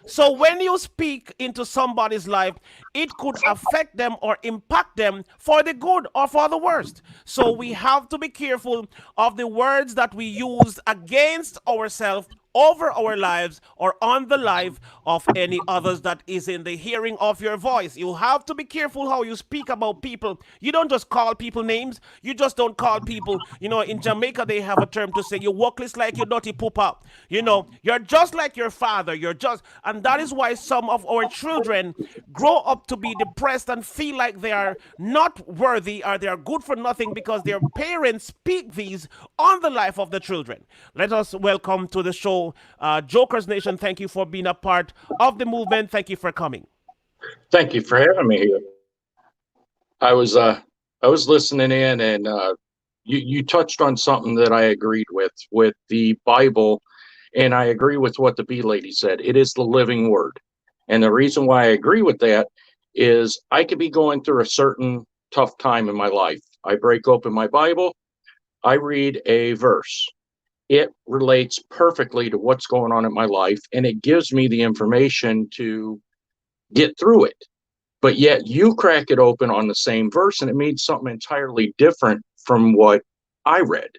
So when you speak into somebody's life, it could affect them or impact them for the good or for the worst. So we have to be careful of the words that we use against ourselves, over our lives, or on the life of any others that is in the hearing of your voice. You have to be careful how you speak about people. You don't just call people names. You just don't call people. In Jamaica they have a term to say you workless like you dirty pooper. You're just like your father. And that is why some of our children grow up to be depressed and feel like they are not worthy or they are good for nothing because their parents speak these on the life of the children. Let us welcome to the show Jokers Nation. Thank you for being a part of the movement. Thank you for coming.
Thank you for having me here. I was listening in, and you touched on something that I agreed with the Bible, and I agree with what the bee lady said. It is the living word, and the reason why I agree with that is I could be going through a certain tough time in my life. I break open my Bible, I read a verse. It relates perfectly to what's going on in my life, and it gives me the information to get through it. But yet you crack it open on the same verse and it means something entirely different from what I read.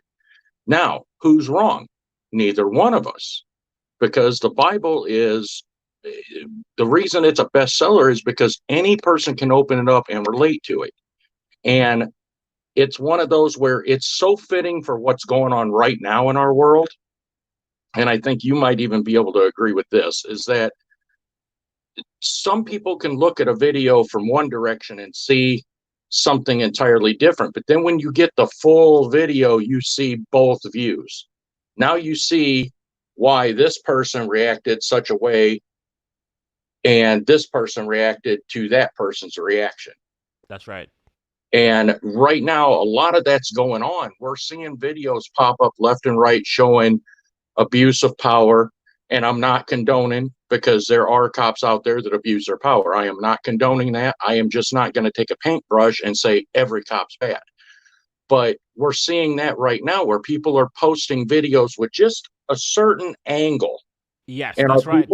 Now, who's wrong? Neither one of us, because the Bible is the reason it's a bestseller is because any person can open it up and relate to it. And it's one of those where it's so fitting for what's going on right now in our world. And I think you might even be able to agree with this, is that some people can look at a video from one direction and see something entirely different. But then when you get the full video, you see both views. Now you see why this person reacted such a way and this person reacted to that person's reaction.
That's right.
And right now, a lot of that's going on. We're seeing videos pop up left and right showing abuse of power. And I'm not condoning, because there are cops out there that abuse their power. I am not condoning that. I am just not going to take a paintbrush and say every cop's bad. But we're seeing that right now where people are posting videos with just a certain angle.
Yes,
And
that's right.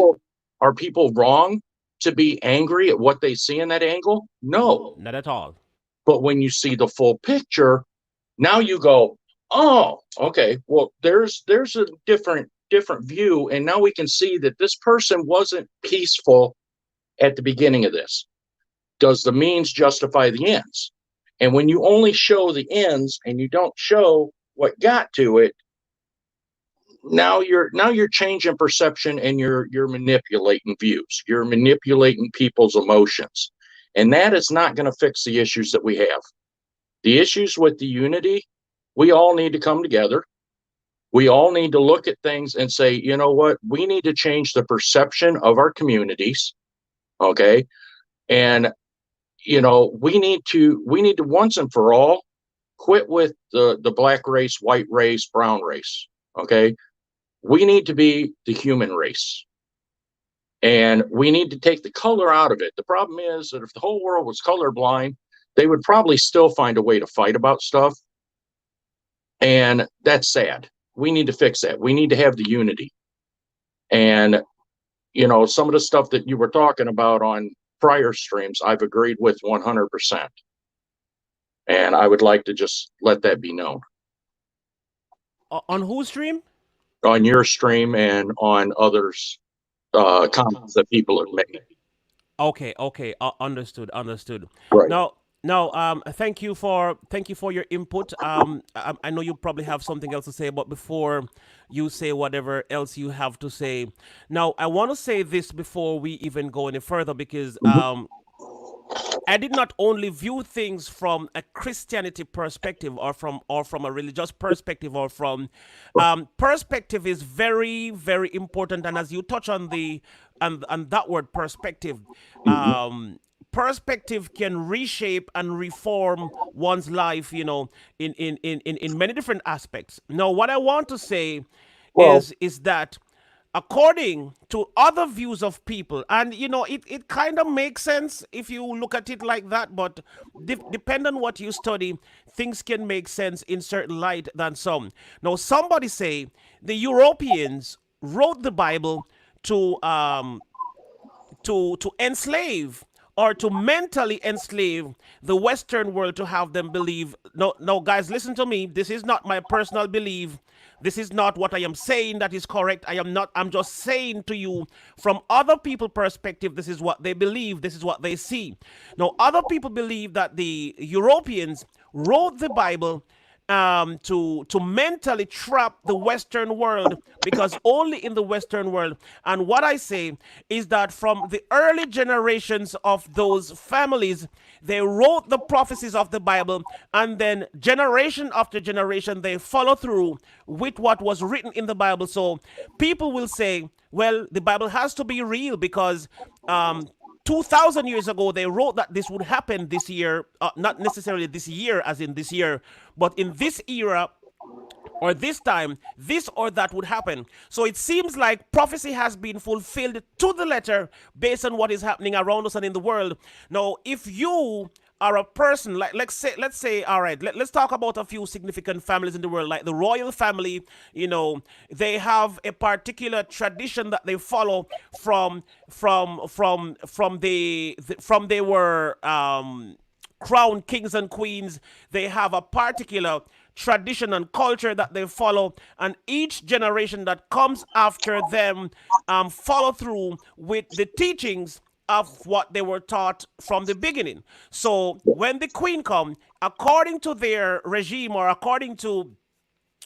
Are people wrong to be angry at what they see in that angle? No.
Not at all.
But when you see the full picture, now you go, oh, okay, well, there's a different view. And now we can see that this person wasn't peaceful at the beginning of this. Does the means justify the ends? And when you only show the ends and you don't show what got to it, now you're changing perception, and you're manipulating views. You're manipulating people's emotions. And that is not going to fix the issues that we have. The issues with the unity, we all need to come together. We all need to look at things and say, you know what, we need to change the perception of our communities. Okay. And, we need to once and for all quit with the black race, white race, brown race. Okay. We need to be the human race. And we need to take the color out of it. The problem is that if the whole world was colorblind, they would probably still find a way to fight about stuff. And that's sad. We need to fix that. We need to have the unity. And, some of the stuff that you were talking about on prior streams, I've agreed with 100%. And I would like to just let that be known.
On whose stream?
On your stream and on others' comments that people have made.
Okay. Understood.
Right.
Now, thank you for your input. I know you probably have something else to say, but before you say whatever else you have to say, now I want to say this before we even go any further, because I did not only view things from a Christianity perspective, or from a religious perspective, or from perspective is very, very important. And as you touch on that word perspective, perspective can reshape and reform one's life, in many different aspects. Now, what I want to say is that according to other views of people, and it kind of makes sense if you look at it like that, but depend on what you study, things can make sense in certain light than some. Now, somebody say the Europeans wrote the Bible to to enslave or to mentally enslave the Western world to have them believe. No, no, guys, listen to me. This is not my personal belief. This is not what I am saying that is correct. I'm just saying to you from other people's perspective, this is what they believe, this is what they see. Now, other people believe that the Europeans wrote the Bible to mentally trap the Western world, because only in the Western world. And what I say is that from the early generations of those families, they wrote the prophecies of the Bible, and then generation after generation, they follow through with what was written in the Bible. So people will say, well, the Bible has to be real because 2,000 years ago, they wrote that this would happen this year, not necessarily this year as in this year, but in this era or this time, this or that would happen. So it seems like prophecy has been fulfilled to the letter based on what is happening around us and in the world. Now, if you are a person like let's say all right, let's talk about a few significant families in the world, like the royal family. You know, they have a particular tradition that they follow from they were crowned kings and queens. They have a particular tradition and culture that they follow, and each generation that comes after them follow through with the teachings of what they were taught from the beginning. So when the queen come, according to their regime or according to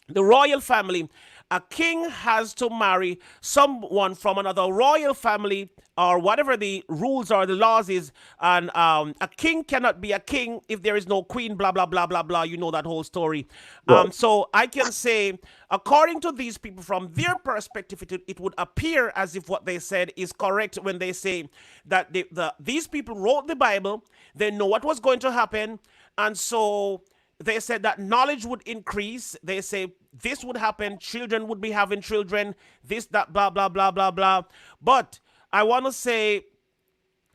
the royal family, a king has to marry someone from another royal family or whatever the rules or the laws is. And a king cannot be a king if there is no queen, blah, blah, blah, blah, blah. You know that whole story. Right. So I can say, according to these people, from their perspective, it would appear as if what they said is correct when they say that these people wrote the Bible, they know what was going to happen, and so they said that knowledge would increase. They say this would happen, children would be having children, this, that, blah, blah, blah, blah, blah. But I want to say,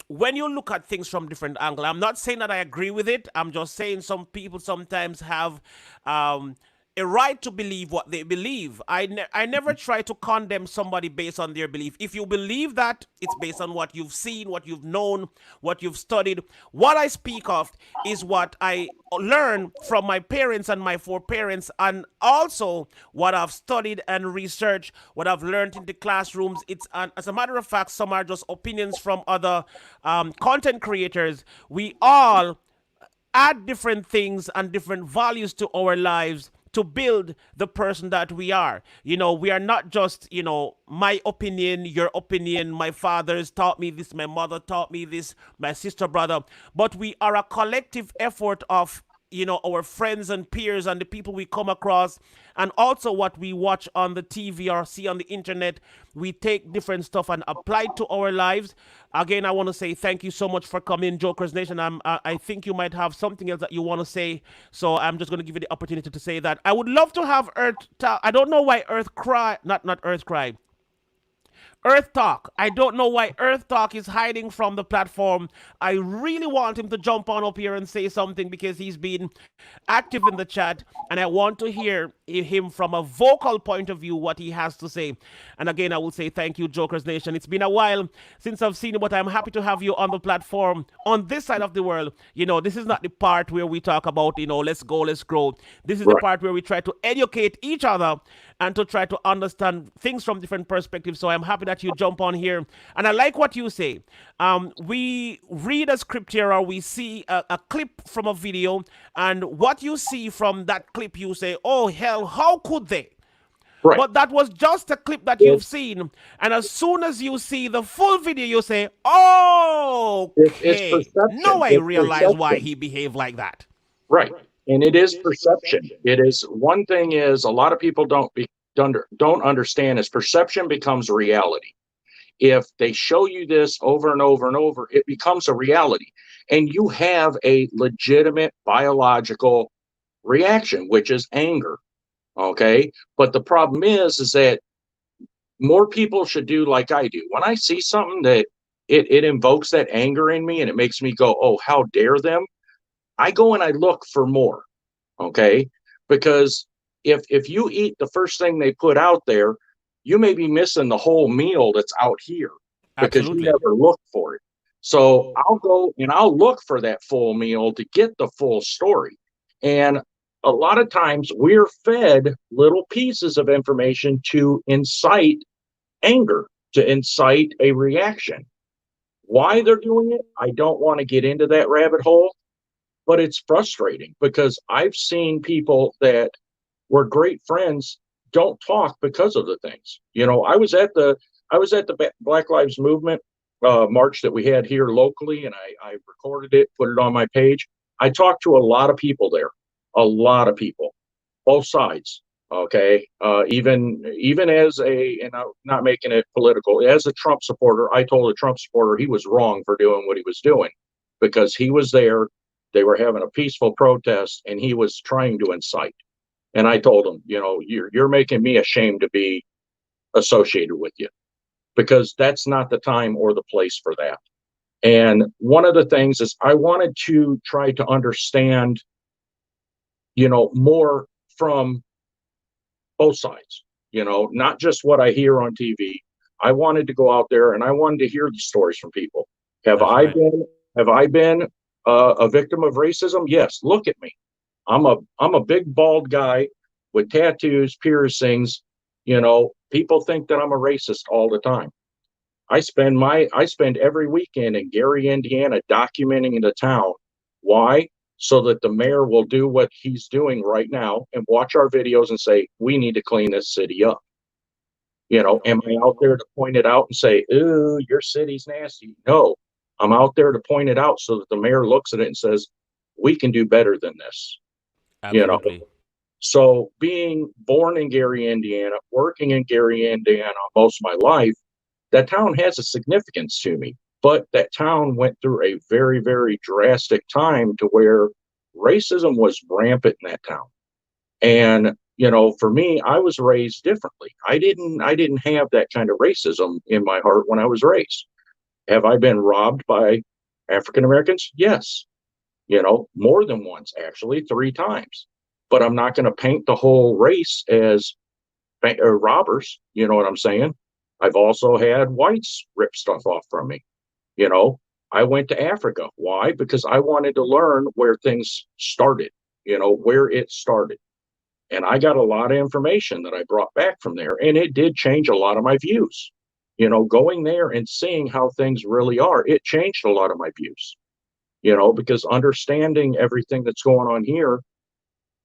when you look at things from different angle, I'm not saying that I agree with it. I'm just saying some people sometimes have a right to believe what they believe. I never try to condemn somebody based on their belief. If you believe that, it's based on what you've seen, what you've known, what you've studied. What I speak of is what I learned from my parents and my foreparents, and also what I've studied and researched, what I've learned in the classrooms. It's as a matter of fact, some are just opinions from other content creators. We all add different things and different values to our lives to build the person that we are. You know, we are not just, you know, my opinion, your opinion, my father's taught me this, my mother taught me this, my sister, brother, but we are a collective effort of, you know, our friends and peers and the people we come across, and also what we watch on the TV or see on the internet. We take different stuff and apply it to our lives. Again, I want to say thank you so much for coming, Jokers Nation. I think you might have something else that you want to say, so I'm just going to give you the opportunity to say that. I would love to have Earth talk. I don't know why Earth Cry, not Earth Cry, Earth Talk. I don't know why Earth Talk is hiding from the platform. I really want him to jump on up here and say something because he's been active in the chat, and I want to hear him from a vocal point of view what he has to say. And again, I will say thank you, Jokers Nation. It's been a while since I've seen you, but I'm happy to have you on the platform on this side of the world. You know, this is not the part where we talk about, you know, let's go, let's grow. This is the part where we try to educate each other and to try to understand things from different perspectives. So I'm happy that you jump on here. And I like what you say. We read a script here, or we see a clip from a video, and what you see from that clip, you say, oh, hell, how could they? Right. But that was just a clip that you've seen. And as soon as you see the full video, you say, oh, okay, now I realize why he behaved like that.
Right. And it is perception. It is, one thing is, a lot of people don't understand is perception becomes reality. If they show you this over and over and over, it becomes a reality. And you have a legitimate biological reaction, which is anger. Okay. But the problem is that more people should do like I do. When I see something that it invokes that anger in me and it makes me go, oh, how dare them? I go and I look for more. Okay. Because if you eat the first thing they put out there, you may be missing the whole meal that's out here. because you
Absolutely.
never look for it. So I'll go and I'll look for that full meal to get the full story. And a lot of times we're fed little pieces of information to incite anger, to incite a reaction. Why they're doing it, I don't want to get into that rabbit hole, but it's frustrating because I've seen people that were great friends don't talk because of the things. I was at the Black Lives Movement march that we had here locally, and I recorded it, put it on my page. I talked to a lot of people there, a lot of people, both sides. Okay, even as and I'm not making it political, as a Trump supporter, I told a Trump supporter he was wrong for doing what he was doing because he was there. They were having a peaceful protest, and he was trying to incite. And I told him, you're making me ashamed to be associated with you because that's not the time or the place for that. And one of the things is I wanted to try to understand, more from both sides, not just what I hear on TV. I wanted to go out there and I wanted to hear the stories from people. Have
That's
I
right.
been have I been a victim of racism? Yes. Look at me. I'm a big bald guy with tattoos, piercings. People think that I'm a racist all the time. I spend every weekend in Gary, Indiana, documenting the town. Why? So that the mayor will do what he's doing right now and watch our videos and say, we need to clean this city up. Am I out there to point it out and say, ooh, your city's nasty? No, I'm out there to point it out so that the mayor looks at it and says, we can do better than this. You know,
Absolutely.
so being born in Gary, Indiana, working in Gary, Indiana most of my life, that town has a significance to me. But that town went through a very, very drastic time to where racism was rampant in that town. And, for me, I was raised differently. I didn't have that kind of racism in my heart when I was raised. Have I been robbed by African Americans? Yes. More than once, actually, 3 times. But I'm not going to paint the whole race as robbers. You know what I'm saying? I've also had whites rip stuff off from me. You know, I went to Africa. Why? Because I wanted to learn where things started, where it started. And I got a lot of information that I brought back from there. And it did change a lot of my views. Going there and seeing how things really are, it changed a lot of my views, because understanding everything that's going on here,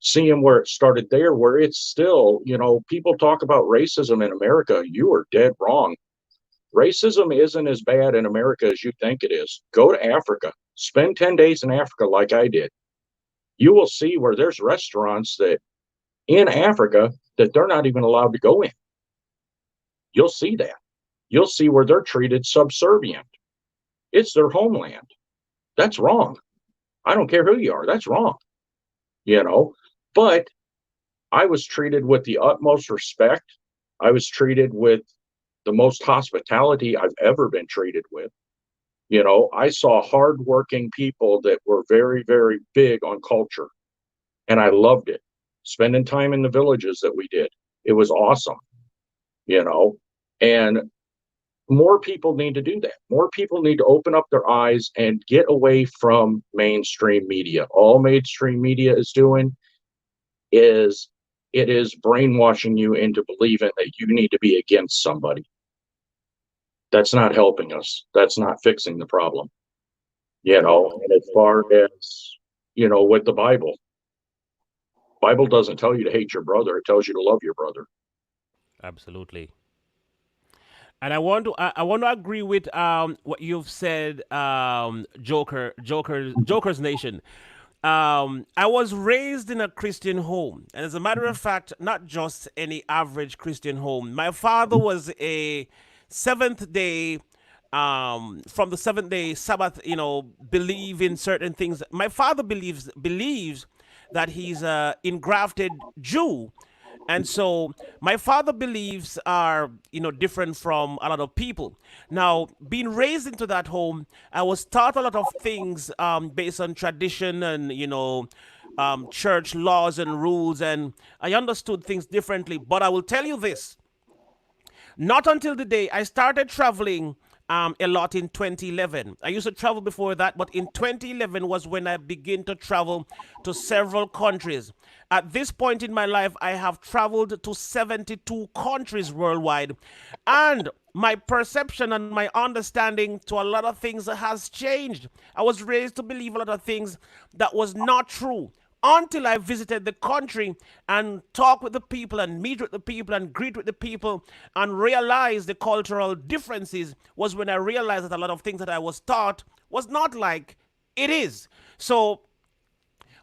seeing where it started there, where it's still, people talk about racism in America. You are dead wrong. Racism isn't as bad in America as you think it is. Go to Africa, spend 10 days in Africa like I did. You will see where there's restaurants that in Africa that they're not even allowed to go in. You'll see that. You'll see where they're treated subservient. It's their homeland. That's wrong. I don't care who you are. That's wrong. But I was treated with the utmost respect. I was treated with the most hospitality I've ever been treated with. I saw hardworking people that were very, very big on culture, and I loved it. Spending time in the villages that we did, it was awesome. And more people need to do that. More people need to open up their eyes and get away from mainstream media. All mainstream media is doing is it is brainwashing you into believing that you need to be against somebody. That's not helping us. That's not fixing the problem. And as far as, with the Bible doesn't tell you to hate your brother. It tells you to love your brother.
Absolutely. And I want to agree with what you've said, Joker's Nation. I was raised in a Christian home, and as a matter of fact, not just any average Christian home. My father was a Seventh Day, from the Seventh Day Sabbath. Believe in certain things. My father believes that he's a engrafted Jew, and so my father beliefs are, different from a lot of people. Now, being raised into that home, I was taught a lot of things based on tradition and, church laws and rules, and I understood things differently. But I will tell you this: not until the day I started traveling a lot in 2011. I used to travel before that, but in 2011 was when I began to travel to several countries. At this point in my life, I have traveled to 72 countries worldwide, and my perception and my understanding to a lot of things has changed. I was raised to believe a lot of things that was not true until I visited the country and talk with the people and meet with the people and greet with the people and realize the cultural differences was when I realized that a lot of things that I was taught was not like it is. So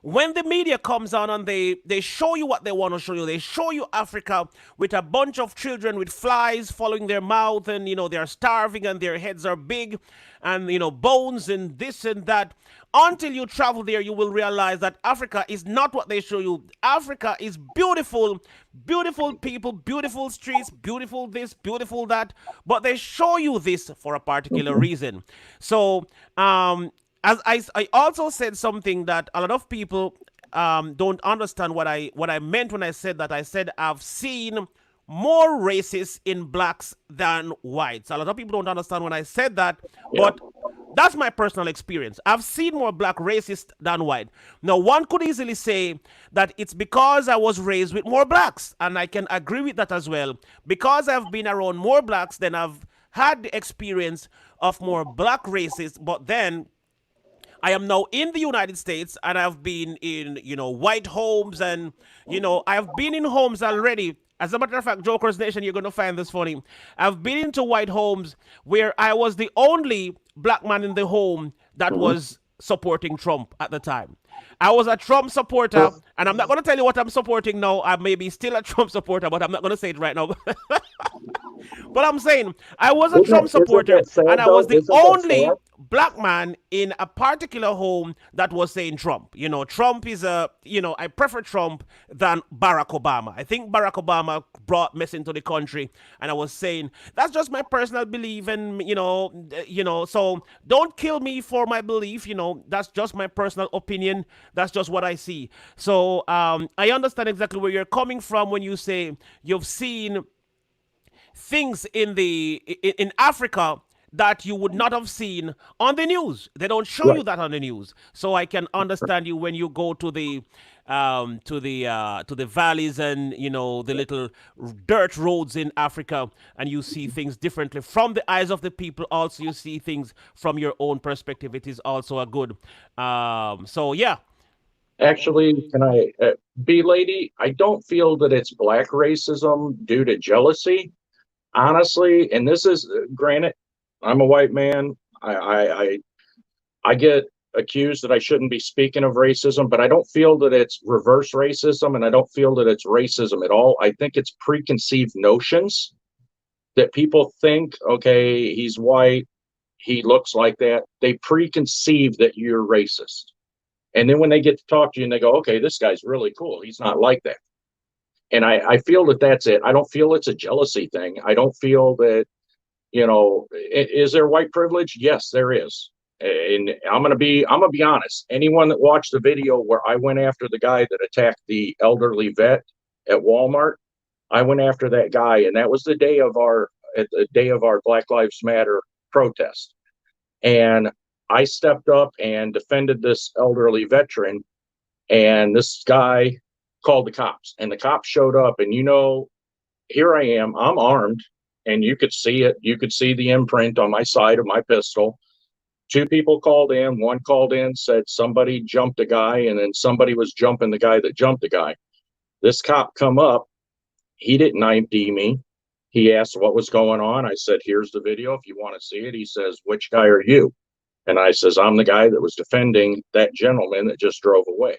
when the media comes on and they show you what they want to show you, they show you Africa with a bunch of children with flies following their mouth, and they're starving and their heads are big, and bones and this and that. Until you travel there, you will realize that Africa is not what they show you. Africa is beautiful, beautiful people, beautiful streets, beautiful this, beautiful that, but they show you this for a particular reason. So as I also said something that a lot of people don't understand what I meant when I said that. I said I've seen more racists in blacks than whites. A lot of people don't understand when I said that, but that's my personal experience. I've seen more black racists than white. Now, one could easily say that it's because I was raised with more blacks, and I can agree with that as well. Because I've been around more blacks, then I've had the experience of more black racists, but then I am now in the United States, and I've been in, white homes, and, I've been in homes already. As a matter of fact, Joker's Nation, you're going to find this funny. I've been into white homes where I was the only black man in the home that was supporting Trump at the time. I was a Trump supporter, and I'm not going to tell you what I'm supporting now. I may be still a Trump supporter, but I'm not going to say it right now. But I'm saying I was a Trump supporter, and I was the only black man in a particular home that was saying Trump. Trump is I prefer Trump than Barack Obama. I think Barack Obama brought mess into the country, and I was saying that's just my personal belief, and so don't kill me for my belief. That's just my personal opinion. That's just what I see. So I understand exactly where you're coming from when you say you've seen things in Africa that you would not have seen on the news. They don't show you that on the news. So I can understand you when you go to the valleys and the little dirt roads in Africa, and you see things differently from the eyes of the people. Also, you see things from your own perspective. It is also a good. So yeah.
Actually, can I be lady? I don't feel that it's black racism due to jealousy. Honestly, and this is granted, I'm a white man. I get accused that I shouldn't be speaking of racism, but I don't feel that it's reverse racism, and I don't feel that it's racism at all. I think it's preconceived notions that people think, okay, he's white, he looks like that. They preconceive that you're racist. And then when they get to talk to you and they go, okay, this guy's really cool, he's not like that. And I feel that that's it. I don't feel it's a jealousy thing. I don't feel that, is there white privilege? Yes, there is. And I'm gonna be honest. Anyone that watched the video where I went after the guy that attacked the elderly vet at Walmart, I went after that guy, and that was the day of our Black Lives Matter protest. And I stepped up and defended this elderly veteran, and this guy called the cops, and the cops showed up, and here I am, I'm armed, and you could see it. You could see the imprint on my side of my pistol. Two people called in. One called in, said somebody jumped a guy, and then somebody was jumping the guy that jumped the guy. This cop come up. He didn't ID me. He asked what was going on. I said, here's the video if you want to see it. He says, which guy are you? And I says, I'm the guy that was defending that gentleman that just drove away.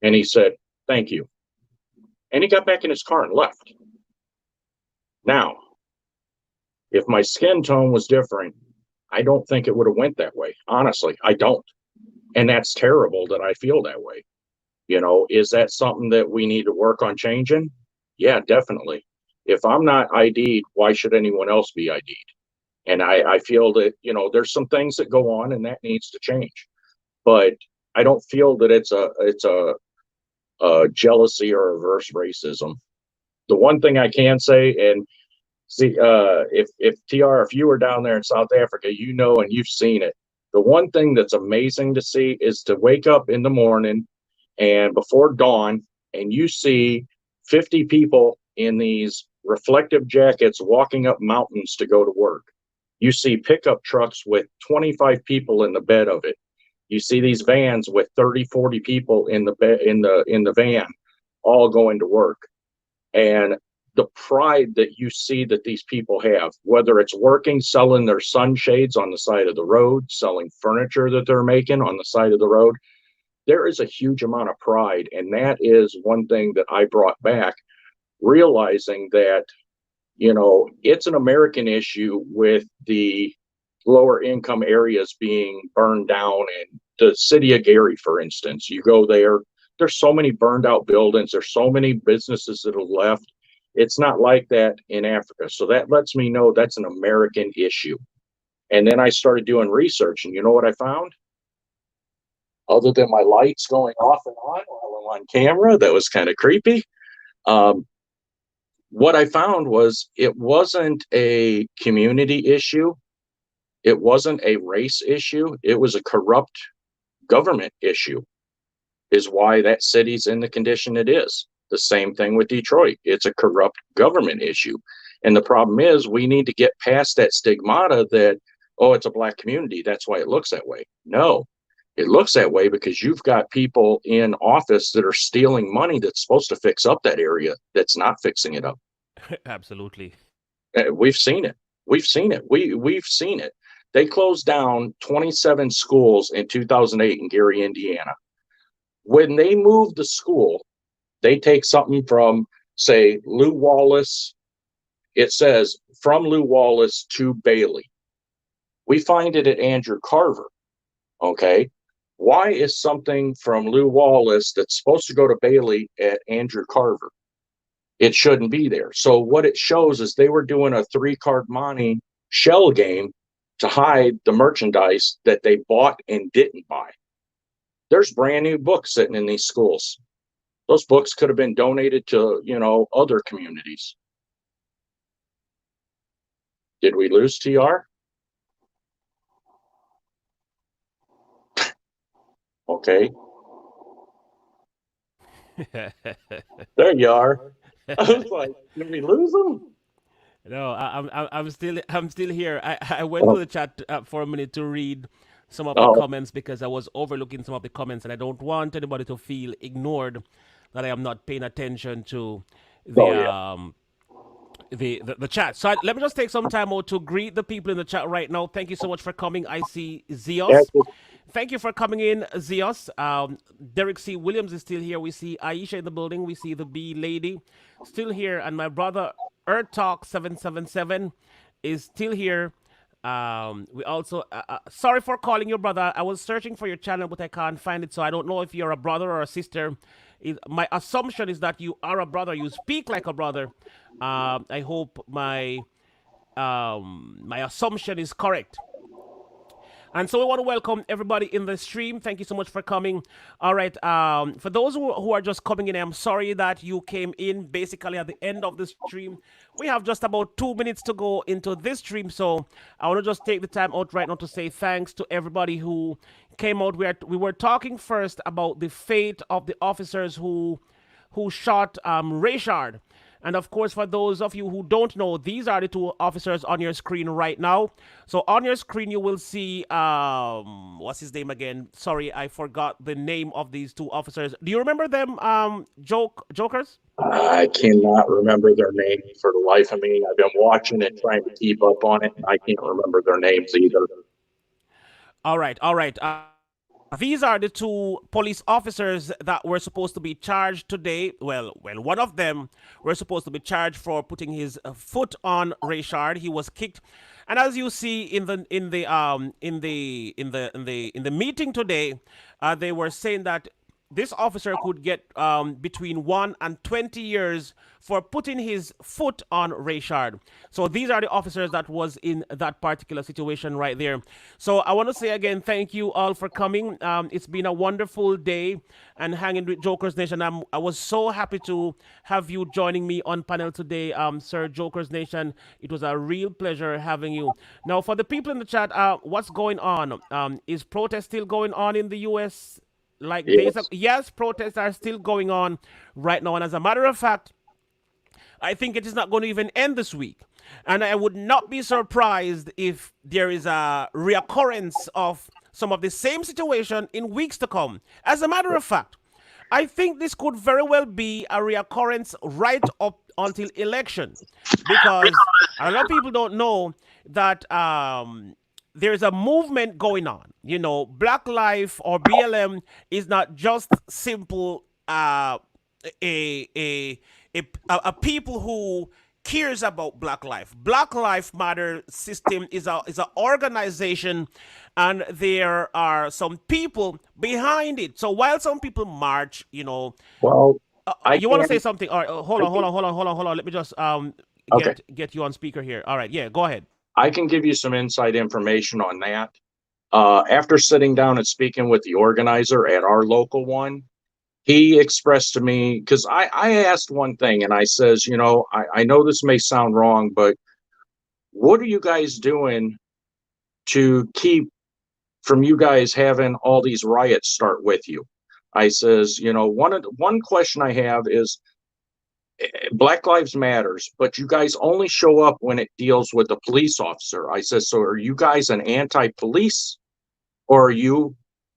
And he said, thank you. And he got back in his car and left. Now, if my skin tone was different, I don't think it would have went that way. Honestly, I don't. And that's terrible that I feel that way. Is that something that we need to work on changing? Yeah, definitely. If I'm not ID'd, why should anyone else be ID'd? And I feel that, there's some things that go on and that needs to change. But I don't feel that it's a jealousy or reverse racism. The one thing I can say, and See, if TR, if you were down there in South Africa, you know, and you've seen it. The one thing that's amazing to see is to wake up in the morning and before dawn, and you see 50 people in these reflective jackets walking up mountains to go to work. You see pickup trucks with 25 people in the bed of it. You see these vans with 30, 40 people in the van, all going to work. And the pride that you see that these people have, whether it's working, selling their sunshades on the side of the road, selling furniture that they're making on the side of the road, there is a huge amount of pride. And that is one thing that I brought back, realizing that, you know, it's an American issue with the lower income areas being burned down. And the city of Gary, for instance, you go there, there's so many burned out buildings, there's so many businesses that have left. It's not like that in Africa. So that lets me know that's an American issue. And then I started doing research, and you know what I found? Other than my lights going off and on while I'm on camera, that was kind of creepy. What I found was it wasn't a community issue. It wasn't a race issue. It was a corrupt government issue, is why that city's in the condition it is. The same thing with Detroit. It's a corrupt government issue. And the problem is we need to get past that stigmata that, oh, it's a black community, that's why it looks that way. No, it looks that way because you've got people in office that are stealing money that's supposed to fix up that area that's not fixing it up.
Absolutely.
We've seen it. We've seen it. We've seen it. They closed down 27 schools in 2008 in Gary, Indiana. When they moved the school, they take something from, say, Lew Wallace. It says from Lew Wallace to Bailey. We find it at Andrew Carver. Okay. Why is something from Lew Wallace that's supposed to go to Bailey at Andrew Carver? It shouldn't be there. So what it shows is they were doing a 3-card monte shell game to hide the merchandise that they bought and didn't buy. There's brand new books sitting in these schools. Those books could have been donated to, you know, other communities. Did we lose TR? Okay. There you are. I was like, did we lose them?
No, I'm still here. I went to the chat for a minute to read some of the comments because I was overlooking some of the comments, and I don't want anybody to feel ignored that I am not paying attention to the chat. So let me just take some time out to greet the people in the chat right now. Thank you so much for coming. I see Zeos. Thank you for coming in, Zeos. Derek C. Williams is still here. We see Aisha in the building. We see the B lady still here, and my brother Earth Talk 777 is still here. We also sorry for calling your brother. I was searching for your channel, but I can't find it, so I don't know if you're a brother or a sister. My assumption is that you are a brother. You speak like a brother. I hope my assumption is correct. And so we want to welcome everybody in the stream. Thank you so much for coming. All right. For those who are just coming in, I'm sorry that you came in basically at the end of the stream. We have just about 2 minutes to go into this stream. So I want to just take the time out right now to say thanks to everybody who came out. We were talking first about the fate of the officers who shot Rayshard. And of course, for those of you who don't know, these are the 2 officers on your screen right now. So on your screen, you will see, what's his name again? Sorry, I forgot the name of these 2 officers. Do you remember them, Jokers?
I cannot remember their names for the life of me. I've been watching it, trying to keep up on it. I can't remember their names either.
All right. These are the 2 police officers that were supposed to be charged today. Well, one of them were supposed to be charged for putting his foot on Rayshard. He was kicked, and as you see in the meeting today, they were saying that this officer could get between 1 and 20 years for putting his foot on Rayshard. So these are the officers that was in that particular situation right there. So I want to say again, thank you all for coming. It's been a wonderful day and hanging with Jokers Nation. I was so happy to have you joining me on panel today, Sir Jokers Nation. It was a real pleasure having you. Now, for the people in the chat, what's going on? Is protest still going on in the U.S.? Like days ago? Yes, protests are still going on right now. And as a matter of fact, I think it is not going to even end this week. And I would not be surprised if there is a reoccurrence of some of the same situation in weeks to come. As a matter of fact, I think this could very well be a reoccurrence right up until election, because a lot of people don't know that there's a movement going on. You know, Black Life or BLM is not just simple a people who cares about Black life. Black Life Matter system is a organization, and there are some people behind it. So while some people march, you know,
Well,
you want to say something? All right, hold on. Let me just get you on speaker here. All right, yeah, go ahead.
I can give you some inside information on that. After sitting down and speaking with the organizer at our local one, he expressed to me, because I asked one thing, and I says, you know, I know this may sound wrong, but what are you guys doing to keep from you guys having all these riots start with you? I says, you know, one question I have is, Black Lives Matters, but you guys only show up when it deals with a police officer. I said, so are you guys an anti-police, or are you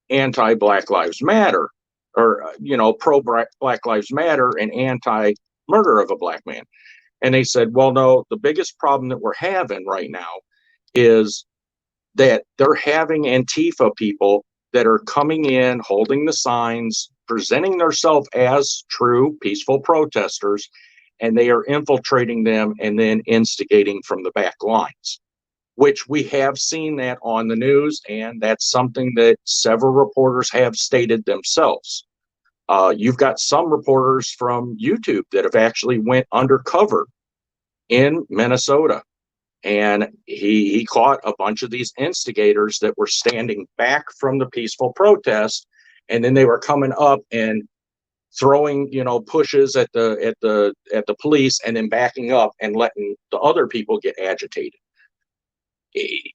anti-Black Lives Matter, or, you know, pro-Black Lives Matter and anti-murder of a black man? And they said, well, no, the biggest problem that we're having right now is that they're having Antifa people that are coming in, holding the signs, presenting themselves as true peaceful protesters, and they are infiltrating them and then instigating from the back lines, which we have seen that on the news, and that's something that several reporters have stated themselves. You've got some reporters from YouTube that have actually went undercover in Minnesota, and he caught a bunch of these instigators that were standing back from the peaceful protest, and then they were coming up and throwing, you know, pushes at the police, and then backing up and letting the other people get agitated. He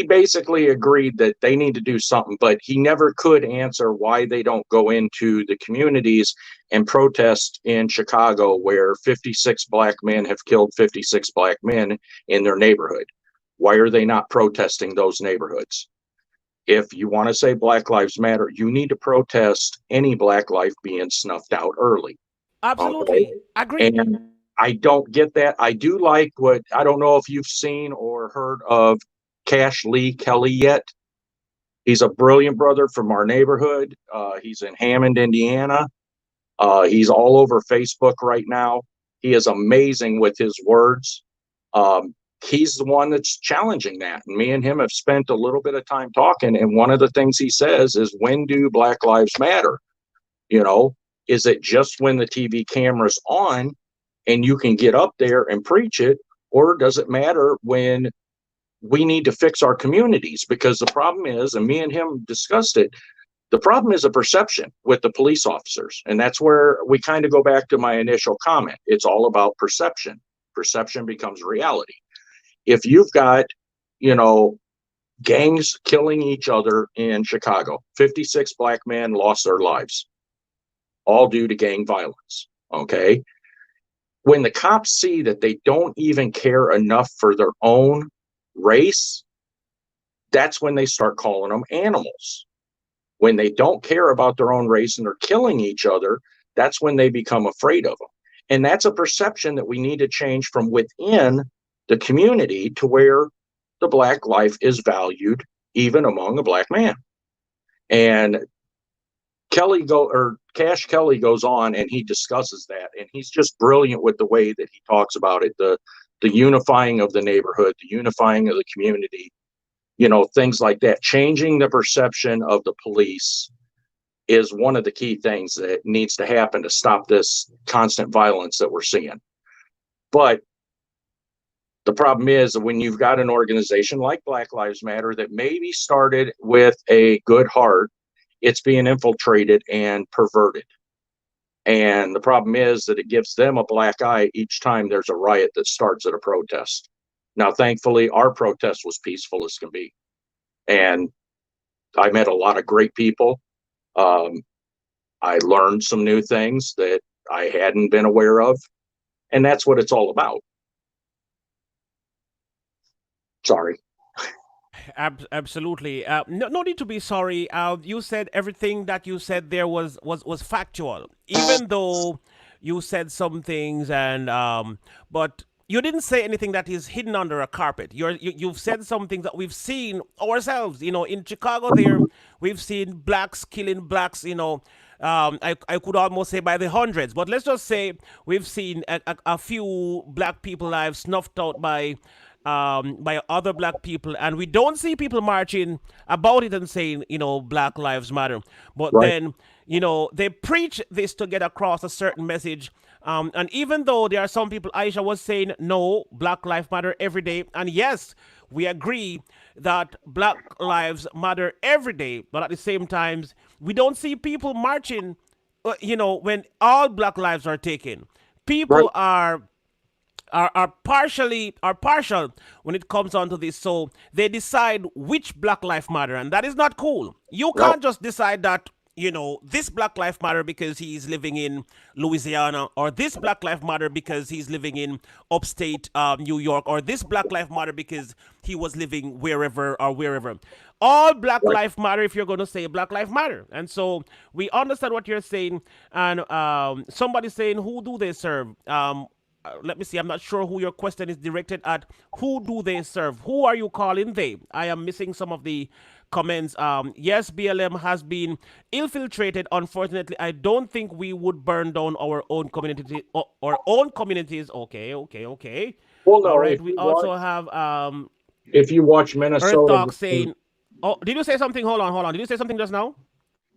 basically agreed that they need to do something, but he never could answer why they don't go into the communities and protest in Chicago, where 56 black men have killed 56 black men in their neighborhood. Why are they not protesting those neighborhoods? If you want to say Black Lives Matter, you need to protest any black life being snuffed out early.
Absolutely.
Okay?
Agree.
And I don't get that. I do like I don't know if you've seen or heard of Cash Lee Kelly yet. He's a brilliant brother from our neighborhood. He's in Hammond, Indiana. He's all over Facebook right now. He is amazing with his words. He's the one that's challenging that. And me and him have spent a little bit of time talking. And one of the things he says is, when do Black Lives matter? You know, is it just when the TV camera's on and you can get up there and preach it? Or does it matter when we need to fix our communities? Because the problem is, and me and him discussed it, the problem is a perception with the police officers. And that's where we kind of go back to my initial comment. It's all about perception. Perception becomes reality. If you've got, you know, gangs killing each other in Chicago, 56 black men lost their lives, all due to gang violence, okay? When the cops see that they don't even care enough for their own race, that's when they start calling them animals. When they don't care about their own race and they're killing each other, that's when they become afraid of them. And that's a perception that we need to change from within the community, to where the black life is valued even among a black man. And Cash Kelly goes on and he discusses that, and he's just brilliant with the way that he talks about it, the unifying of the neighborhood, the unifying of the community. things like that. Changing the perception of the police is one of the key things that needs to happen to stop this constant violence that we're seeing. But the problem is that when you've got an organization like Black Lives Matter that maybe started with a good heart, it's being infiltrated and perverted. And the problem is that it gives them a black eye each time there's a riot that starts at a protest. Now, thankfully, our protest was peaceful as can be. And I met a lot of great people. I learned some new things that I hadn't been aware of. And that's what it's all about. Sorry.
Absolutely. No need to be sorry. You said everything that you said there was factual, even though you said some things, and but you didn't say anything that is hidden under a carpet. You've said some things that we've seen ourselves. In Chicago, there we've seen blacks killing blacks. I could almost say by the hundreds, but let's just say we've seen a few black people lives snuffed out by other black people, and we don't see people marching about it and saying, Black Lives Matter. But
Right.
then, they preach this to get across a certain message. And even though there are some people, Aisha was saying, no, Black Lives Matter every day. And yes, we agree that Black Lives Matter every day. But at the same time, we don't see people marching, when all Black lives are taken. People
Right.
are partial when it comes down to this. So they decide which Black Life Matter, and that is not cool. You
No.
can't just decide that this Black Life Matter because he's living in Louisiana, or this Black Life Matter because he's living in upstate New York, or this Black Life Matter because he was living wherever or wherever. All Black
Right.
Life Matter if you're going to say Black Life Matter. And so we understand what you're saying. And somebody saying, who do they serve? Let me see. I'm not sure who your question is directed at. Who do they serve? Who are you calling they? I am missing some of the comments. Yes, BLM has been infiltrated. Unfortunately, I don't think we would burn down our own community, our own communities. Okay.
Well,
All
no,
right. We also have
if you watch
Earth
Minnesota,
Talk saying. Oh, did you say something? Hold on. Did you say something just now?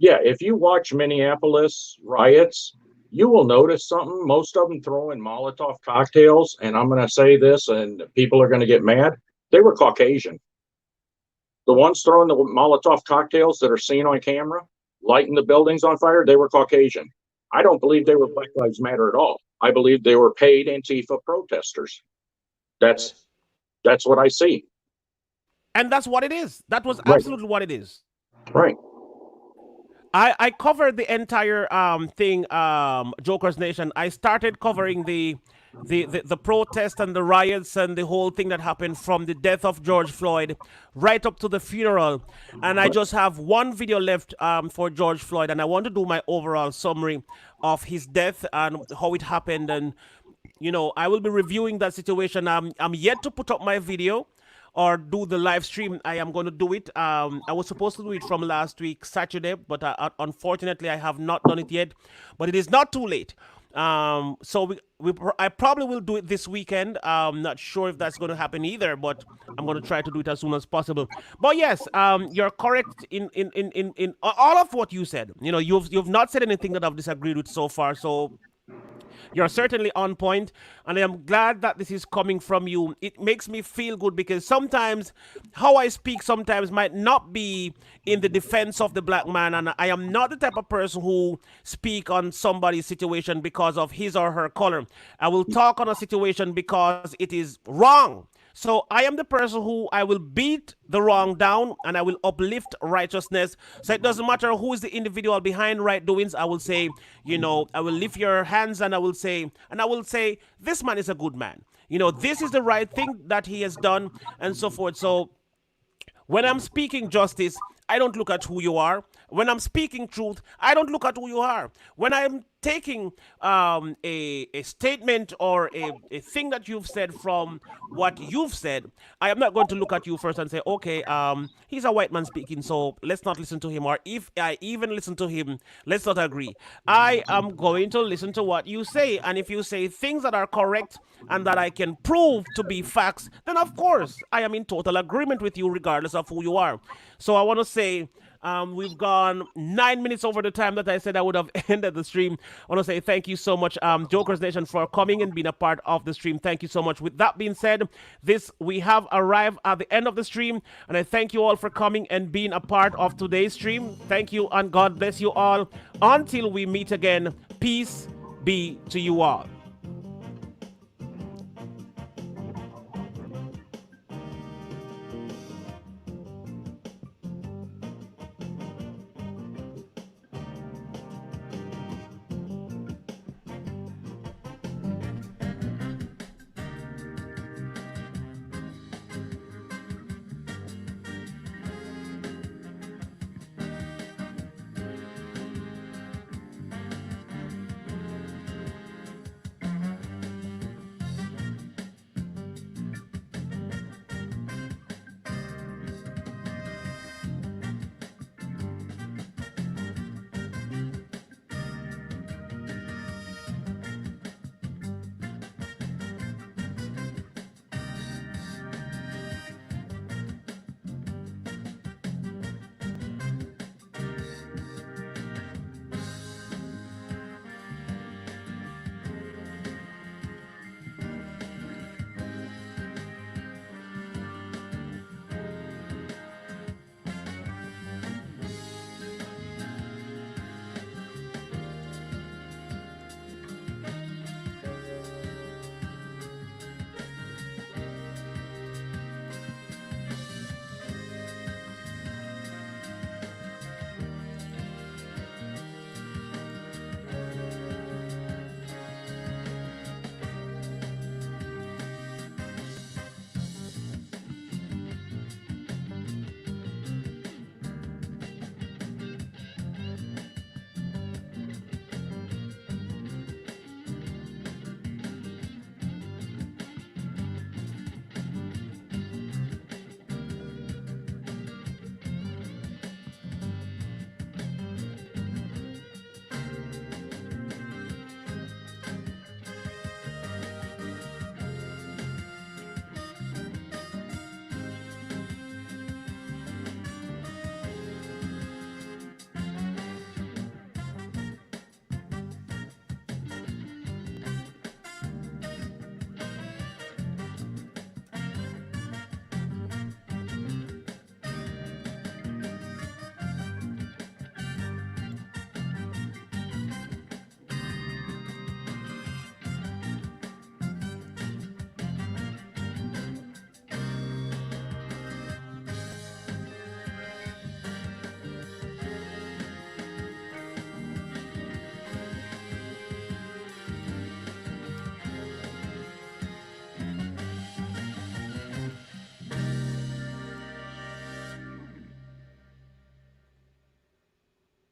yeah, if you watch Minneapolis riots, you will notice something. Most of them throwing Molotov cocktails, and I'm going to say this, and people are going to get mad. They were Caucasian. The ones throwing the Molotov cocktails that are seen on camera, lighting the buildings on fire, they were Caucasian. I don't believe they were Black Lives Matter at all. I believe they were paid Antifa protesters. That's what I see.
And that's what it is. That was
Right.
absolutely what it is.
Right.
I covered the entire thing, Joker's Nation. I started covering the protest and the riots and the whole thing that happened from the death of George Floyd right up to the funeral. And I just have one video left for George Floyd, and I want to do my overall summary of his death and how it happened. And I will be reviewing that situation. I'm yet to put up my video or do the live stream. I am going to do it. I was supposed to do it from last week, Saturday, but unfortunately I have not done it yet. But it is not too late. So I probably will do it this weekend. I'm not sure if that's going to happen either, but I'm going to try to do it as soon as possible. But yes, you're correct in all of what you said. You've not said anything that I've disagreed with so far. So you're certainly on point, and I am glad that this is coming from you. It makes me feel good because sometimes how I speak sometimes might not be in the defense of the black man, and I am not the type of person who speak on somebody's situation because of his or her color. I will talk on a situation because it is wrong. So I am the person who I will beat the wrong down and I will uplift righteousness. So it doesn't matter who is the individual behind right doings. I will say, I will lift your hands and I will say, this man is a good man. This is the right thing that he has done and so forth. So when I'm speaking justice, I don't look at who you are, When I'm speaking truth, I don't look at who you are. When I'm taking a statement or a thing that you've said from what you've said, I am not going to look at you first and say, okay, he's a white man speaking, so let's not listen to him. Or if I even listen to him, let's not agree. I am going to listen to what you say. And if you say things that are correct and that I can prove to be facts, then of course I am in total agreement with you regardless of who you are. So I want to say, we've gone 9 minutes over the time that I said I would have ended the stream. I want to say thank you so much, Jokers Nation, for coming and being a part of the stream. Thank you so much. With that being said, we have arrived at the end of the stream, and I thank you all for coming and being a part of today's stream. Thank you, and God bless you all. Until we meet again, peace be to you all.